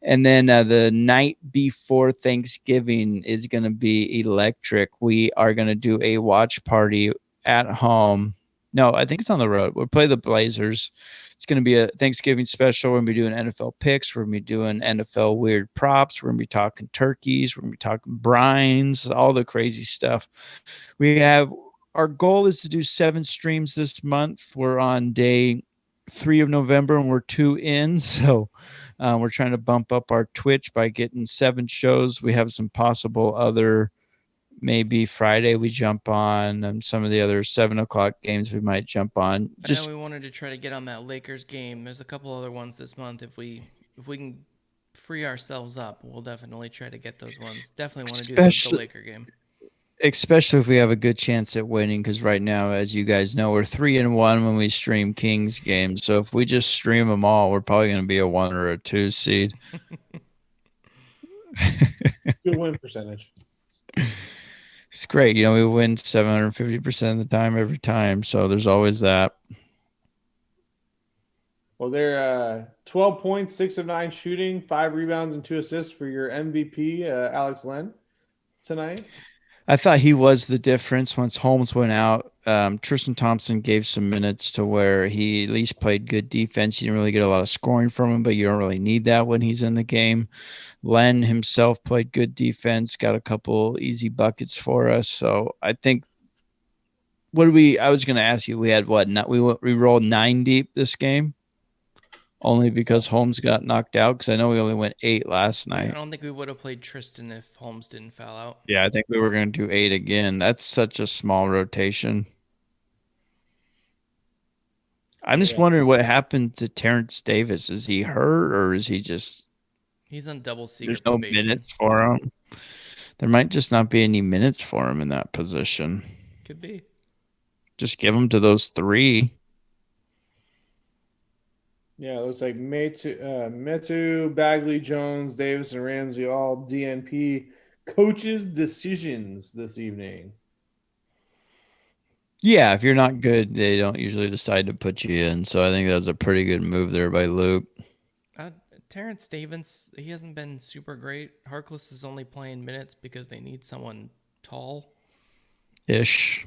And then the night before Thanksgiving is going to be electric. We are going to do a watch party at home. No, I think it's on the road. We'll play the Blazers. It's going to be a Thanksgiving special. We're going to be doing NFL picks. We're going to be doing NFL weird props. We're going to be talking turkeys. We're going to be talking brines, all the crazy stuff. Our goal is to do 7 streams this month. We're on day 3 of November, and we're 2 in. So we're trying to bump up our Twitch by getting 7 shows. We have some possible other. Maybe Friday we jump on some of the other 7:00 games we might jump on. I know we wanted to try to get on that Lakers game. There's a couple other ones this month. If we can free ourselves up, we'll definitely try to get those ones. Definitely want to do the Laker game. Especially if we have a good chance at winning, because right now, as you guys know, we're 3-1 when we stream Kings games. So if we just stream them all, we're probably going to be a 1 or a 2 seed. Good win percentage. It's great. We win 750% of the time every time. So there's always that. Well, they're 12 points, 6 of 9 shooting, 5 rebounds, and 2 assists for your MVP, Alex Len, tonight. I thought he was the difference once Holmes went out. Tristan Thompson gave some minutes to where he at least played good defense. You didn't really get a lot of scoring from him, but you don't really need that when he's in the game. Len himself played good defense, got a couple easy buckets for us. So I think I was going to ask you, we had what? We rolled 9 deep this game only because Holmes got knocked out because I know we only went 8 last Yeah, I night. don't think we would have played Tristan if Holmes didn't foul out. Yeah, I think we were going to do 8 again. That's such a small rotation. I'm just wondering what happened to Terrence Davis. Is he hurt or is he just He's on double secret there's no probation. minutes for him? There might just not be any minutes for him in that position. Could be. Just give him to those 3. Yeah, it looks like Metu, Bagley, Jones, Davis, and Ramsey all DNP coaches' decisions this evening. Yeah, if you're not good, they don't usually decide to put you in. So I think that was a pretty good move there by Luke. Terrence Davis, he hasn't been super great. Harkless is only playing minutes because they need someone tall. Ish.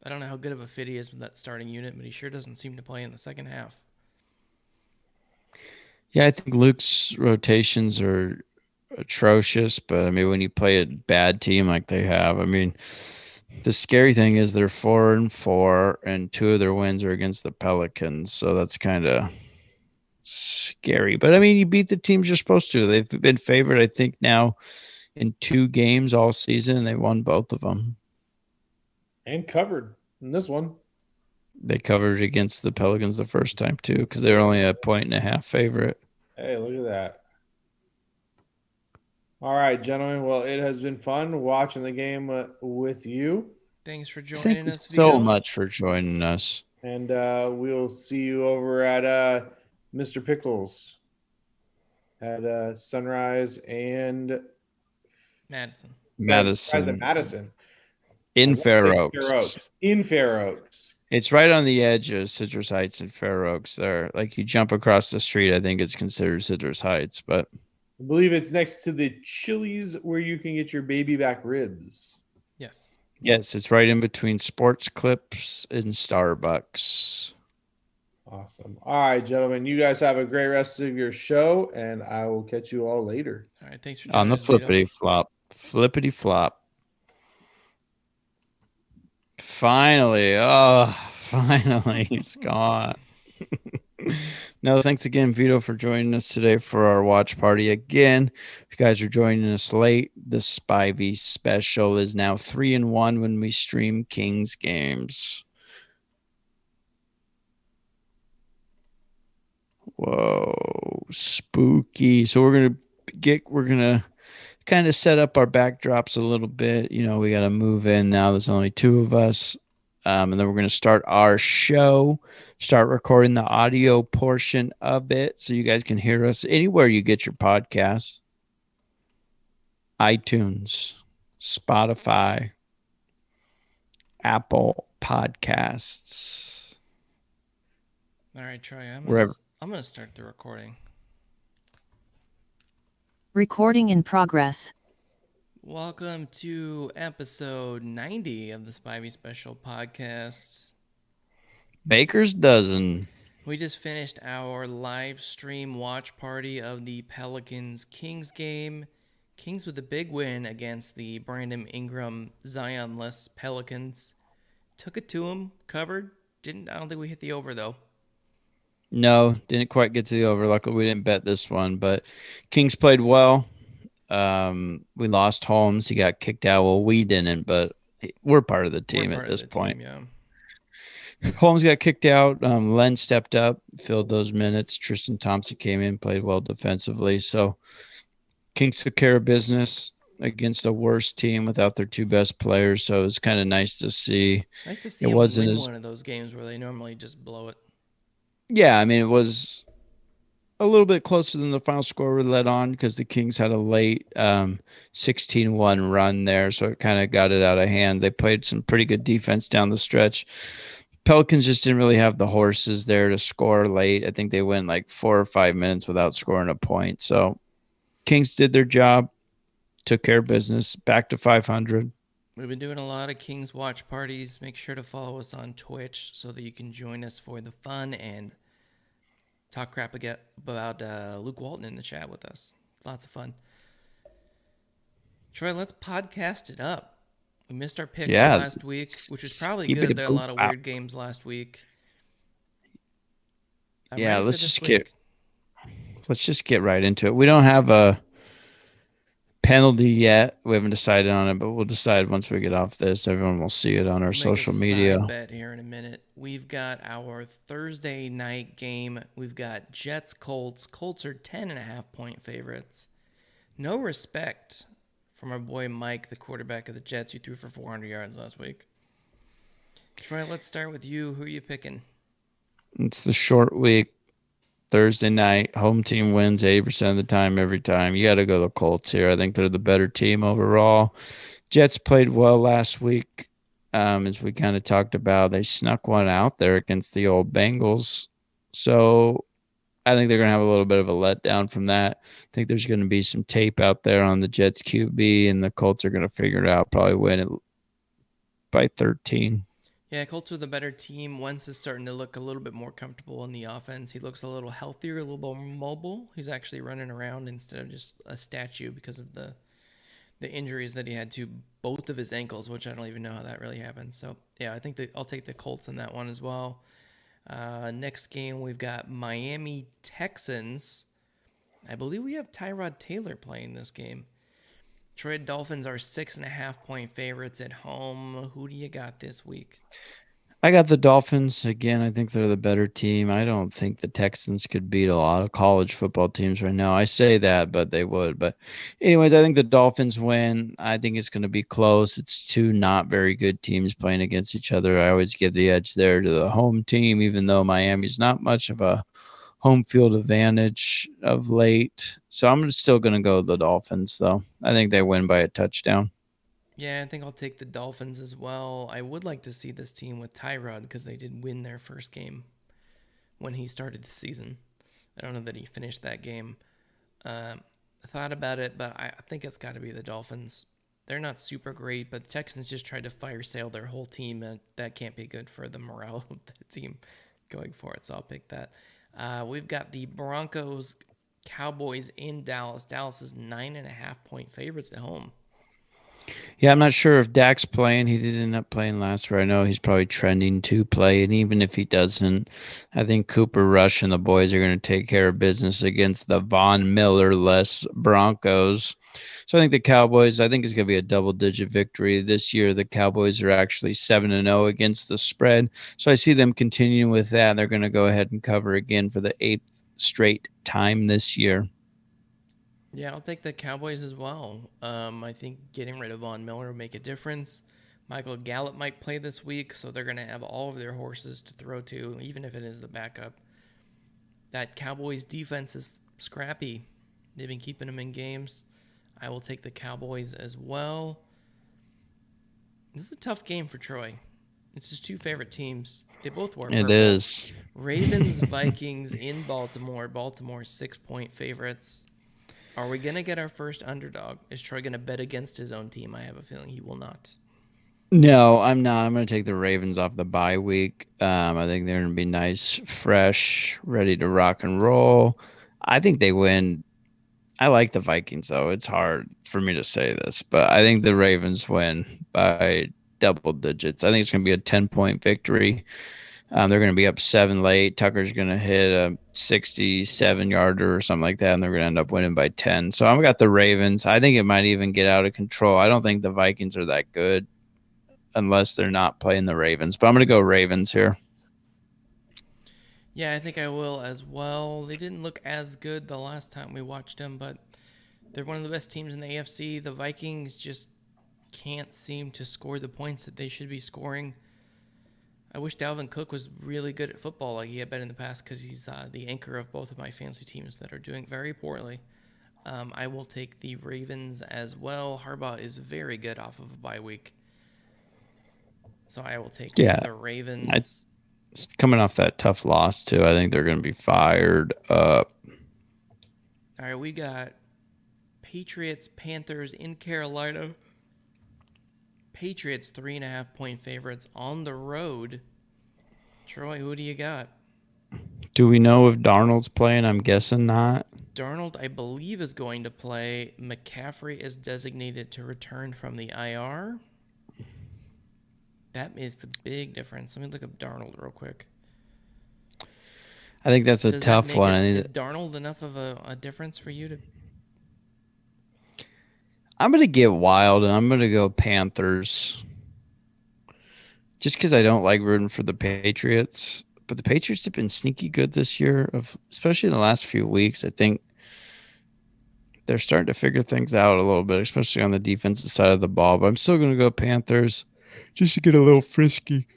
I don't know how good of a fit he is with that starting unit, but he sure doesn't seem to play in the second half. Yeah, I think Luke's rotations are atrocious, but I mean, when you play a bad team like they have, I mean, the scary thing is they're 4-4, and 2 of their wins are against the Pelicans, so that's kind of scary. But I mean, you beat the teams you're supposed to. They've been favored, I think, now in 2 games all season, and they won both of them. And covered in this one. They covered against the Pelicans the first time too, because they were only a 1.5 favorite. Hey, look at that. All right, gentlemen. Well, it has been fun watching the game with you. Thanks for joining us, Vito. so much for joining us. And we'll see you over at Mr. Pickles at Sunrise and Madison. Madison. In Fair Oaks. In Fair Oaks. It's right on the edge of Citrus Heights and Fair Oaks there. Like you jump across the street, I think it's considered Citrus Heights, but I believe it's next to the Chili's where you can get your baby back ribs. Yes. Yes, it's right in between Sports Clips and Starbucks. Awesome. All right, gentlemen. You guys have a great rest of your show, and I will catch you all later. All right, thanks for joining on the us, Vito. flippity flop. Finally, it's gone. No, thanks again, Vito, for joining us today for our watch party. Again, if you guys are joining us late, the Spivey special is now 3-1 when we stream Kings games. Whoa, spooky. So we're gonna kind of set up our backdrops a little bit. You know, we got to move in now. There's only 2 of us. And then we're going to start our show, start recording the audio portion of it so you guys can hear us anywhere you get your podcasts. iTunes, Spotify, Apple Podcasts. All right, Troy, I'm going to start the recording. Recording in progress. Welcome to episode 90 of the Spivey Special Podcast. Baker's Dozen. We just finished our live stream watch party of the Pelicans Kings game. Kings with a big win against the Brandon Ingram Zion-less Pelicans. Took it to them, covered. I don't think we hit the over though. No, didn't quite get to the over. Luckily, we didn't bet this one, but Kings played well. We lost Holmes. He got kicked out. Well, we didn't, but we're part of the team at this point. Holmes got kicked out. Len stepped up, filled those minutes. Tristan Thompson came in, played well defensively. So Kings took care of business against a worse team without their 2 best players. So it was kind of nice to see. Nice to see them win one of those games where they normally just blow it. Yeah, I mean, it was a little bit closer than the final score we led on because the Kings had a late 16-1 run there, so it kind of got it out of hand. They played some pretty good defense down the stretch. Pelicans just didn't really have the horses there to score late. I think they went like 4 or 5 minutes without scoring a point. So Kings did their job, took care of business, back to 500. We've been doing a lot of Kings watch parties. Make sure to follow us on Twitch so that you can join us for the fun and talk crap about Luke Walton in the chat with us. Lots of fun. Troy, let's podcast it up. We missed our picks Yeah. last week, which was probably Keep good. it There are a lot of out. weird games last week. I'm Yeah, ready for let's this just week. get right into it. We don't have a penalty yet. We haven't decided on it, but we'll decide once we get off this. Everyone will see it on our We'll make social a media. side bet here in a minute. We've got our Thursday night game. We've got Jets Colts. Colts are 10.5-point favorites. No respect from our boy Mike, the quarterback of the Jets, who threw for 400 yards last week. Troy, let's start with you. Who are you picking? It's the short week. Thursday night, home team wins 80% of the time, every time. You got to go the Colts here. I think they're the better team overall. Jets played well last week, as we kind of talked about. They snuck one out there against the old Bengals. So I think they're going to have a little bit of a letdown from that. I think there's going to be some tape out there on the Jets QB, and the Colts are going to figure it out, probably win it by 13. Yeah, Colts are the better team. Wentz is starting to look a little bit more comfortable in the offense. He looks a little healthier, a little more mobile. He's actually running around instead of just a statue because of the injuries that he had to both of his ankles, which I don't even know how that really happened. So, yeah, I think that I'll take the Colts in that one as well. Next game, we've got Miami Texans. I believe we have Tyrod Taylor playing this game. Troy, Dolphins are 6.5-point favorites at home. Who do you got this week? I got the Dolphins. Again, I think they're the better team. I don't think the Texans could beat a lot of college football teams right now. I say that, but they would. But anyways, I think the Dolphins win. I think it's going to be close. It's two not very good teams playing against each other. I always give the edge there to the home team, even though Miami's not much of a home field advantage of late. So I'm still going to go the Dolphins, though. I think they win by a touchdown. Yeah, I think I'll take the Dolphins as well. I would like to see this team with Tyrod because they did win their first game when he started the season. I don't know that he finished that game. I thought about it, but I think it's got to be the Dolphins. They're not super great, but the Texans just tried to fire sale their whole team, and that can't be good for the morale of the team going for it, so I'll pick that. We've got the Broncos Cowboys in Dallas. Dallas is 9.5-point favorites at home. Yeah, I'm not sure if Dak's playing. He did end up playing last year. I know he's probably trending to play, and even if he doesn't, I think Cooper Rush and the boys are going to take care of business against the Von Miller-less Broncos. So I think the Cowboys, I think it's going to be a double-digit victory. This year, the Cowboys are actually 7-0 against the spread. So I see them continuing with that. They're going to go ahead and cover again for the 8th straight time this year. Yeah, I'll take the Cowboys as well. I think getting rid of Von Miller will make a difference. Michael Gallup might play this week, so they're going to have all of their horses to throw to, even if it is the backup. That Cowboys defense is scrappy. They've been keeping them in games. I will take the Cowboys as well. This is a tough game for Troy. It's his two favorite teams. They both wear purple. It is. Ravens, Vikings in Baltimore. Baltimore 6-point favorites. Are we going to get our first underdog? Is Troy going to bet against his own team? I have a feeling he will not. No, I'm not. I'm going to take the Ravens off the bye week. I think they're going to be nice, fresh, ready to rock and roll. I think they win. I like the Vikings, though. It's hard for me to say this, but I think the Ravens win by double digits. I think it's going to be a 10-point victory. They're going to be up 7 late. Tucker's going to hit a 67-yarder or something like that, and they're going to end up winning by 10. So I've got the Ravens. I think it might even get out of control. I don't think the Vikings are that good unless they're not playing the Ravens. But I'm going to go Ravens here. Yeah, I think I will as well. They didn't look as good the last time we watched them, but they're one of the best teams in the AFC. The Vikings just can't seem to score the points that they should be scoring. I wish Dalvin Cook was really good at football like he had been in the past because he's the anchor of both of my fantasy teams that are doing very poorly. I will take the Ravens as well. Harbaugh is very good off of a bye week. So I will take the Ravens. Coming off that tough loss, too, I think they're going to be fired up. All right, we got Patriots, Panthers in Carolina. Patriots 3.5-point favorites on the road. Troy, who do you got? Do we know if Darnold's playing? I'm guessing not. Darnold, I believe, is going to play. McCaffrey is designated to return from the IR. That is the big difference. Let me look up Darnold real quick. I think that's a Does tough that make one. Is Darnold enough of a difference for you to? I'm going to get wild, and I'm going to go Panthers. Just because I don't like rooting for the Patriots. But the Patriots have been sneaky good this year, especially in the last few weeks. I think they're starting to figure things out a little bit, especially on the defensive side of the ball. But I'm still going to go Panthers just to get a little frisky.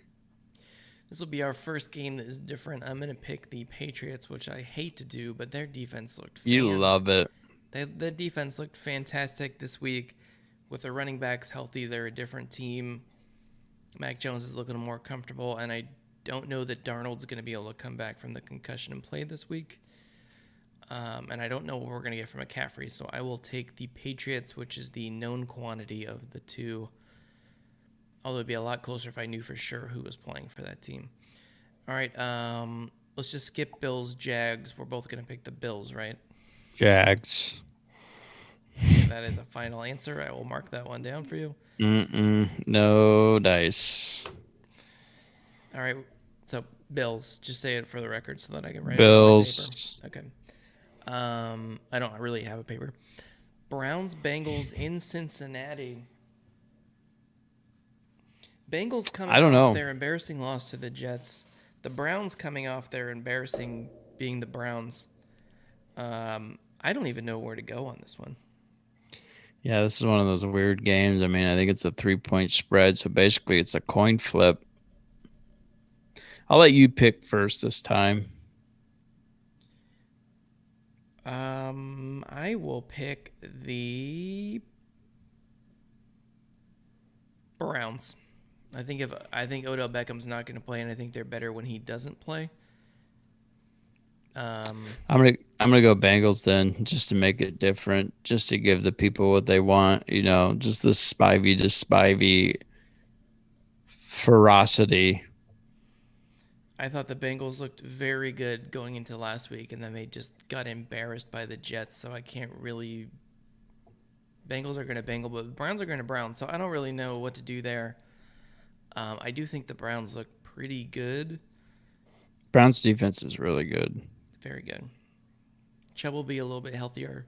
This will be our first game that is different. I'm going to pick the Patriots, which I hate to do, but their defense looked You love it. The defense looked fantastic this week. With their running backs healthy, they're a different team. Mac Jones is looking more comfortable, and I don't know that Darnold's going to be able to come back from the concussion and play this week. And I don't know what we're going to get from McCaffrey, so I will take the Patriots, which is the known quantity of the two. Although it'd be a lot closer if I knew for sure who was playing for that team. All right, let's just skip Bills, Jags. We're both going to pick the Bills, right? Jags. Okay, that is a final answer. I will mark that one down for you. No dice. All right, so Bills. Just say it for the record so that I can write Bills. it on my paper. Okay. I don't really have a paper. Browns, Bengals in Cincinnati. Bengals coming off their embarrassing loss to the Jets. The Browns coming off their embarrassing being the Browns. I don't even know where to go on this one. Yeah, this is one of those weird games. I mean, I think it's a 3-point spread, so basically it's a coin flip. I'll let you pick first this time. I will pick the Browns. I think Odell Beckham's not going to play, and I think they're better when he doesn't play. I'm gonna go Bengals then, just to make it different, just to give the people what they want. You know, just the spivey ferocity. I thought the Bengals looked very good going into last week, and then they just got embarrassed by the Jets, so I can't really... Bengals are going to Bengal, but Browns are going to Brown, so I don't really know what to do there. I do think the Browns look pretty good. Browns defense is really good. Very good. Chubb will be a little bit healthier.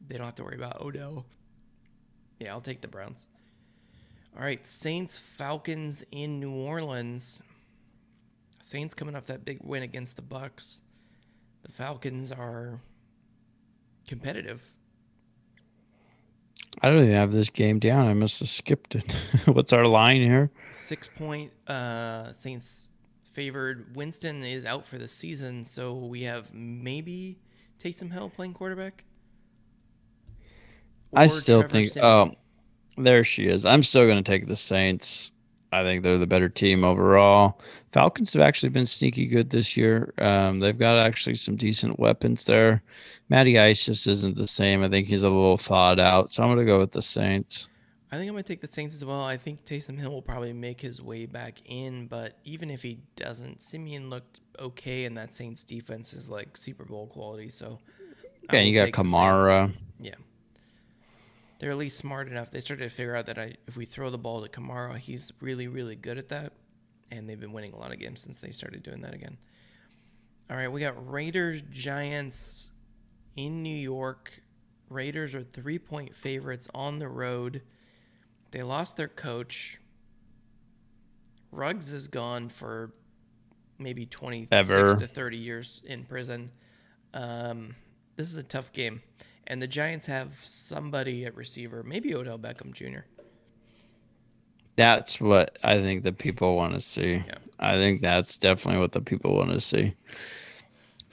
They don't have to worry about Odell. Yeah, I'll take the Browns. All right, Saints, Falcons in New Orleans. Saints coming off that big win against the Bucs. The Falcons are competitive. I don't even have this game down. I must have skipped it. What's our line here? 6-point Saints favored. Winston is out for the season, so we have maybe Taysom Hill playing quarterback. I still think... Oh, there she is. I'm still going to take the Saints. I think they're the better team overall. Falcons have actually been sneaky good this year. They've got actually some decent weapons there. Matty Ice just isn't the same. I think he's a little thawed out, so I'm going to go with the Saints. I think I'm going to take the Saints as well. I think Taysom Hill will probably make his way back in, but even if he doesn't, Simeon looked okay, and that Saints defense is like Super Bowl quality. So yeah, you got Kamara. Yeah. They're at least smart enough. They started to figure out that if we throw the ball to Kamara, he's really, really good at that. And they've been winning a lot of games since they started doing that again. All right, we got Raiders, Giants in New York. Raiders are 3-point favorites on the road. They lost their coach. Ruggs is gone for maybe 26 to 30 years in prison. This is a tough game. And the Giants have somebody at receiver, maybe Odell Beckham Jr. That's what I think the people want to see. Yeah. I think that's definitely what the people want to see.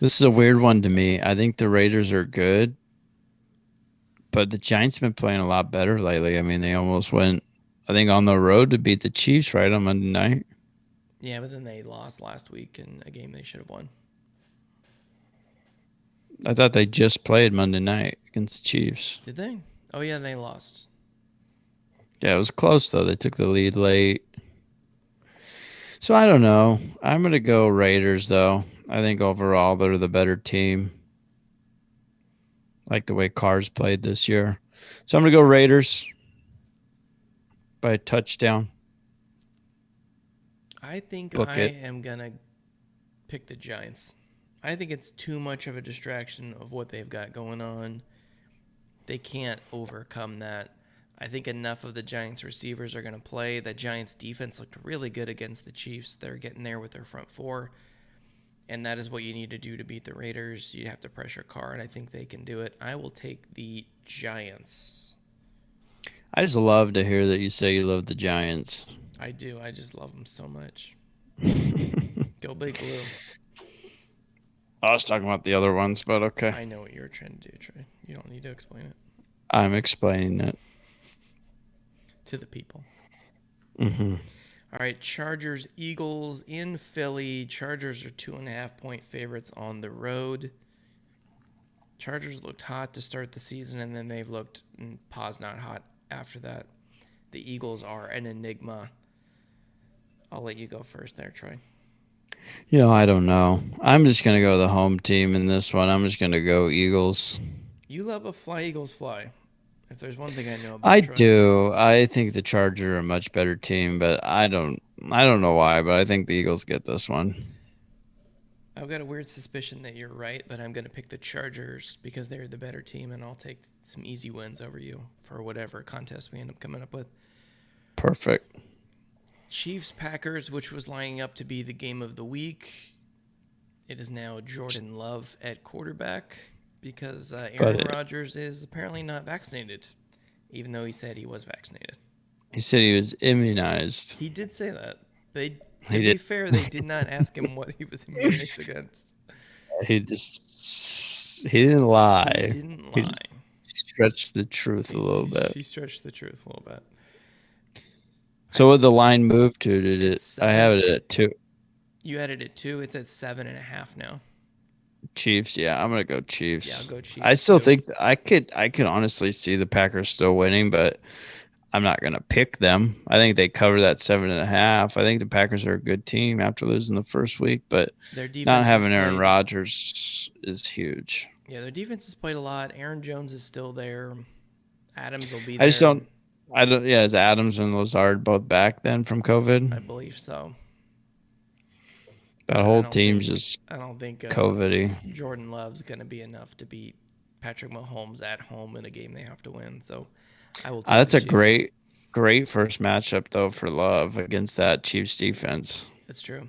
This is a weird one to me. I think the Raiders are good, but the Giants have been playing a lot better lately. I mean, they almost went, I think, on the road to beat the Chiefs, right, on Monday night. Yeah, but then they lost last week in a game they should have won. I thought they just played Monday night against the Chiefs. Did they? Oh, yeah, they lost. Yeah, it was close though. They took the lead late. So I don't know. I'm gonna go Raiders though. I think overall they're the better team. Like the way Carr's played this year. So I'm gonna go Raiders by a touchdown. I think Book I it. am going to pick the Giants. I think it's too much of a distraction of what they've got going on. They can't overcome that. I think enough of the Giants receivers are going to play. The Giants defense looked really good against the Chiefs. They're getting there with their front four. And that is what you need to do to beat the Raiders. You have to pressure Carr, and I think they can do it. I will take the Giants. I just love to hear that you say you love the Giants. I do. I just love them so much. I Go Big Blue. was talking about the other ones, but okay. I know what you were trying to do, Trey. You don't need to explain it I'm explaining it. to the people. Mm-hmm. All right, Chargers, Eagles in Philly. Chargers are 2.5-point favorites on the road. Chargers looked hot to start the season, and then they've looked not hot after that. The Eagles are an enigma. I'll let you go first there, Troy. I don't know. I'm just going to go the home team in this one. I'm just going to go Eagles. You love a fly, Eagles fly. If there's one thing I know about I Troy. do. I think the Chargers are a much better team, but I don't know why, but I think the Eagles get this one. I've got a weird suspicion that you're right, but I'm going to pick the Chargers because they're the better team, and I'll take some easy wins over you for whatever contest we end up coming up with. Perfect. Chiefs-Packers, which was lining up to be the game of the week. It is now Jordan Love at quarterback because Aaron Rodgers is apparently not vaccinated, even though he said he was vaccinated. He said he was immunized. He did say that. To be fair, they did not ask him what he was immunized against. He didn't lie. He didn't lie. He stretched the truth a little bit. He stretched the truth a little bit. So what did the line move to? I have it at 2. You had it at 2. It's at 7.5 now. Chiefs, yeah, I'm gonna go Chiefs. Yeah, I'll go Chiefs. I still think I could honestly see the Packers still winning, but I'm not gonna pick them. I think they cover that 7.5. I think the Packers are a good team after losing the first week, but their defense not having Aaron Rodgers is huge. Yeah, their defense has played a lot. Aaron Jones is still there. Adams will be there. I don't. Yeah, is Adams and Lazard both back then from COVID? I believe so. That whole team's just I don't think COVID-y. Jordan Love's going to be enough to beat Patrick Mahomes at home in a game they have to win. So I will take That's the a Chiefs. great first matchup, though, for Love against that Chiefs defense. That's true.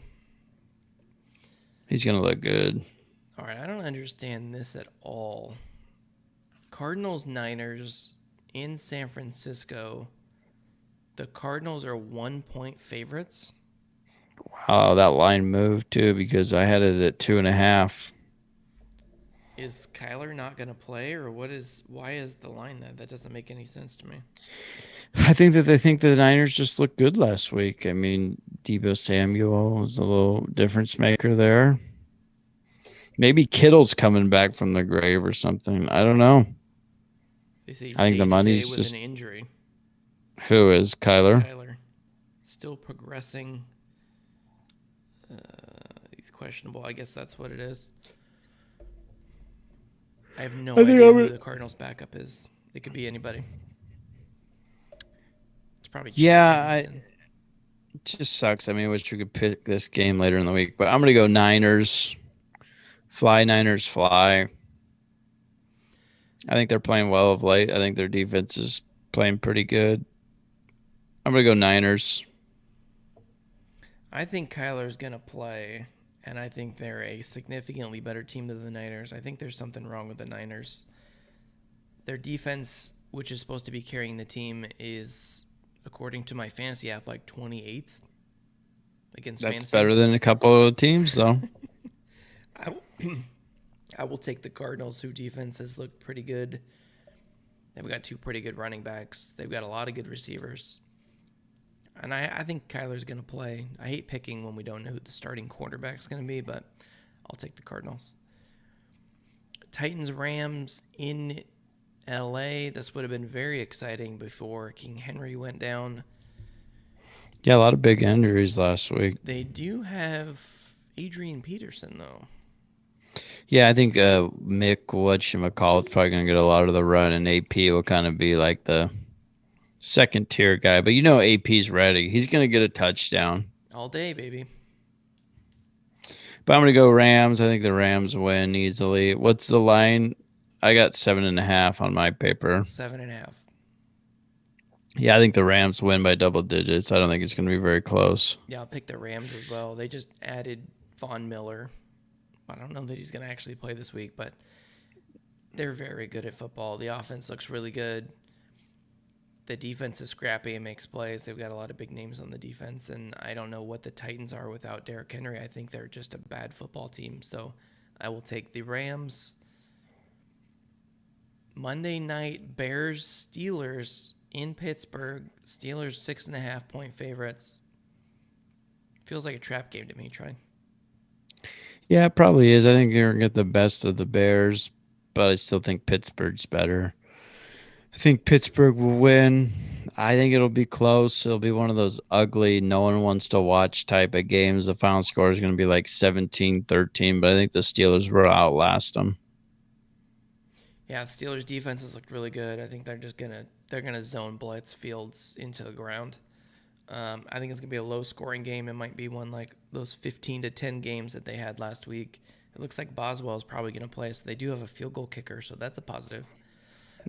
He's going to look good. All right, I don't understand this at all. Cardinals-Niners in San Francisco. The Cardinals are 1-point favorites. Wow, that line moved too because I had it at 2.5. Is Kyler not going to play, or why is the line that? That doesn't make any sense to me. I think that they think the Niners just looked good last week. I mean, Deebo Samuel was a little difference maker there. Maybe Kittle's coming back from the grave or something. I don't know. They say he's I think the money's with just an injury. Who is Kyler? Kyler, still progressing. He's questionable. I guess that's what it is. I have no idea who the Cardinals' backup is. It could be anybody. It's probably it just sucks. I mean, I wish we could pick this game later in the week, but I'm gonna go Niners. Fly Niners, fly. I think they're playing well of late. I think their defense is playing pretty good. I'm gonna go Niners. I think Kyler's gonna play, and I think they're a significantly better team than the Niners. I think there's something wrong with the Niners. Their defense, which is supposed to be carrying the team, is, according to my fantasy app, like 28th against fantasy. That's better than a couple of teams, though. I will take the Cardinals, whose defense has looked pretty good. They've got 2 pretty good running backs. They've got a lot of good receivers. And I think Kyler's going to play. I hate picking when we don't know who the starting quarterback's going to be, but I'll take the Cardinals. Titans-Rams in LA. This would have been very exciting before King Henry went down. Yeah, a lot of big injuries last week. They do have Adrian Peterson, though. Yeah, I think Mick whatchamacallit is probably going to get a lot of the run, and AP will kind of be like the second tier guy. But AP's ready. He's going to get a touchdown. All day, baby. But I'm going to go Rams. I think the Rams win easily. What's the line? I got 7.5 on my paper. 7.5. Yeah, I think the Rams win by double digits. I don't think it's going to be very close. Yeah, I'll pick the Rams as well. They just added Von Miller. I don't know that he's going to actually play this week, but they're very good at football. The offense looks really good. The defense is scrappy and makes plays. They've got a lot of big names on the defense, and I don't know what the Titans are without Derrick Henry. I think they're just a bad football team, so I will take the Rams. Monday night, Bears-Steelers in Pittsburgh. Steelers 6.5-point favorites. Feels like a trap game to me, Troy. Yeah, it probably is. I think you're going to get the best of the Bears, but I still think Pittsburgh's better. I think Pittsburgh will win. I think it'll be close. It'll be one of those ugly, no one wants to watch type of games. The final score is going to be like 17-13, but I think the Steelers will outlast them. Yeah, the Steelers' defenses look really good. I think they're gonna zone blitz Fields into the ground. I think it's gonna be a low-scoring game. It might be one like those 15-10 games that they had last week. It looks like Boswell is probably gonna play, so they do have a field goal kicker, so that's a positive.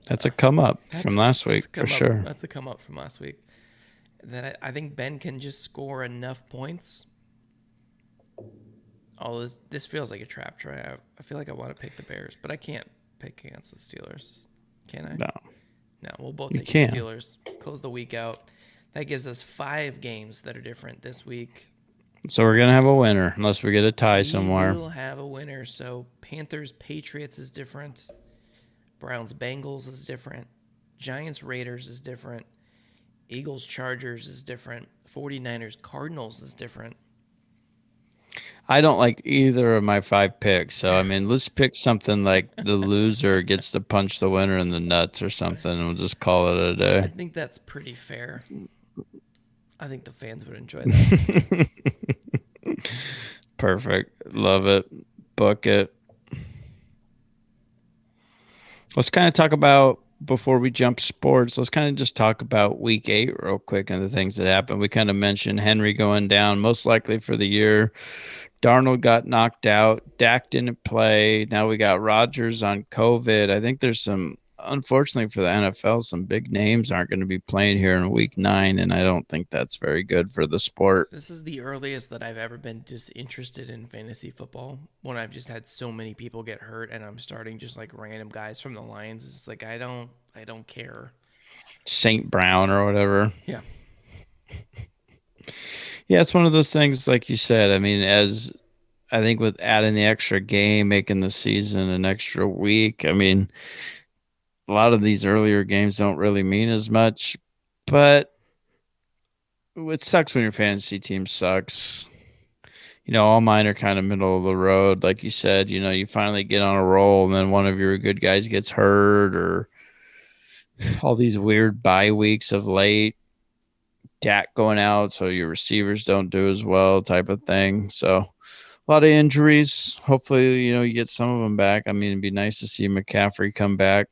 That's a come up from last week for sure. That's a come up from last week. Then I think Ben can just score enough points. Oh, this feels like a trap, Troy. I feel like I want to pick the Bears, but I can't pick against the Steelers. Can I? No, we'll both take the Steelers. Close the week out. That gives us 5 games that are different this week. So we're going to have a winner unless we get a tie somewhere. We will have a winner. So Panthers-Patriots is different. Browns-Bengals is different. Giants-Raiders is different. Eagles-Chargers is different. 49ers-Cardinals is different. I don't like either of my 5 picks. So, let's pick something like the loser gets to punch the winner in the nuts or something, and we'll just call it a day. I think that's pretty fair. I think the fans would enjoy that. Perfect. Love it. Book it. Let's kind of talk about, before we jump sports, let's kind of just talk about week 8 real quick and the things that happened. We kind of mentioned Henry going down, most likely for the year. Darnold got knocked out. Dak didn't play. Now we got Rodgers on COVID. I think there's unfortunately for the NFL, some big names aren't going to be playing here in week 9, and I don't think that's very good for the sport. This is the earliest that I've ever been disinterested in fantasy football, when I've just had so many people get hurt and I'm starting just like random guys from the Lions. It's like I don't care. St. Brown or whatever. Yeah. Yeah, it's one of those things, like you said. As I think with adding the extra game, making the season an extra week, a lot of these earlier games don't really mean as much, but it sucks when your fantasy team sucks. All mine are kind of middle of the road. Like you said, you finally get on a roll and then one of your good guys gets hurt, or all these weird bye weeks of late. Dak going out, so your receivers don't do as well, type of thing. So a lot of injuries. Hopefully, you get some of them back. It'd be nice to see McCaffrey come back.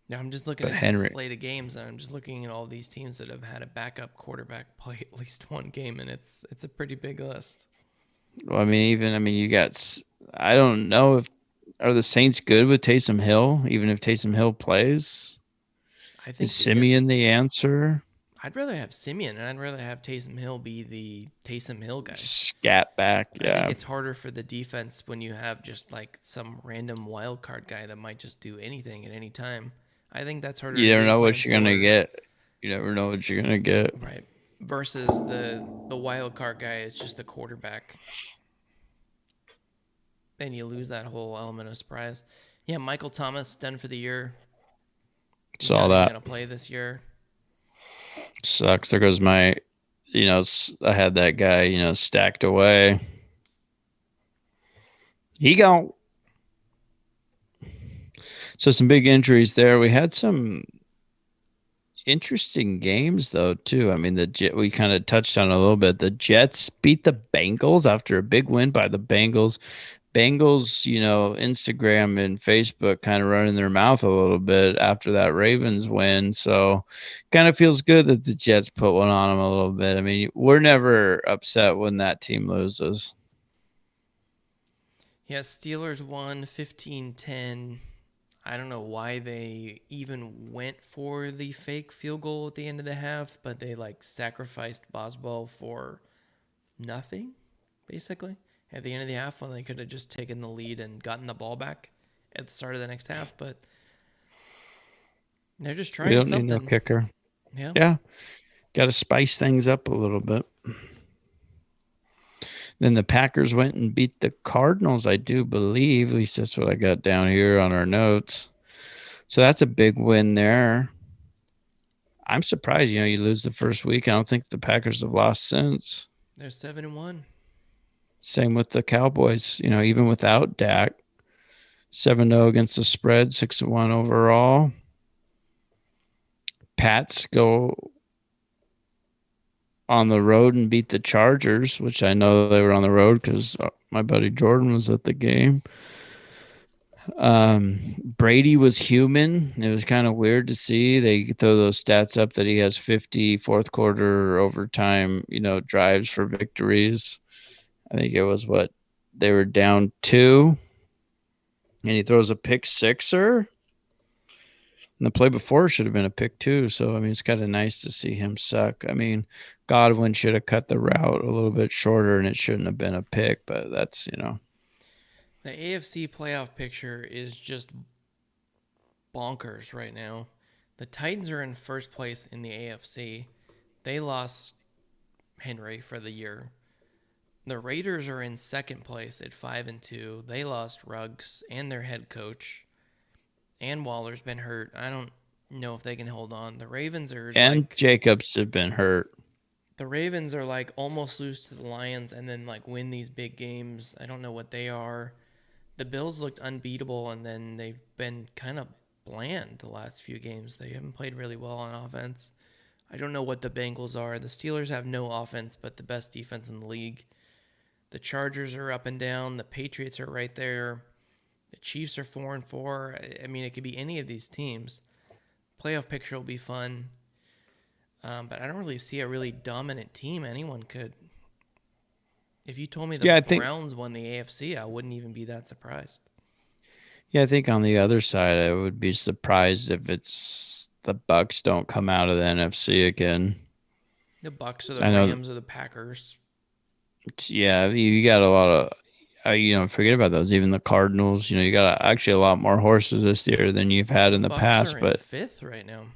Yeah, I'm just looking at this slate of games, and I'm just looking at all these teams that have had a backup quarterback play at least one game, and it's a pretty big list. Well, you got. I don't know are the Saints good with Taysom Hill, even if Taysom Hill plays. I think is Simeon the answer? I'd rather have Simeon, and I'd rather have Taysom Hill be the Taysom Hill guy. Scat back, yeah. I think it's harder for the defense when you have just like some random wild card guy that might just do anything at any time. I think that's harder. You never know what you're gonna get. You never know what you're gonna get. Right. Versus the wild card guy is just the quarterback. And you lose that whole element of surprise. Yeah, Michael Thomas done for the year. Saw that. Gonna play this year. Sucks. There goes my, I had that guy, stacked away. He gone. So some big injuries there. We had some interesting games though too. I mean, we kind of touched on it a little bit. The Jets beat the Bengals after a big win by the Bengals. Bengals, Instagram and Facebook kind of running their mouth a little bit after that Ravens win. So kind of feels good that the Jets put one on them a little bit. I mean, we're never upset when that team loses. Yeah, Steelers won 15-10. I don't know why they even went for the fake field goal at the end of the half, but they sacrificed Boswell for nothing, basically. At the end of the half, when they could have just taken the lead and gotten the ball back at the start of the next half, but they're just trying We don't something. need no kicker. Yeah. Yeah. Got to spice things up a little bit. Then the Packers went and beat the Cardinals, I do believe. At least that's what I got down here on our notes. So that's a big win there. I'm surprised, you lose the first week. I don't think the Packers have lost since. They're 7-1. Same with the Cowboys, even without Dak. 7-0 against the spread, 6-1 overall. Pats go on the road and beat the Chargers, which I know they were on the road because my buddy Jordan was at the game. Brady was human. It was kind of weird to see. They throw those stats up that he has 50 fourth quarter overtime, drives for victories. I think it was what they were down 2, and he throws a pick sixer. And the play before should have been a pick too. So, I mean, it's kind of nice to see him suck. I mean, Godwin should have cut the route a little bit shorter and it shouldn't have been a pick, but that's, The AFC playoff picture is just bonkers right now. The Titans are in first place in the AFC. They lost Henry for the year. The Raiders are in second place at 5-2. They lost Ruggs and their head coach. And Waller's been hurt. I don't know if they can hold on. The Ravens are Jacobs have been hurt. The Ravens are almost lose to the Lions and then win these big games. I don't know what they are. The Bills looked unbeatable and then they've been kind of bland the last few games. They haven't played really well on offense. I don't know what the Bengals are. The Steelers have no offense but the best defense in the league. The Chargers are up and down. The Patriots are right there. The Chiefs are 4-4. I mean, it could be any of these teams. Playoff picture will be fun. But I don't really see a really dominant team anyone could. If you told me the Browns won the AFC, I wouldn't even be that surprised. Yeah, I think on the other side, I would be surprised if it's the Bucks don't come out of the NFC again. The Bucks or the Rams or the Packers. Yeah, you got a lot of, forget about those. Even the Cardinals, you got actually a lot more horses this year than you've had in the past. But fifth right now.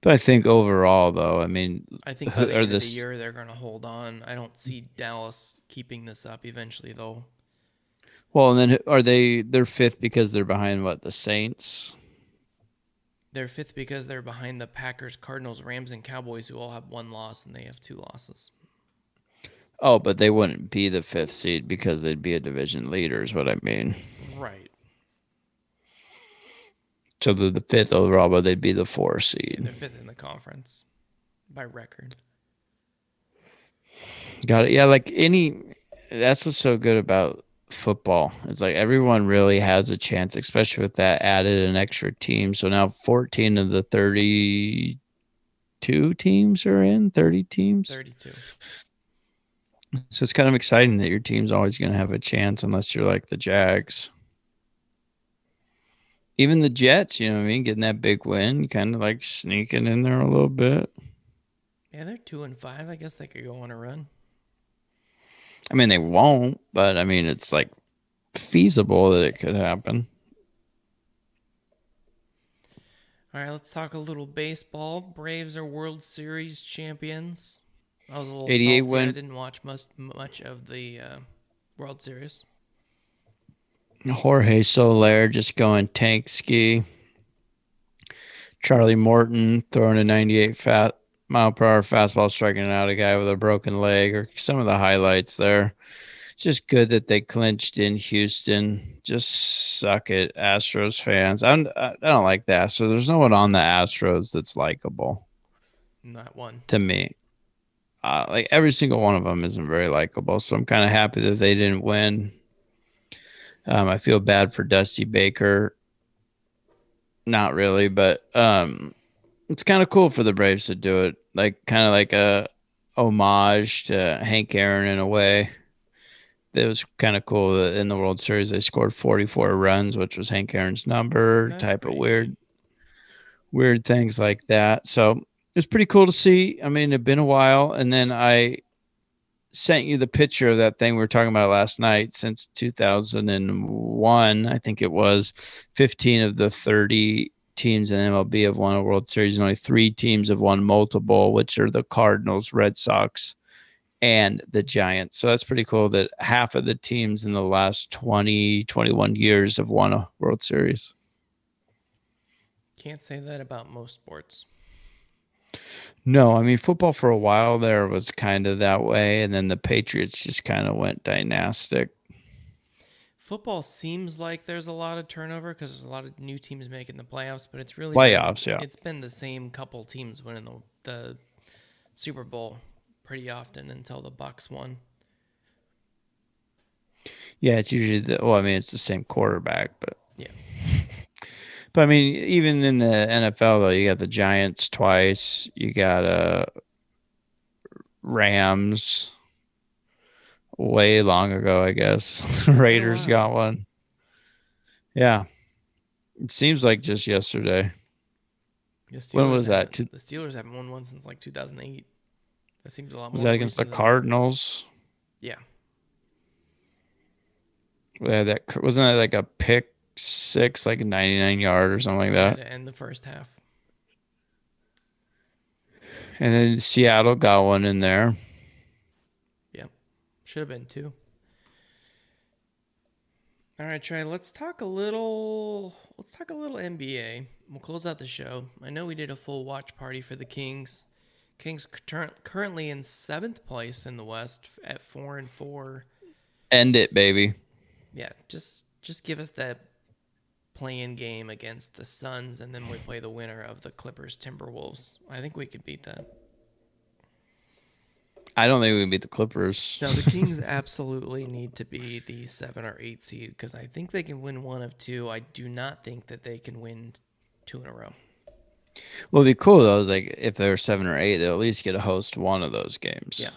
But I think overall, though, I mean, I think by the end of the year they're going to hold on. I don't see Dallas keeping this up eventually, though. Well, and then they're fifth because they're behind what, the Saints? They're fifth because they're behind the Packers, Cardinals, Rams, and Cowboys, who all have 1 loss and they have 2 losses. Oh, but they wouldn't be the 5th seed because they'd be a division leader is what I mean. Right. So they're the 5th overall, but they'd be the 4th seed. And they're 5th in the conference by record. Got it. Yeah, that's what's so good about football. It's everyone really has a chance, especially with that added an extra team. So now 14 of the 32 teams are in, 30 teams? 32. So it's kind of exciting that your team's always going to have a chance unless you're like the Jags. Even the Jets, getting that big win, kind of sneaking in there a little bit. Yeah, they're 2-5. I guess they could go on a run. I mean, they won't, but I mean, it's feasible that it could happen. All right, let's talk a little baseball. Braves are World Series champions. I was a little 88 salty. win. I didn't watch much of the World Series. Jorge Soler just going tank ski. Charlie Morton throwing a 98 mile per hour fastball, striking out a guy with a broken leg, or some of the highlights there. just good that they clinched in Houston. Just suck it, Astros fans. I don't like the Astros. There's no one on the Astros that's likable Not one. to me. Like every single one of them isn't very likable. So I'm kind of happy that they didn't win. I feel bad for Dusty Baker. Not really, but it's kind of cool for the Braves to do it. Like kind of like a homage to Hank Aaron in a way. It was kind of cool that in the World Series they scored 44 runs, which was Hank Aaron's number. That's Type of pretty neat. weird things like that. So it was pretty cool to see. I mean, it'd been a while, and then I sent you the picture of that thing we were talking about last night. Since 2001, I think it was 15 of the 30 teams in MLB have won a World Series, and only 3 teams have won multiple, which are the Cardinals, Red Sox, and the Giants. So that's pretty cool that half of the teams in the last 20, 21 years have won a World Series. Can't say that about most sports. No, I mean, football for a while there was kind of that way, and then the Patriots just kind of went dynastic. Football seems like there's a lot of turnover because there's a lot of new teams making the playoffs, but it's really Playoffs, yeah. It's been the same couple teams winning the Super Bowl pretty often until the Bucks won. Yeah, it's usually it's the same quarterback, but Yeah. But I mean, even in the NFL though, you got the Giants twice, you got Rams way long ago, I guess. Raiders got one. Yeah. It seems like just yesterday. When was that? The Steelers haven't won one since like 2008. That seems a lot more. Was that against the Cardinals? Yeah. Yeah, wasn't that like a pick six, like a 99-yard or something like that? To end the first half. And then Seattle got one in there. Yeah. Should have been 2. All right, Trey, let's talk a little NBA. We'll close out the show. I know we did a full watch party for the Kings. Kings currently in 7th place in the West at 4-4. End it, baby. Yeah, just give us that play-in game against the Suns, and then we play the winner of the Clippers Timberwolves. I think we could beat that. I don't think we can beat the Clippers. No, the Kings absolutely need to be the 7 or 8 seed because I think they can win one of 2. I do not think that they can win 2 in a row. What would be cool though is like if they're 7 or 8, they'll at least get to host one of those games. Yeah.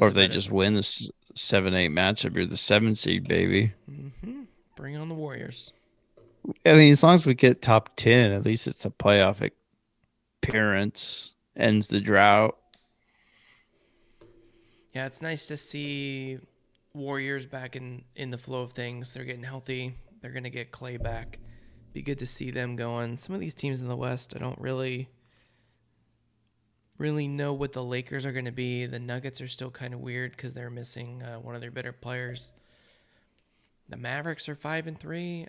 Or if they just win the 7-8 matchup, you're the 7 seed, baby. Mm-hmm. Bring on the Warriors. I mean, as long as we get top 10, at least it's a playoff appearance. Ends the drought. Yeah, it's nice to see Warriors back in the flow of things. They're getting healthy. They're going to get Clay back. Be good to see them going. Some of these teams in the West, I don't really know what the Lakers are going to be. The Nuggets are still kind of weird because they're missing one of their better players. The Mavericks are 5-3.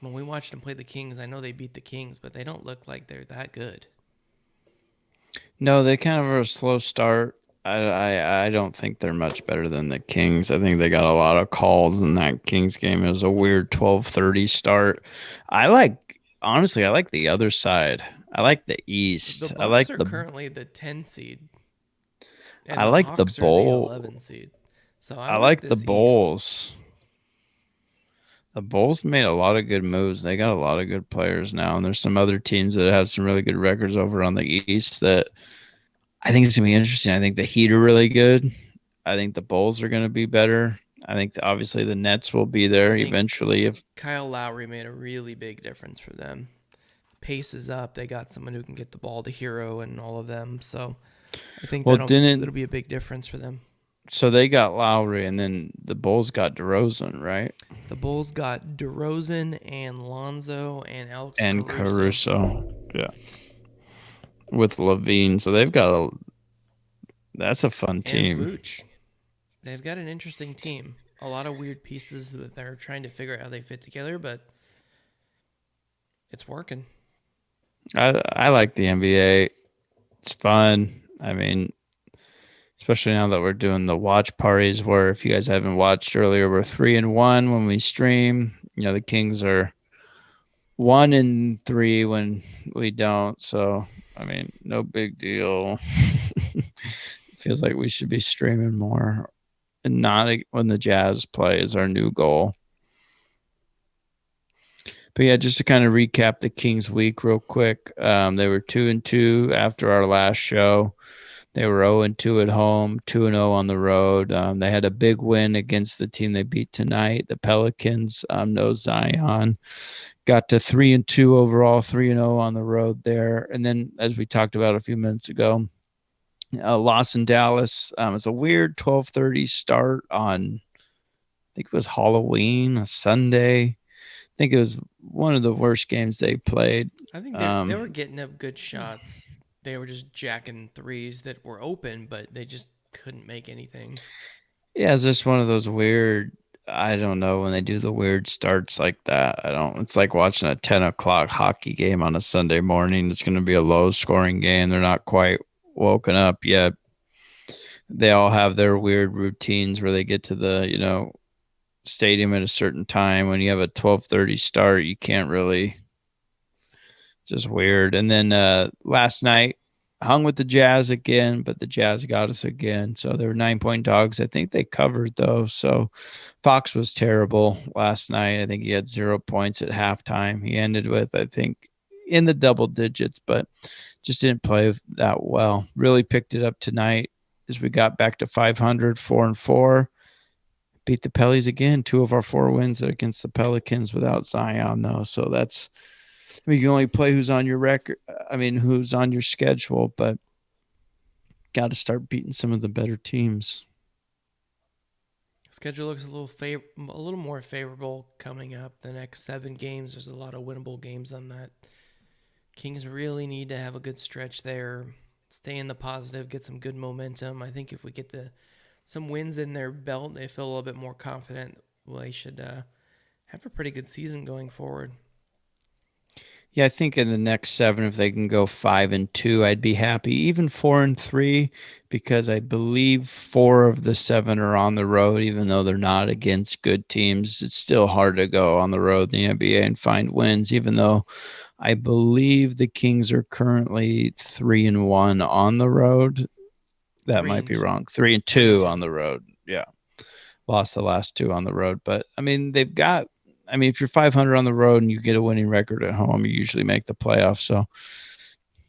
When we watched them play the Kings, I know they beat the Kings, but they don't look like they're that good. No, they kind of are a slow start. I don't think they're much better than the Kings. I think they got a lot of calls in that Kings game. It was a weird 12:30 start. Honestly, I like the other side. I like the East. The Bucks are currently the 10 seed. And I like the Bulls. The 11 seed. So I like the Bulls. The Bulls made a lot of good moves. They got a lot of good players now, and there's some other teams that have some really good records over on the East that I think it's going to be interesting. I think the Heat are really good. I think the Bulls are going to be better. I think obviously the Nets will be there eventually. If Kyle Lowry made a really big difference for them. Pace is up. They got someone who can get the ball to Hero and all of them. So I think that'll be a big difference for them. So they got Lowry, and then the Bulls got DeRozan, right? The Bulls got DeRozan and Lonzo and Alex Caruso. Yeah. With Levine. So they've got that's a fun team. And Vooch. They've got an interesting team. A lot of weird pieces that they're trying to figure out how they fit together, but it's working. I like the NBA. It's fun. I mean, especially now that we're doing the watch parties. Where if you guys haven't watched earlier, we're 3-1 when we stream. The Kings are 1-3 when we don't. So I mean, no big deal. Feels like we should be streaming more, and not when the Jazz play is our new goal. But yeah, just to kind of recap the Kings week real quick. They were 2-2 after our last show. They were 0-2 at home, 2-0 on the road. They had a big win against the team they beat tonight, the Pelicans. No Zion. Got to 3-2 overall, 3-0 on the road there. And then, as we talked about a few minutes ago, loss in Dallas. It's a weird 12:30 start on, I think it was Halloween, a Sunday. I think it was one of the worst games they played. I think they were getting up good shots. They were just jacking threes that were open, but they just couldn't make anything. Yeah, it's just one of those weird. I don't know when they do the weird starts like that. I don't. It's like watching a 10 o'clock hockey game on a Sunday morning. It's going to be a low scoring game. They're not quite woken up yet. They all have their weird routines where they get to the stadium at a certain time. When you have a 12:30 start, you can't really. It's just weird. And then last night, hung with the Jazz again, but the Jazz got us again. So they were 9-point dogs. I think they covered though. So Fox was terrible last night. I think he had 0 points at halftime. He ended with, I think, in the double digits, but just didn't play that well. Really picked it up tonight as we got back to 500, 4-4. Beat the Pellies again. 2 of our 4 wins against the Pelicans without Zion, though. So that's, you can only play who's on your record. Who's on your schedule, but got to start beating some of the better teams. Schedule looks a little more favorable coming up. The next 7 games, there's a lot of winnable games on that. Kings really need to have a good stretch there. Stay in the positive, get some good momentum. I think if we get some wins in their belt, they feel a little bit more confident. Well, they should have a pretty good season going forward. Yeah, I think in the next 7, if they can go 5-2, I'd be happy. Even 4-3, because I believe 4 of the 7 are on the road, even though they're not against good teams. It's still hard to go on the road in the NBA and find wins, even though I believe the Kings are currently 3-1 on the road. That might be wrong. 3-2 on the road. Yeah. Lost the last 2 on the road. But, they've got, if you're 500 on the road and you get a winning record at home, you usually make the playoffs. So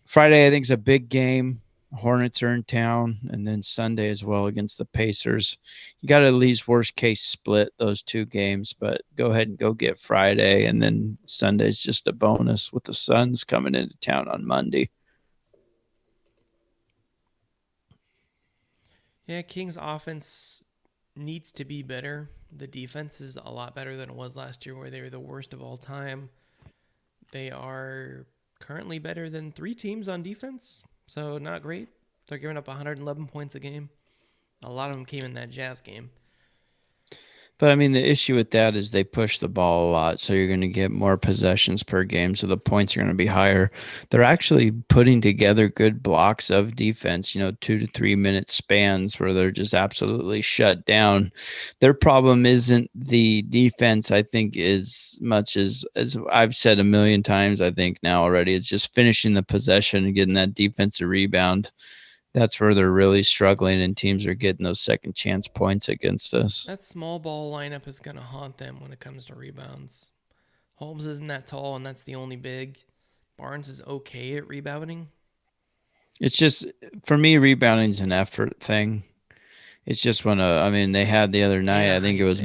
Friday, I think, is a big game. Hornets are in town, and then Sunday as well against the Pacers. You got to at least worst case split those 2 games, but go ahead and go get Friday, and then Sunday's just a bonus with the Suns coming into town on Monday. Yeah, Kings offense needs to be better. The defense is a lot better than it was last year, where they were the worst of all time. They are currently better than 3 teams on defense, so not great. They're giving up 111 points a game. A lot of them came in that Jazz game. But, the issue with that is they push the ball a lot, so you're going to get more possessions per game, so the points are going to be higher. They're actually putting together good blocks of defense, 2 to 3 minute spans where they're just absolutely shut down. Their problem isn't the defense, I think, as much as I've said a million times, I think now already, it's just finishing the possession and getting that defensive rebound. That's where they're really struggling, and teams are getting those second chance points against us. That small ball lineup is going to haunt them when it comes to rebounds. Holmes isn't that tall, and that's the only big. Barnes is okay at rebounding. It's just, for me, rebounding is an effort thing. It's just when they had the other night, I think it was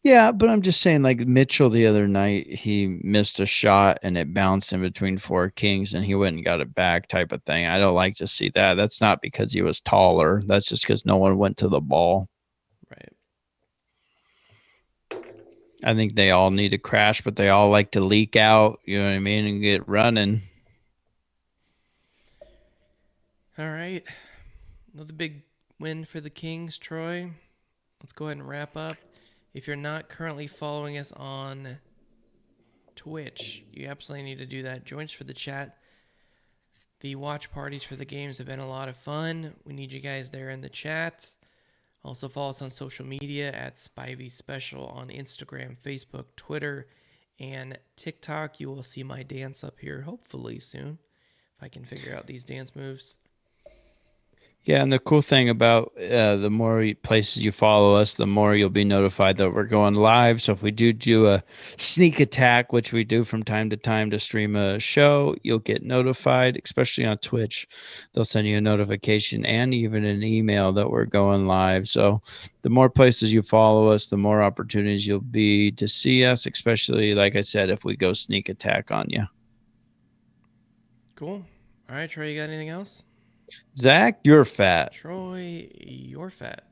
Yeah, but I'm just saying, like Mitchell the other night, he missed a shot and it bounced in between 4 Kings and he went and got it back, type of thing. I don't like to see that. That's not because he was taller. That's just because no one went to the ball. Right. I think they all need to crash, but they all like to leak out, you know what I mean, and get running. All right. Another big win for the Kings, Troy. Let's go ahead and wrap up. If you're not currently following us on Twitch, you absolutely need to do that. Join us for the chat. The watch parties for the games have been a lot of fun. We need you guys there in the chat. Also follow us on social media at Spivey Special on Instagram, Facebook, Twitter, and TikTok. You will see my dance up here hopefully soon, if I can figure out these dance moves. Yeah, and the cool thing about the more places you follow us, the more you'll be notified that we're going live. So if we do a sneak attack, which we do from time to time to stream a show, you'll get notified, especially on Twitch. They'll send you a notification and even an email that we're going live. So the more places you follow us, the more opportunities you'll be to see us, especially, like I said, if we go sneak attack on you. Cool. All right, Troy, you got anything else? Zach, you're fat. Troy, you're fat.